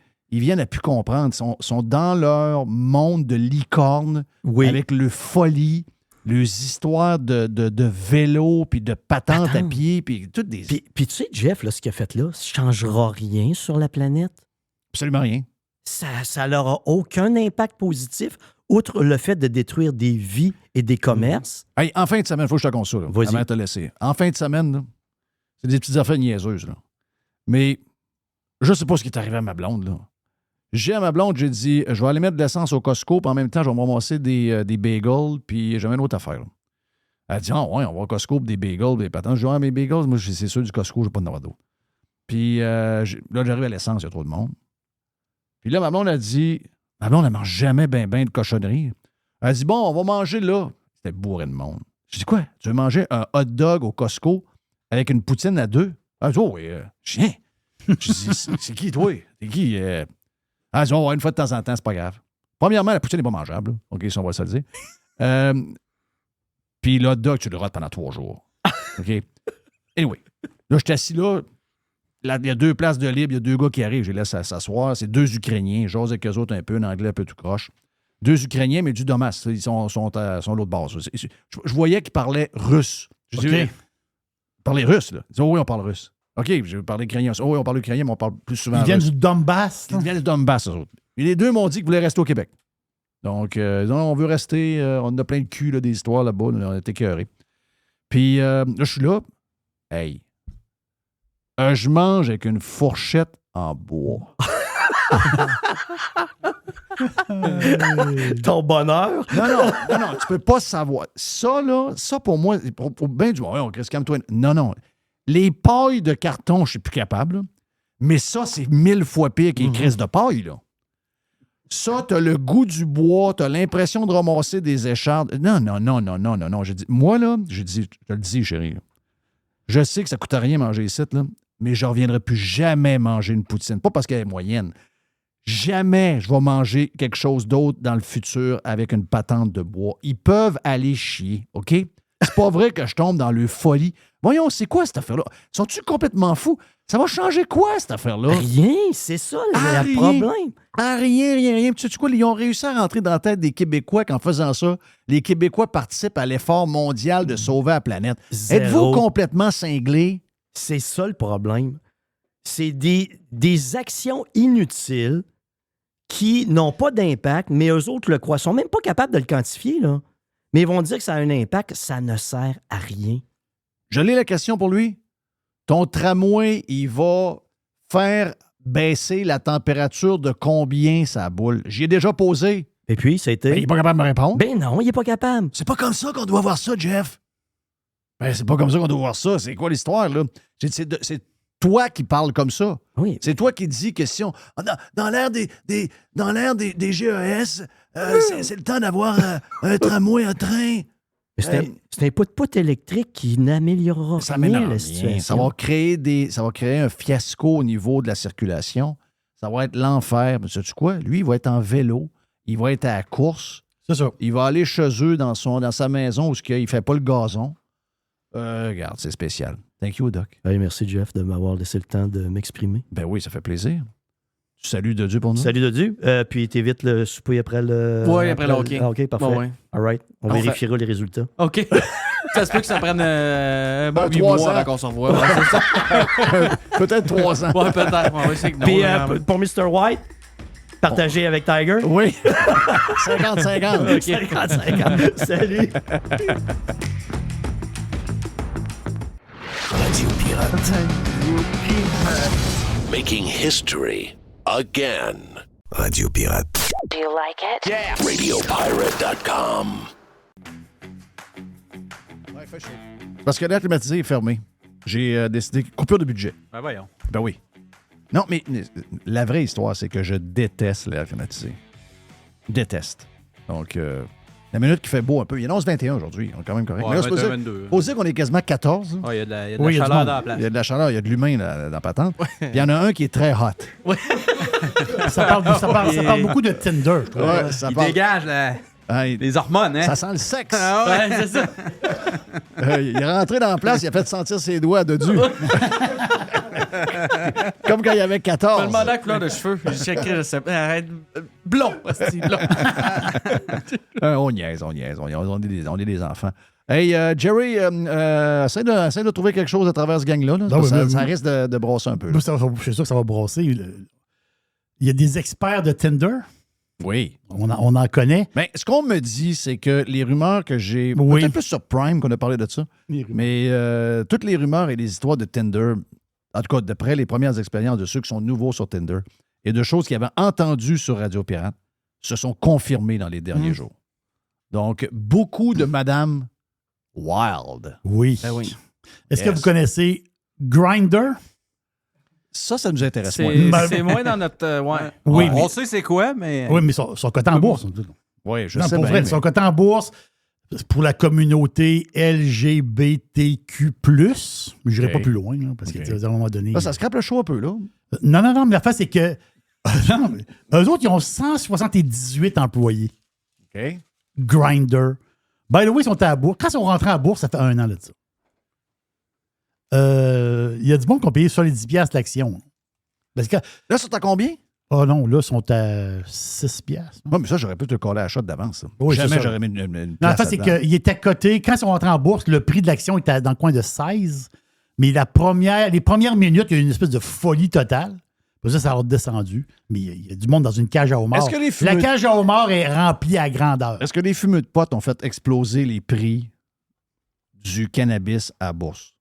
comprendre. Ils sont dans leur monde de licorne avec le folie. Les histoires de vélo, puis de patente à pied, puis toutes des... Puis tu sais, Jeff, là, ce qu'il a fait là, ça ne changera rien sur la planète. Absolument rien. Ça n'aura aucun impact positif, outre le fait de détruire des vies et des commerces. Hey, en fin de semaine, il faut que je te console. Avant de te laisser. En fin de semaine, là, c'est des petites affaires niaiseuses. Là. Mais je ne sais pas ce qui est arrivé à ma blonde, là. À ma blonde, j'ai dit, je vais aller mettre de l'essence au Costco, puis en même temps, je vais me ramasser des bagels, puis j'avais une autre affaire. Là. Elle dit, on va au Costco pour des bagels, des patentes. Je dis, mes bagels, moi, c'est sûr du Costco, je n'ai pas de d'eau. Puis là, j'arrive à l'essence, il y a trop de monde. Puis là, ma blonde a dit, elle ne mange jamais ben de cochonnerie. Elle dit, bon, on va manger là. C'était bourré de monde. Je dis, quoi? Tu veux manger un hot dog au Costco avec une poutine à 2? Elle dit, oh oui, chien. Je dis, c'est qui, toi? C'est qui? Ah, on va voir une fois de temps en temps, c'est pas grave. Premièrement, la poutine n'est pas mangeable. Là. OK, ça, on va se le dire. Puis le hot dog, tu le rates pendant 3 jours. OK? Anyway, là, je suis assis là. Il y a 2 places de libre. Il y a 2 gars qui arrivent. Je les laisse s'asseoir. C'est 2 Ukrainiens. J'ose avec eux autres un peu, en anglais un peu tout croche. 2 Ukrainiens, mais du Domas. Ils sont l'autre base. Je voyais qu'ils parlaient russe. Je dis, ils parlaient russe, là. Ils disent, oh oui, on parle russe. OK, je vais parler ukrainien. Oh oui, on parle ukrainien, mais on parle plus souvent Ils viennent russe. du Donbass. Ils viennent du Donbass, eux autres. Et les 2 m'ont dit qu'ils voulaient rester au Québec. Donc, non, on veut rester. On a plein de cul, là, des histoires là-bas. On a été écœurés. Puis là, je suis là. Hey. Je mange avec une fourchette en bois. Ton bonheur? Non, tu peux pas savoir. Ça, là, ça pour moi, pour bien du monde, calme-toi. Non. Les pailles de carton, je suis plus capable. Là. Mais ça, c'est 1000 fois pire qu'une crise de paille, là. Ça, t'as le goût du bois, t'as l'impression de ramasser des échardes. Non. Moi, là, je te le dis, chérie. Là. Je sais que ça coûte rien manger ici, là, mais je ne reviendrai plus jamais manger une poutine. Pas parce qu'elle est moyenne. Jamais je vais manger quelque chose d'autre dans le futur avec une patente de bois. Ils peuvent aller chier, OK? C'est pas vrai que je tombe dans l'euphorie. Voyons, c'est quoi cette affaire-là? Sont-tu complètement fous? Ça va changer quoi, cette affaire-là? Rien, c'est ça le problème. Rien. Tu sais quoi? Ils ont réussi à rentrer dans la tête des Québécois qu'en faisant ça, les Québécois participent à l'effort mondial de sauver la planète. Zéro. Êtes-vous complètement cinglés? C'est ça le problème. C'est des actions inutiles qui n'ont pas d'impact, mais eux autres le croient. Ils sont même pas capables de le quantifier, là. Mais ils vont dire que ça a un impact. Ça ne sert à rien. Je l'ai la question pour lui. Ton tramway, il va faire baisser la température de combien, sa boule? J'y ai déjà posé. Et puis, ça a été... Ben, il n'est pas capable de me répondre. Ben non, il n'est pas capable. C'est pas comme ça qu'on doit voir ça, Jeff. Ben, c'est pas comme ça qu'on doit voir ça. C'est quoi l'histoire, là? C'est toi qui parles comme ça. Oui. C'est toi qui dis que si on... Dans l'ère des GES, c'est le temps d'avoir un tramway, un train. C'est un pot-pot électrique qui n'améliorera rien la situation. Ça va créer un fiasco au niveau de la circulation. Ça va être l'enfer. Mais sais-tu quoi? Lui, il va être en vélo. Il va être à la course. C'est ça. Il va aller chez eux dans sa maison où il ne fait pas le gazon. Regarde, c'est spécial. Thank you, Doc. Hey, merci, Jeff, de m'avoir laissé le temps de m'exprimer. Ben oui, ça fait plaisir. Salut de Dieu pour nous. Salut de Dieu. Puis t'évites le souper après le... Oui, après le hockey. Ah, OK, parfait. Bon, ouais. All right. On vérifiera les résultats. OK. Ça se peut que ça prenne un bon 8 3 mois ans. avant qu'on se revoie. Ouais, c'est ça. Peut-être 3 ans. Ouais, peut-être. Ouais, c'est que non, Puis là, pour Mr. White, partagé avec Tiger. Oui. 50-50. OK. 50-50. Salut. Radio Pirate. Making history again. Radio Pirate. Do you like it? Yeah. RadioPirate.com. Ouais, fait chaud. Parce que l'air climatisé est fermé. J'ai décidé coupure de budget. Ben voyons. Ben oui. Non, mais la vraie histoire, c'est que je déteste l'air climatisé. Déteste. Donc, la minute qui fait beau un peu. Il annonce 21 aujourd'hui. On est quand même correct. Ouais, mais là, 21, 22. faut dire qu'on est quasiment 14. Il y a de la, Oui, chaleur dans la place. Il y a de la chaleur, il y a de l'humain dans la patente. Puis il y en a un qui est très hot. Ouais. Ça parle beaucoup de Tinder, je trouve. Ouais, ça Il parle- dégage les hormones, hein? Ça sent le sexe. Ah ouais. Ouais, c'est ça. Il est rentré dans la place, il a fait sentir ses doigts à Dodu. Comme quand il avait Je me 14. demandais la couleur de cheveux. Je checkerais, je sais pas. Arrête. Blond. hostie, blond. On niaise. On est des enfants. Hey, Jerry, essaie de trouver quelque chose à travers ce gang-là. Là, Non, parce que mais- ça risque de brosser un peu. Là. Je suis sûr que ça va brosser. Il y a des experts de Tinder. Oui. On en connaît. Mais ce qu'on me dit, c'est que les rumeurs que j'ai... Oui. Peut-être plus sur Prime qu'on a parlé de ça. Mais toutes les rumeurs et les histoires de Tinder, en tout cas, d'après les premières expériences de ceux qui sont nouveaux sur Tinder et de choses qu'ils avaient entendues sur Radio Pirate, se sont confirmées dans les derniers jours. Donc, beaucoup de Madame Wild. Oui. Ben oui. Est-ce que Yes. vous connaissez Grindr? Ça nous intéresse moins. C'est moins dans notre. Ouais. Oui, On mais, sait c'est quoi, mais... oui, mais ils sont cotés en bourse. Oui, je Non, sais pour bien. vrai, mais- ils sont cotés en bourse pour la communauté LGBTQ+. Je n'irai OK. pas plus loin, là, parce OK. que à un moment donné... Là, ça scrape le show un peu, là. Non, mais l'affaire, c'est que Non, mais eux autres, ils ont 178 employés. OK. Grindr. By the way, ils sont à la bourse. Quand ils sont rentrés à la bourse, ça fait 1 an de ça. Il y a du monde qui ont payé sur les 10$ l'action. Parce que, là, ils sont à combien? Oh non, là, ils sont à 6$. Non, mais ça, j'aurais pu te coller à la shot d'avance. Oui, jamais c'est ça. j'aurais mis une Non, place en fait, c'est là-dedans. qu'ils étaient cotés. Quand ils sont rentrés en bourse, le prix de l'action était dans le coin de 16. Mais les premières minutes, il y a eu une espèce de folie totale. Pour ça a redescendu. Mais il y a du monde dans une cage à homards. La cage à homards est remplie à grandeur. Est-ce que les fumeux de potes ont fait exploser les prix du cannabis à la bourse?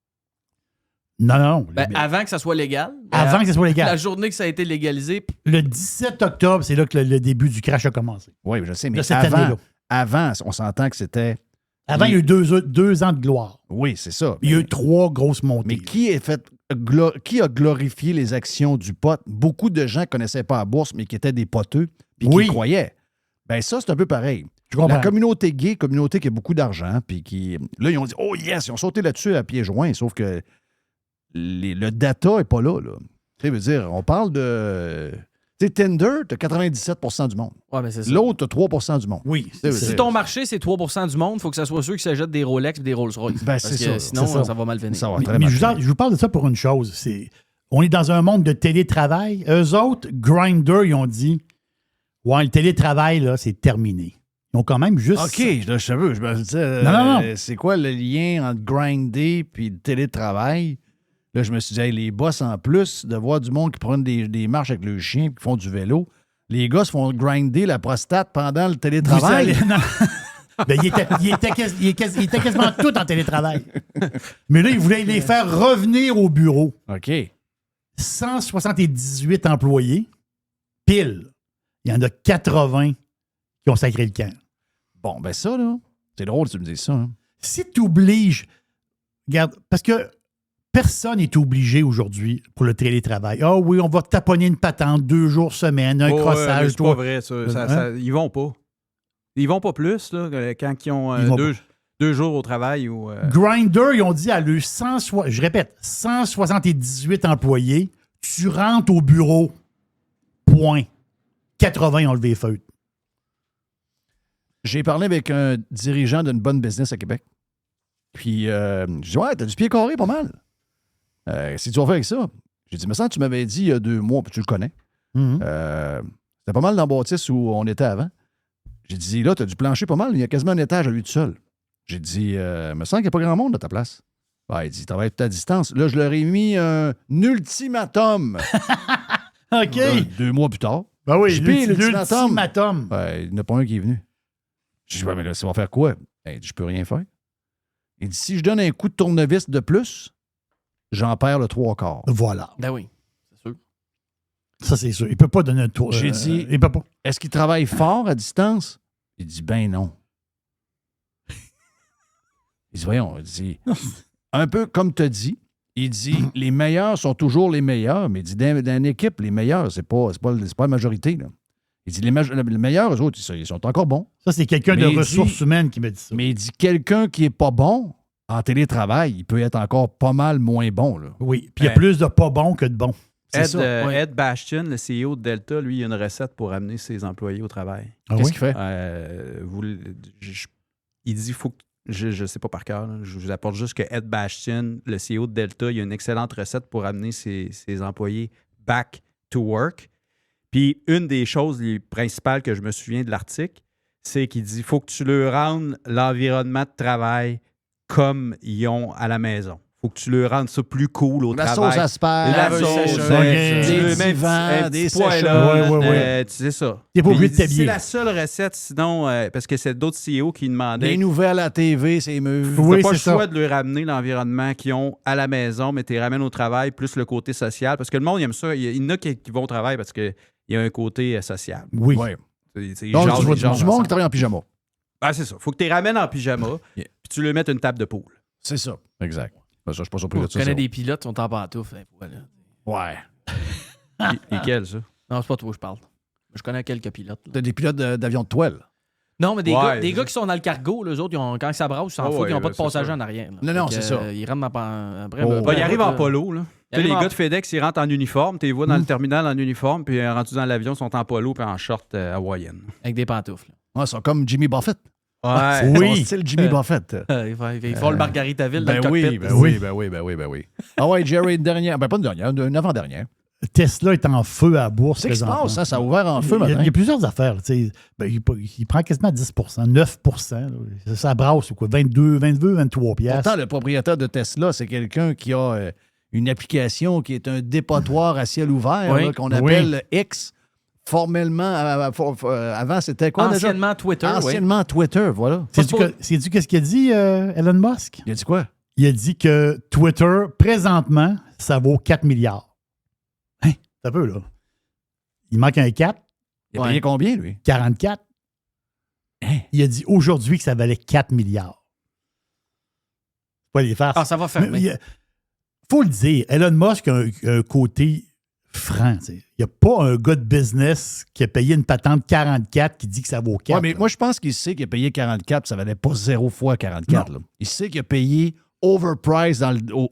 Non. Avant que ça soit légal. Avant que ça soit légal. La journée que ça a été légalisé. Le 17 octobre, c'est là que le début du crash a commencé. Oui, je sais, mais de cette année-là. avant, on s'entend que c'était... Avant, il y a eu 2 ans de gloire. Oui, c'est ça. Il y a eu 3 grosses montées. Mais qui a glorifié les actions du pot? Beaucoup de gens ne connaissaient pas la bourse, mais qui étaient des poteux puis qui y croyaient. Ben ça, c'est un peu pareil. Je comprends. La communauté gay, communauté qui a beaucoup d'argent, puis qui... Là, ils ont dit « Oh yes! » Ils ont sauté là-dessus à pieds joints, sauf que le data n'est pas là. Tu sais, veut dire, on parle de... Tu sais, Tinder, tu as 97% du monde. Ouais, mais c'est ça. L'autre, tu as 3% du monde. Oui. Si ton marché, c'est 3% du monde, il faut que ça soit ceux qui s'achètent des Rolex et des Rolls-Royce. Ben, parce c'est que ça. sinon, C'est ça va mal finir. Ça va Mais, très mal finir. je vous parle de ça pour une chose. On est dans un monde de télétravail. Eux autres, Grindr, ils ont dit « Ouais, le télétravail, là, c'est terminé. » Ils ont quand même juste... OK, je savais. Je me disais, Non. c'est quoi le lien entre grinder puis le télétravail? Là, je me suis dit, hey, les boss, en plus de voir du monde qui prennent des marches avec le chien et qui font du vélo, les gars se font grinder la prostate pendant le télétravail. Ben, il était quasiment tout en télétravail. Mais là, ils voulaient les faire revenir au bureau. OK. 178 employés, pile. Il y en a 80 qui ont sacré le camp. Bon, ben ça, là, c'est drôle que tu me dises ça. Hein. Si tu obliges... Regarde, parce que personne n'est obligé aujourd'hui pour le télétravail. Ah oui, on va taponner une patente 2 jours semaine, un crossage. C'est pas vrai, ça. Ils vont pas. Ils vont pas plus là, quand ils ont 2 jours au travail. Ou, Grindr, ils ont dit à leurs 178 employés, tu rentres au bureau. Point. 80 ont levé les feuilles. J'ai parlé avec un dirigeant d'une bonne business à Québec. Puis, je dis, ouais, t'as du pied carré pas mal. Si tu vas faire avec ça. J'ai dit, mais ça, tu m'avais dit il y a 2 mois, puis tu le connais. C'était pas mal dans Bâtisse où on était avant. J'ai dit, là, t'as du plancher pas mal. Il y a quasiment un étage à lui tout seul. J'ai dit, me semble qu'il n'y a pas grand monde à ta place. Il dit, travaille toute à distance. Là, je leur ai mis un ultimatum. OK. Là, 2 mois plus tard. Ben oui, l'ultimatum. l'ultimatum. Il n'y en a pas un qui est venu. J'ai dit, ouais, mais là, ça va faire quoi? Il dit, je peux rien faire. Il dit, si je donne un coup de tournevis de plus, j'en perds le 3/4. Voilà. Ben oui, c'est sûr. Ça, c'est sûr. Il ne peut pas donner un tour. J'ai dit, il peut pas. Est-ce qu'il travaille fort à distance? Il dit, ben non. Il dit, voyons, il dit, un peu comme tu as dit, il dit, les meilleurs sont toujours les meilleurs, mais il dit, dans une équipe, les meilleurs, c'est pas la majorité, là. Il dit, les meilleurs, eux autres, ils sont encore bons. Ça, c'est quelqu'un de ressources humaines qui me dit ça. Mais il dit, quelqu'un qui est pas bon, en télétravail, il peut être encore pas mal moins bon, là. Oui, puis il y a plus de pas bons que de bons. Ed Bastian, le CEO de Delta, lui, il a une recette pour amener ses employés au travail. Qu'est-ce qu'il fait? Il dit, faut que je ne sais pas par cœur, là, je vous apporte juste que Ed Bastian, le CEO de Delta, il a une excellente recette pour amener ses employés back to work. Puis une des choses les principales que je me souviens de l'article, c'est qu'il dit, il faut que tu leur rendes l'environnement de travail comme ils ont à la maison. Faut que tu leur rendes ça plus cool au travail. La sauce asperge, la sauce, des divans, des sécheurs. C'est ça. T'es pas obligé de t'habiller. C'est la seule recette, sinon, parce que c'est d'autres CEO qui demandaient. Les nouvelles à la TV, c'est mieux. Tu n'as pas le choix de leur ramener l'environnement qu'ils ont à la maison, mais tu les ramènes au travail, plus le côté social. Parce que le monde, il aime ça. Il y en a qui vont au travail parce qu'il y a un côté social. Oui. Donc, du monde qui travaille en pyjama. Ah, c'est ça. Faut que tu les ramènes en pyjama, puis tu leur mettes une table de poule. C'est ça. Exact. Ça, je suis pas surpris de ça. Je connais des pilotes qui sont en pantoufles. Ouais. Et quels, ça? Non, c'est pas toi que je parle. Je connais quelques pilotes. T'as des pilotes d'avions de toile. Non, mais des gars qui sont dans le cargo, les autres, quand ça brasse, ils s'en foutent, ils n'ont pas de passager en arrière. Là. Non, c'est ça. Ils rentrent après. Ils arrivent en polo, là. Les gars de FedEx, ils rentrent en uniforme, tu les vois dans le terminal en uniforme, puis rendus dans l'avion, ils sont en polo puis en short hawaïenne. Avec des pantoufles. Ouais, ils sont comme Jimmy Buffett. Ouais. Oui, c'est le Jimmy Buffett. Ils font le Margaritaville dans le cockpit. Ben oui. Ah ouais, Jerry, une dernière. Ben pas une dernière, une avant-dernière. Tesla est en feu à la bourse. C'est ce qui se passe, hein? Ça a ouvert en feu maintenant. Il y a plusieurs affaires. Il prend quasiment 10 9 là. Ça brasse ou quoi? 22, 23 piastres. Pourtant, le propriétaire de Tesla, c'est quelqu'un qui a une application qui est un dépotoir à ciel ouvert là, qu'on appelle X. Formellement, avant, c'était quoi Anciennement déjà? Twitter. Anciennement Twitter, voilà. Sais-tu qu'est-ce qu'il a dit, Elon Musk? Il a dit quoi? Il a dit que Twitter, présentement, ça vaut 4 milliards. Hein? C'est un peu, là. Il manque un 4. Il a payé combien, lui? 44. Hein? Il a dit aujourd'hui que ça valait 4 milliards. Pas les farces. Ah, ça va fermer. Il faut le dire, Elon Musk a un côté franc. Il n'y a pas un gars de business qui a payé une patente 44 qui dit que ça vaut 4. Ouais, mais moi, je pense qu'il sait qu'il a payé 44, ça valait pas 0 fois 44. Là. Il sait qu'il a payé overpriced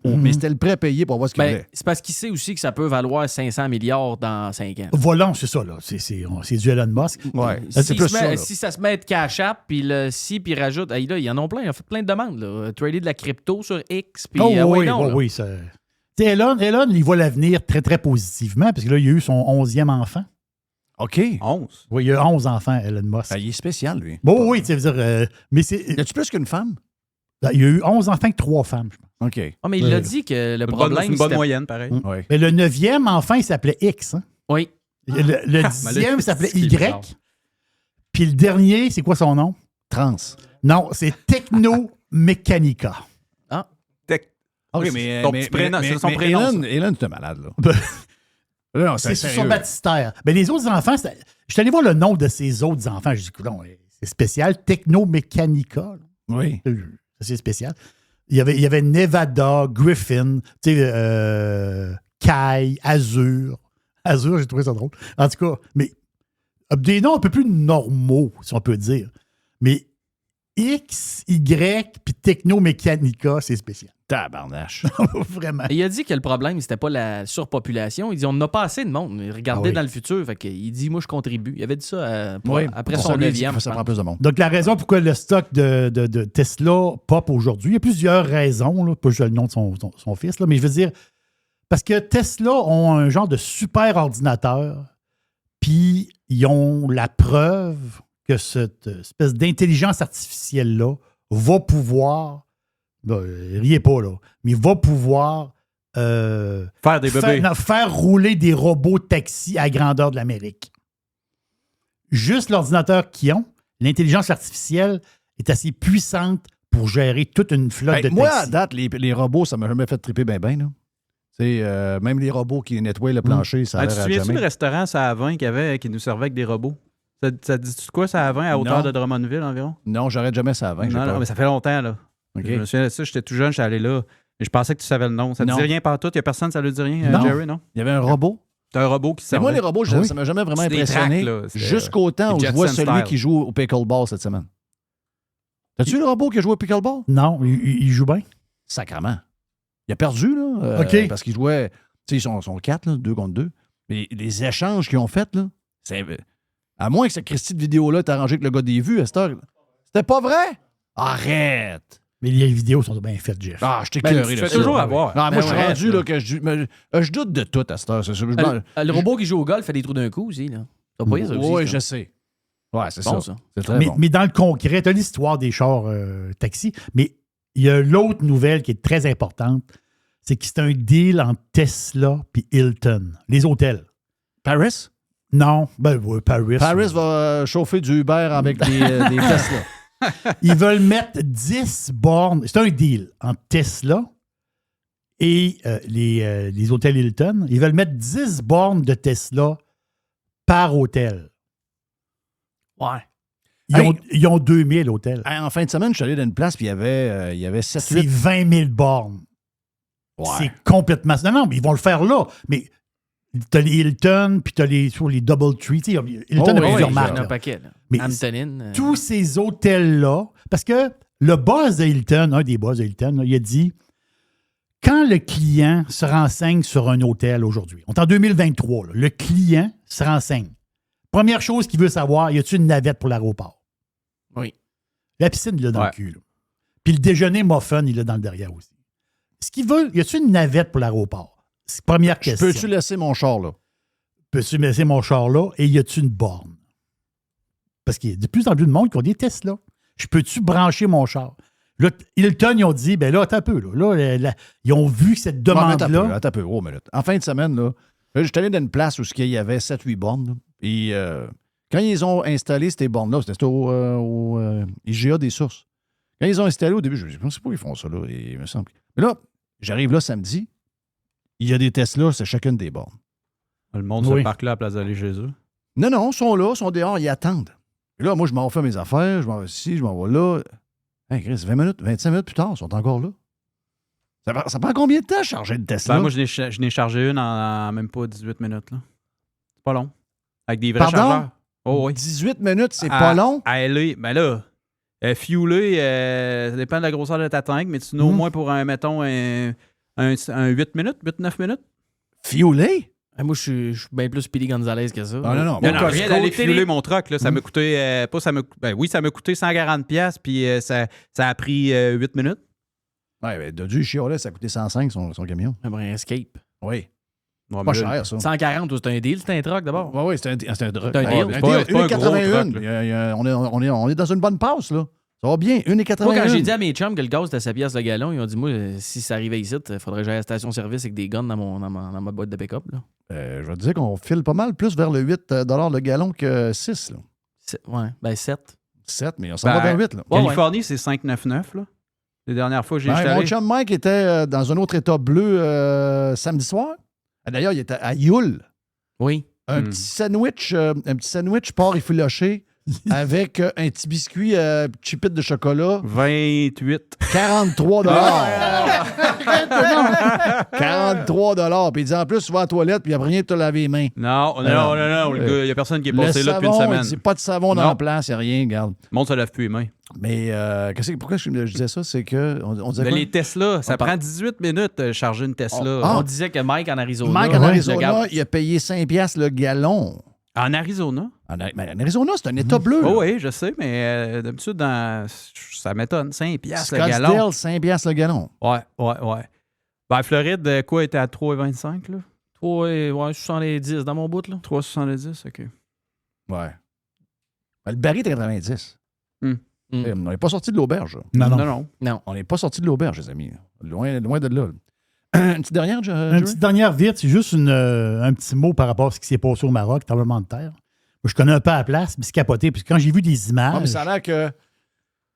mais c'était le prêt à payer pour voir ce qu'il voulait. C'est parce qu'il sait aussi que ça peut valoir 500 milliards dans 5 ans. Voilà, c'est ça. Là. C'est du Elon Musk. Ouais. Si ça se met à être cash app, puis il rajoute... Là, il y en a plein. Il a fait plein de demandes. Là. Trader de la crypto sur X. Puis, oui. Ça... Elon, il voit l'avenir très, très positivement, parce que là, il a eu son 11e enfant. OK. 11? Oui, il a 11 enfants, Elon Musk. Il est spécial, lui. Bon, oui, tu veux dire... mais c'est... Y a-tu plus qu'une femme? Il y a eu 11 enfants avec 3 femmes, je pense. OK. Ah, mais il l'a dit que le problème... C'est une bonne moyenne, pareil. Ouais. Mais le 9e enfant, il s'appelait X. Hein? Oui. Le 10e, il s'appelait Y. Puis le dernier, c'est quoi son nom? Trans. Non, c'est Technomechanica. Ah. OK, mais son prénom. Elon, tu es malade, là. Non, c'est son baptistère. Mais les autres enfants, je suis allé voir le nom de ces autres enfants. Je dis, c'est spécial. Technomechanica. Oui. C'est spécial. Il y avait Nevada, Griffin, Kai, Azure. Azure, j'ai trouvé ça drôle. En tout cas, mais des noms un peu plus normaux, si on peut dire. Mais X, Y, puis Technomechanica, c'est spécial. Tabarnache. Vraiment. Il a dit que le problème, c'était pas la surpopulation. Il dit on n'a pas assez de monde. Regardez dans le futur. Fait il dit moi, je contribue. Il avait dit ça après son 9e. Ça prend plus de monde. Donc, la raison pourquoi le stock de Tesla pop aujourd'hui, il y a plusieurs raisons. Là, pas juste le nom de son fils, là, mais je veux dire, parce que Tesla ont un genre de super ordinateur, puis ils ont la preuve que cette espèce d'intelligence artificielle-là va pouvoir... riez pas, là. Mais va pouvoir faire des bébés. Faire rouler des robots taxis à grandeur de l'Amérique. Juste l'ordinateur qu'ils ont, l'intelligence artificielle est assez puissante pour gérer toute une flotte de taxis. Moi, à date, les robots, ça m'a jamais fait triper bien, là. Même les robots qui nettoient le plancher, ça a l'air à jamais. Tu te souviens-tu le restaurant ça à 20 qui nous servait avec des robots? Ça dit-tu quoi, ça à 20 à hauteur de Drummondville environ? Non, j'arrête jamais ça à 20. Non, mais ça fait longtemps, là. Okay. Je me souviens de ça, j'étais tout jeune, j'étais allé là. Mais je pensais que tu savais le nom. Ça ne dit rien partout, il n'y a personne, ça ne dit rien, Jerry, non? Il y avait un robot. T'as un robot qui servait. Mais moi, les robots, ça m'a jamais vraiment impressionné. Jusqu'au temps où je vois celui qui joue au pickleball cette semaine. T'as-tu le robot qui a joué au pickleball? Non, il joue bien. Sacrement. Il a perdu, là. Parce qu'il jouait... Tu sais, ils sont 4, là, 2 contre 2. Mais les échanges qu'ils ont faits, là, à moins que cette Christie de vidéo-là t'ait arrangé avec le gars des vues à cette heure. C'était pas vrai? Arrête! Mais les vidéos sont bien faites, Jeff. Ah, je t'ai écœuré. Tu fais toujours avoir. Non, moi, je suis rendu là que je doute de tout à cette heure. Le robot qui joue au golf fait des trous d'un coup aussi, là. T'as pas ça aussi? Oui, je sais. Ouais, c'est bon, ça. C'est très bon. Mais dans le concret, t'as l'histoire des chars taxis, mais il y a l'autre nouvelle qui est très importante, c'est que c'est un deal entre Tesla et Hilton. Les hôtels. Paris? Non. Ben oui, Paris. Paris va chauffer du Uber avec des Tesla. Ils veulent mettre 10 bornes. C'est un deal entre Tesla et les hôtels Hilton. Ils veulent mettre 10 bornes de Tesla par hôtel. Ouais. Ils ont 2000 hôtels. En fin de semaine, je suis allé dans une place puis il y avait 7-8. C'est 20 000 bornes. Ouais. C'est complètement... Non, mais ils vont le faire là. Mais T'as les Hilton, puis t'as les Doubletree. Hilton a plusieurs marques. Un paquet. Mais Hampton tous ces hôtels-là, parce que le boss de Hilton, un des boss de Hilton, là, il a dit, quand le client se renseigne sur un hôtel aujourd'hui, on est en 2023, là, le client se renseigne. Première chose qu'il veut savoir, y a-t-il une navette pour l'aéroport? Oui. La piscine, il l'a dans le cul. Là. Puis le déjeuner muffin, il l'a dans le derrière aussi. Ce qu'il veut, y a-t-il une navette pour l'aéroport? C'est première question. Peux-tu laisser mon char là? Peux-tu laisser mon char là? Et y a-t-il une borne? Parce qu'il y a de plus en plus de monde qui ont des Tesla. Je peux-tu brancher mon char? Là, Hilton, ils ont dit, ben là, attends un peu. Là, ils ont vu cette demande-là. Attends un peu, oh, minute. En fin de semaine, là, j'étais allé dans une place où il y avait 7-8 bornes. Et quand ils ont installé ces bornes-là, c'était au IGA des Sources. Quand ils ont installé au début, je me dis, je ne sais pas pourquoi ils font ça, là. Et il me semble. Mais là, j'arrive là samedi, il y a des Tesla, c'est chacune des bornes. Le monde se parque là à place d'aller chez eux. Non, ils sont là, ils sont dehors, ils attendent. Et là, moi, je m'en vais faire mes affaires, je m'en vais ici, je m'en vais là. Hey, Chris, 20 minutes, 25 minutes plus tard, ils sont encore là. Ça prend combien de temps à charger une Tesla? Ben, moi, je n'ai chargé une en même pas 18 minutes. Là. C'est pas long. Avec des vrais chargeurs. Oh, oui. 18 minutes, c'est pas long? À LA, ben là, fueler, ça dépend de la grosseur de ta tank, mais tu n'as au moins pour, mettons, un 8 minutes, 8-9 minutes. Fueler? Moi, je suis bien plus Speedy Gonzalez que ça. Non, je viens d'aller fueler mon truck. Là, ça m'a coûté, ça m'a coûté 140$, puis ça a pris 8 minutes. Ouais, ben, de Dieu, chiolait, ça a coûté 105 son camion. Un Escape. Oui. Ouais, pas cher, ça. 140, c'est un deal, c'est un truck d'abord. Oui, c'est un deal. C'est pas un gros truck, 1,81. On est dans une bonne passe, là. Ça va bien, 1,81. Moi, quand j'ai dit à mes chums que le gaz était 7$ le gallon, ils ont dit, moi, si ça arrivait ici, il faudrait que j'aille à la station-service avec des guns dans ma boîte de pick-up. Là. Je vais te dire qu'on file pas mal plus vers le 8$ le gallon que 6. Là. Ouais, ben 7. 7, mais on s'en va vers 8. Là. Californie, c'est 5,99. Là. Les dernières fois que j'ai installé. Mon chum Mike était dans un autre état bleu samedi soir. D'ailleurs, il était à Yule. Oui. Un petit sandwich porc effiloché avec un petit biscuit chipit de chocolat. 28. 43$. 43$. Puis il dit en plus, tu vas à la toilette, puis il n'y a rien de te laver les mains. Non. Il n'y a personne qui est passé là depuis une semaine. Il n'y a pas de savon dans la place, il n'y a rien, regarde. Le monde ne se lave plus les mains. Mais pourquoi je disais ça? C'est que. On disait quoi? Les Tesla, ça prend 18 minutes de charger une Tesla. On disait que Mike en Arizona, il a payé 5$ le gallon. En Arizona? En Arizona, c'est un état bleu. Oh oui, je sais, mais d'habitude, ça m'étonne. 5$ le Scottsdale, gallon. 5$ le gallon. Ouais. Ben, Floride, quoi, était à 3,25$, là? 3,70$ dans mon bout, là. 3,70$, OK. Ouais. Ben, le baril était 90$. On n'est pas sorti de l'auberge. Non. On n'est pas sorti de l'auberge, les amis. Loin de là. Une petite dernière, Jerry? Une petite dernière vite, c'est juste un petit mot par rapport à ce qui s'est passé au Maroc, tremblement de terre. Moi, je connais un peu la place, mais c'est capoté. Puis quand j'ai vu des images. Mais ça a l'air que.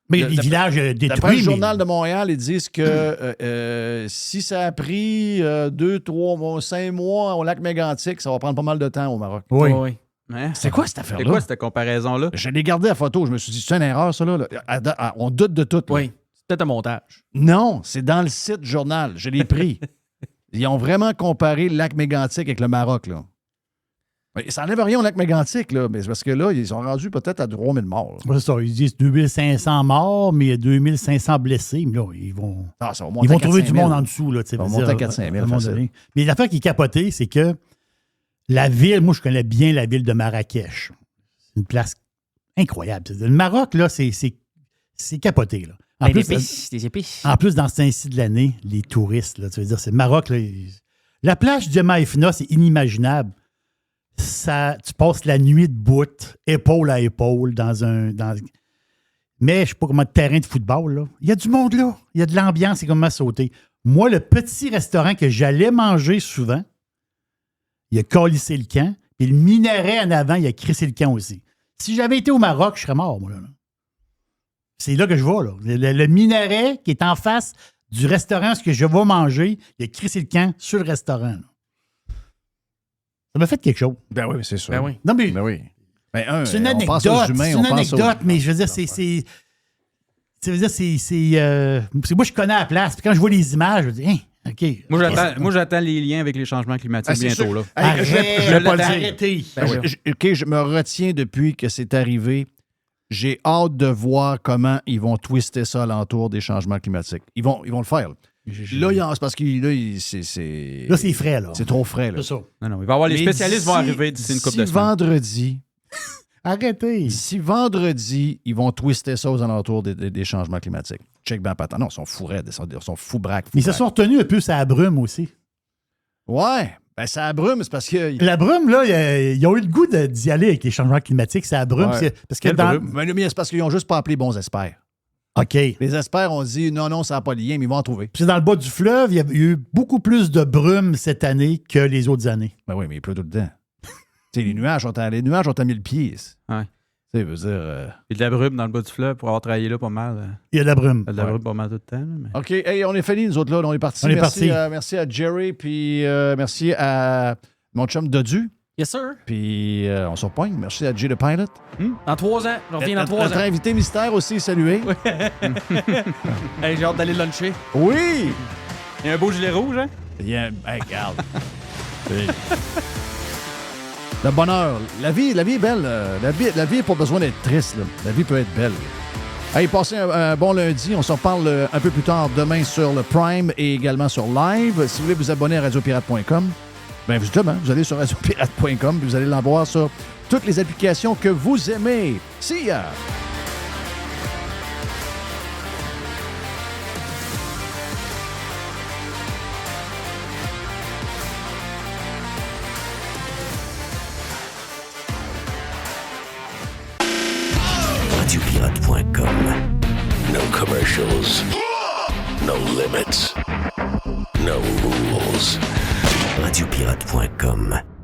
Mais les villages détruits. D'après le Journal de Montréal, ils disent que si ça a pris 2, 3 mois, 5 mois au lac Mégantic, ça va prendre pas mal de temps au Maroc. Oui. Hein? C'est quoi cette affaire-là? C'est quoi cette comparaison-là? Je l'ai gardé à photo. Je me suis dit, c'est une erreur, ça, là? On doute de tout. Oui. C'est peut-être un montage. Non, c'est dans le site Journal. Je l'ai pris. Ils ont vraiment comparé le lac Mégantic avec le Maroc, là. Ça n'enlève rien au lac Mégantic, là, mais c'est parce que là, ils sont rendus peut-être à 3000 morts. C'est ça, ils disent 2500 morts, mais il y a 2500 blessés. Mais là, ils vont trouver du monde en dessous. Là, ils vont monter à 400 000. Mais l'affaire qui est capotée, c'est que la ville, moi, je connais bien la ville de Marrakech. C'est une place incroyable. Le Maroc, là, c'est capoté. Là. Des épices. En plus, dans ce temps-ci de l'année, les touristes, là, tu veux dire, c'est le Maroc. Là, la plage du Maïfna, c'est inimaginable. Tu passes la nuit debout, épaule à épaule, mais je sais pas comment, de terrain de football. Là. Il y a du monde là. Il y a de l'ambiance, c'est comme à sauter. Moi, le petit restaurant que j'allais manger souvent, il a calissé le camp, puis le minaret en avant, il a crissé le camp aussi. Si j'avais été au Maroc, je serais mort, moi. Là. C'est là que je vais. Là. Le minaret qui est en face du restaurant, ce que je vais manger, il a crissé le camp sur le restaurant. Là. Ça m'a fait quelque chose. Ben oui, c'est sûr. Ben oui. Non, mais c'est une anecdote. C'est une anecdote, mais je veux dire, moi, je connais la place. Puis quand je vois les images, je me dis, OK. Moi, j'attends les liens avec les changements climatiques bientôt. Là. Arrêtez. Je me retiens depuis que c'est arrivé. J'ai hâte de voir comment ils vont twister ça alentour des changements climatiques. Ils vont le faire. Là, c'est parce que c'est... Là, c'est frais, là. C'est trop frais, là. C'est ça. Non, il va y avoir les spécialistes vont arriver d'ici une couple de semaines. Vendredi... Arrêtez. Si vendredi, ils vont twister ça aux alentours des changements climatiques. Check ben patent. Non, ils sont fous raides. Ils sont fous braques. Ils se sont retenus un peu sur la brume aussi. Ouais. Ben, ça brume, c'est parce que... La brume, là, ils ont eu le goût d'y aller avec les changements climatiques. Ça brume. Ouais. Parce que dans... Mais c'est parce qu'ils n'ont juste pas appelé bons experts. OK. Les experts ont dit non, ça n'a pas de lien, mais ils vont en trouver. Puis dans le bas du fleuve, il y a eu beaucoup plus de brume cette année que les autres années. Ben oui, mais il pleut tout le temps. Les nuages ont à 1000 pieds. Ouais. Ça veut dire... Il y a de la brume dans le bas du fleuve pour avoir travaillé là pas mal. Il y a de la brume. Il y a de la brume pas mal tout le temps. Là, mais... OK. Hey, on est fini, nous autres, là. On est partis. Merci à Jerry, puis merci à mon chum Dodu. Yes, sir. Puis on se repogne. Merci à Jay the Pilot. Dans 3 ans. Je reviens dans 3 ans. Notre invité mystère aussi, salué. Hey, j'ai hâte d'aller luncher. Oui! Il y a un beau gilet rouge, hein? Hey, regarde. Le bonheur. La vie est belle. La vie n'a pas besoin d'être triste. Là. La vie peut être belle. Hey, passez un bon lundi. On s'en parle un peu plus tard demain sur le Prime et également sur Live. Si vous voulez vous abonner à radiopirate.com, bien justement, vous allez sur radiopirate.com et vous allez l'avoir sur toutes les applications que vous aimez. See ya! Radiopirate.com. No commercials. No limits. No rules. Radiopirate.com.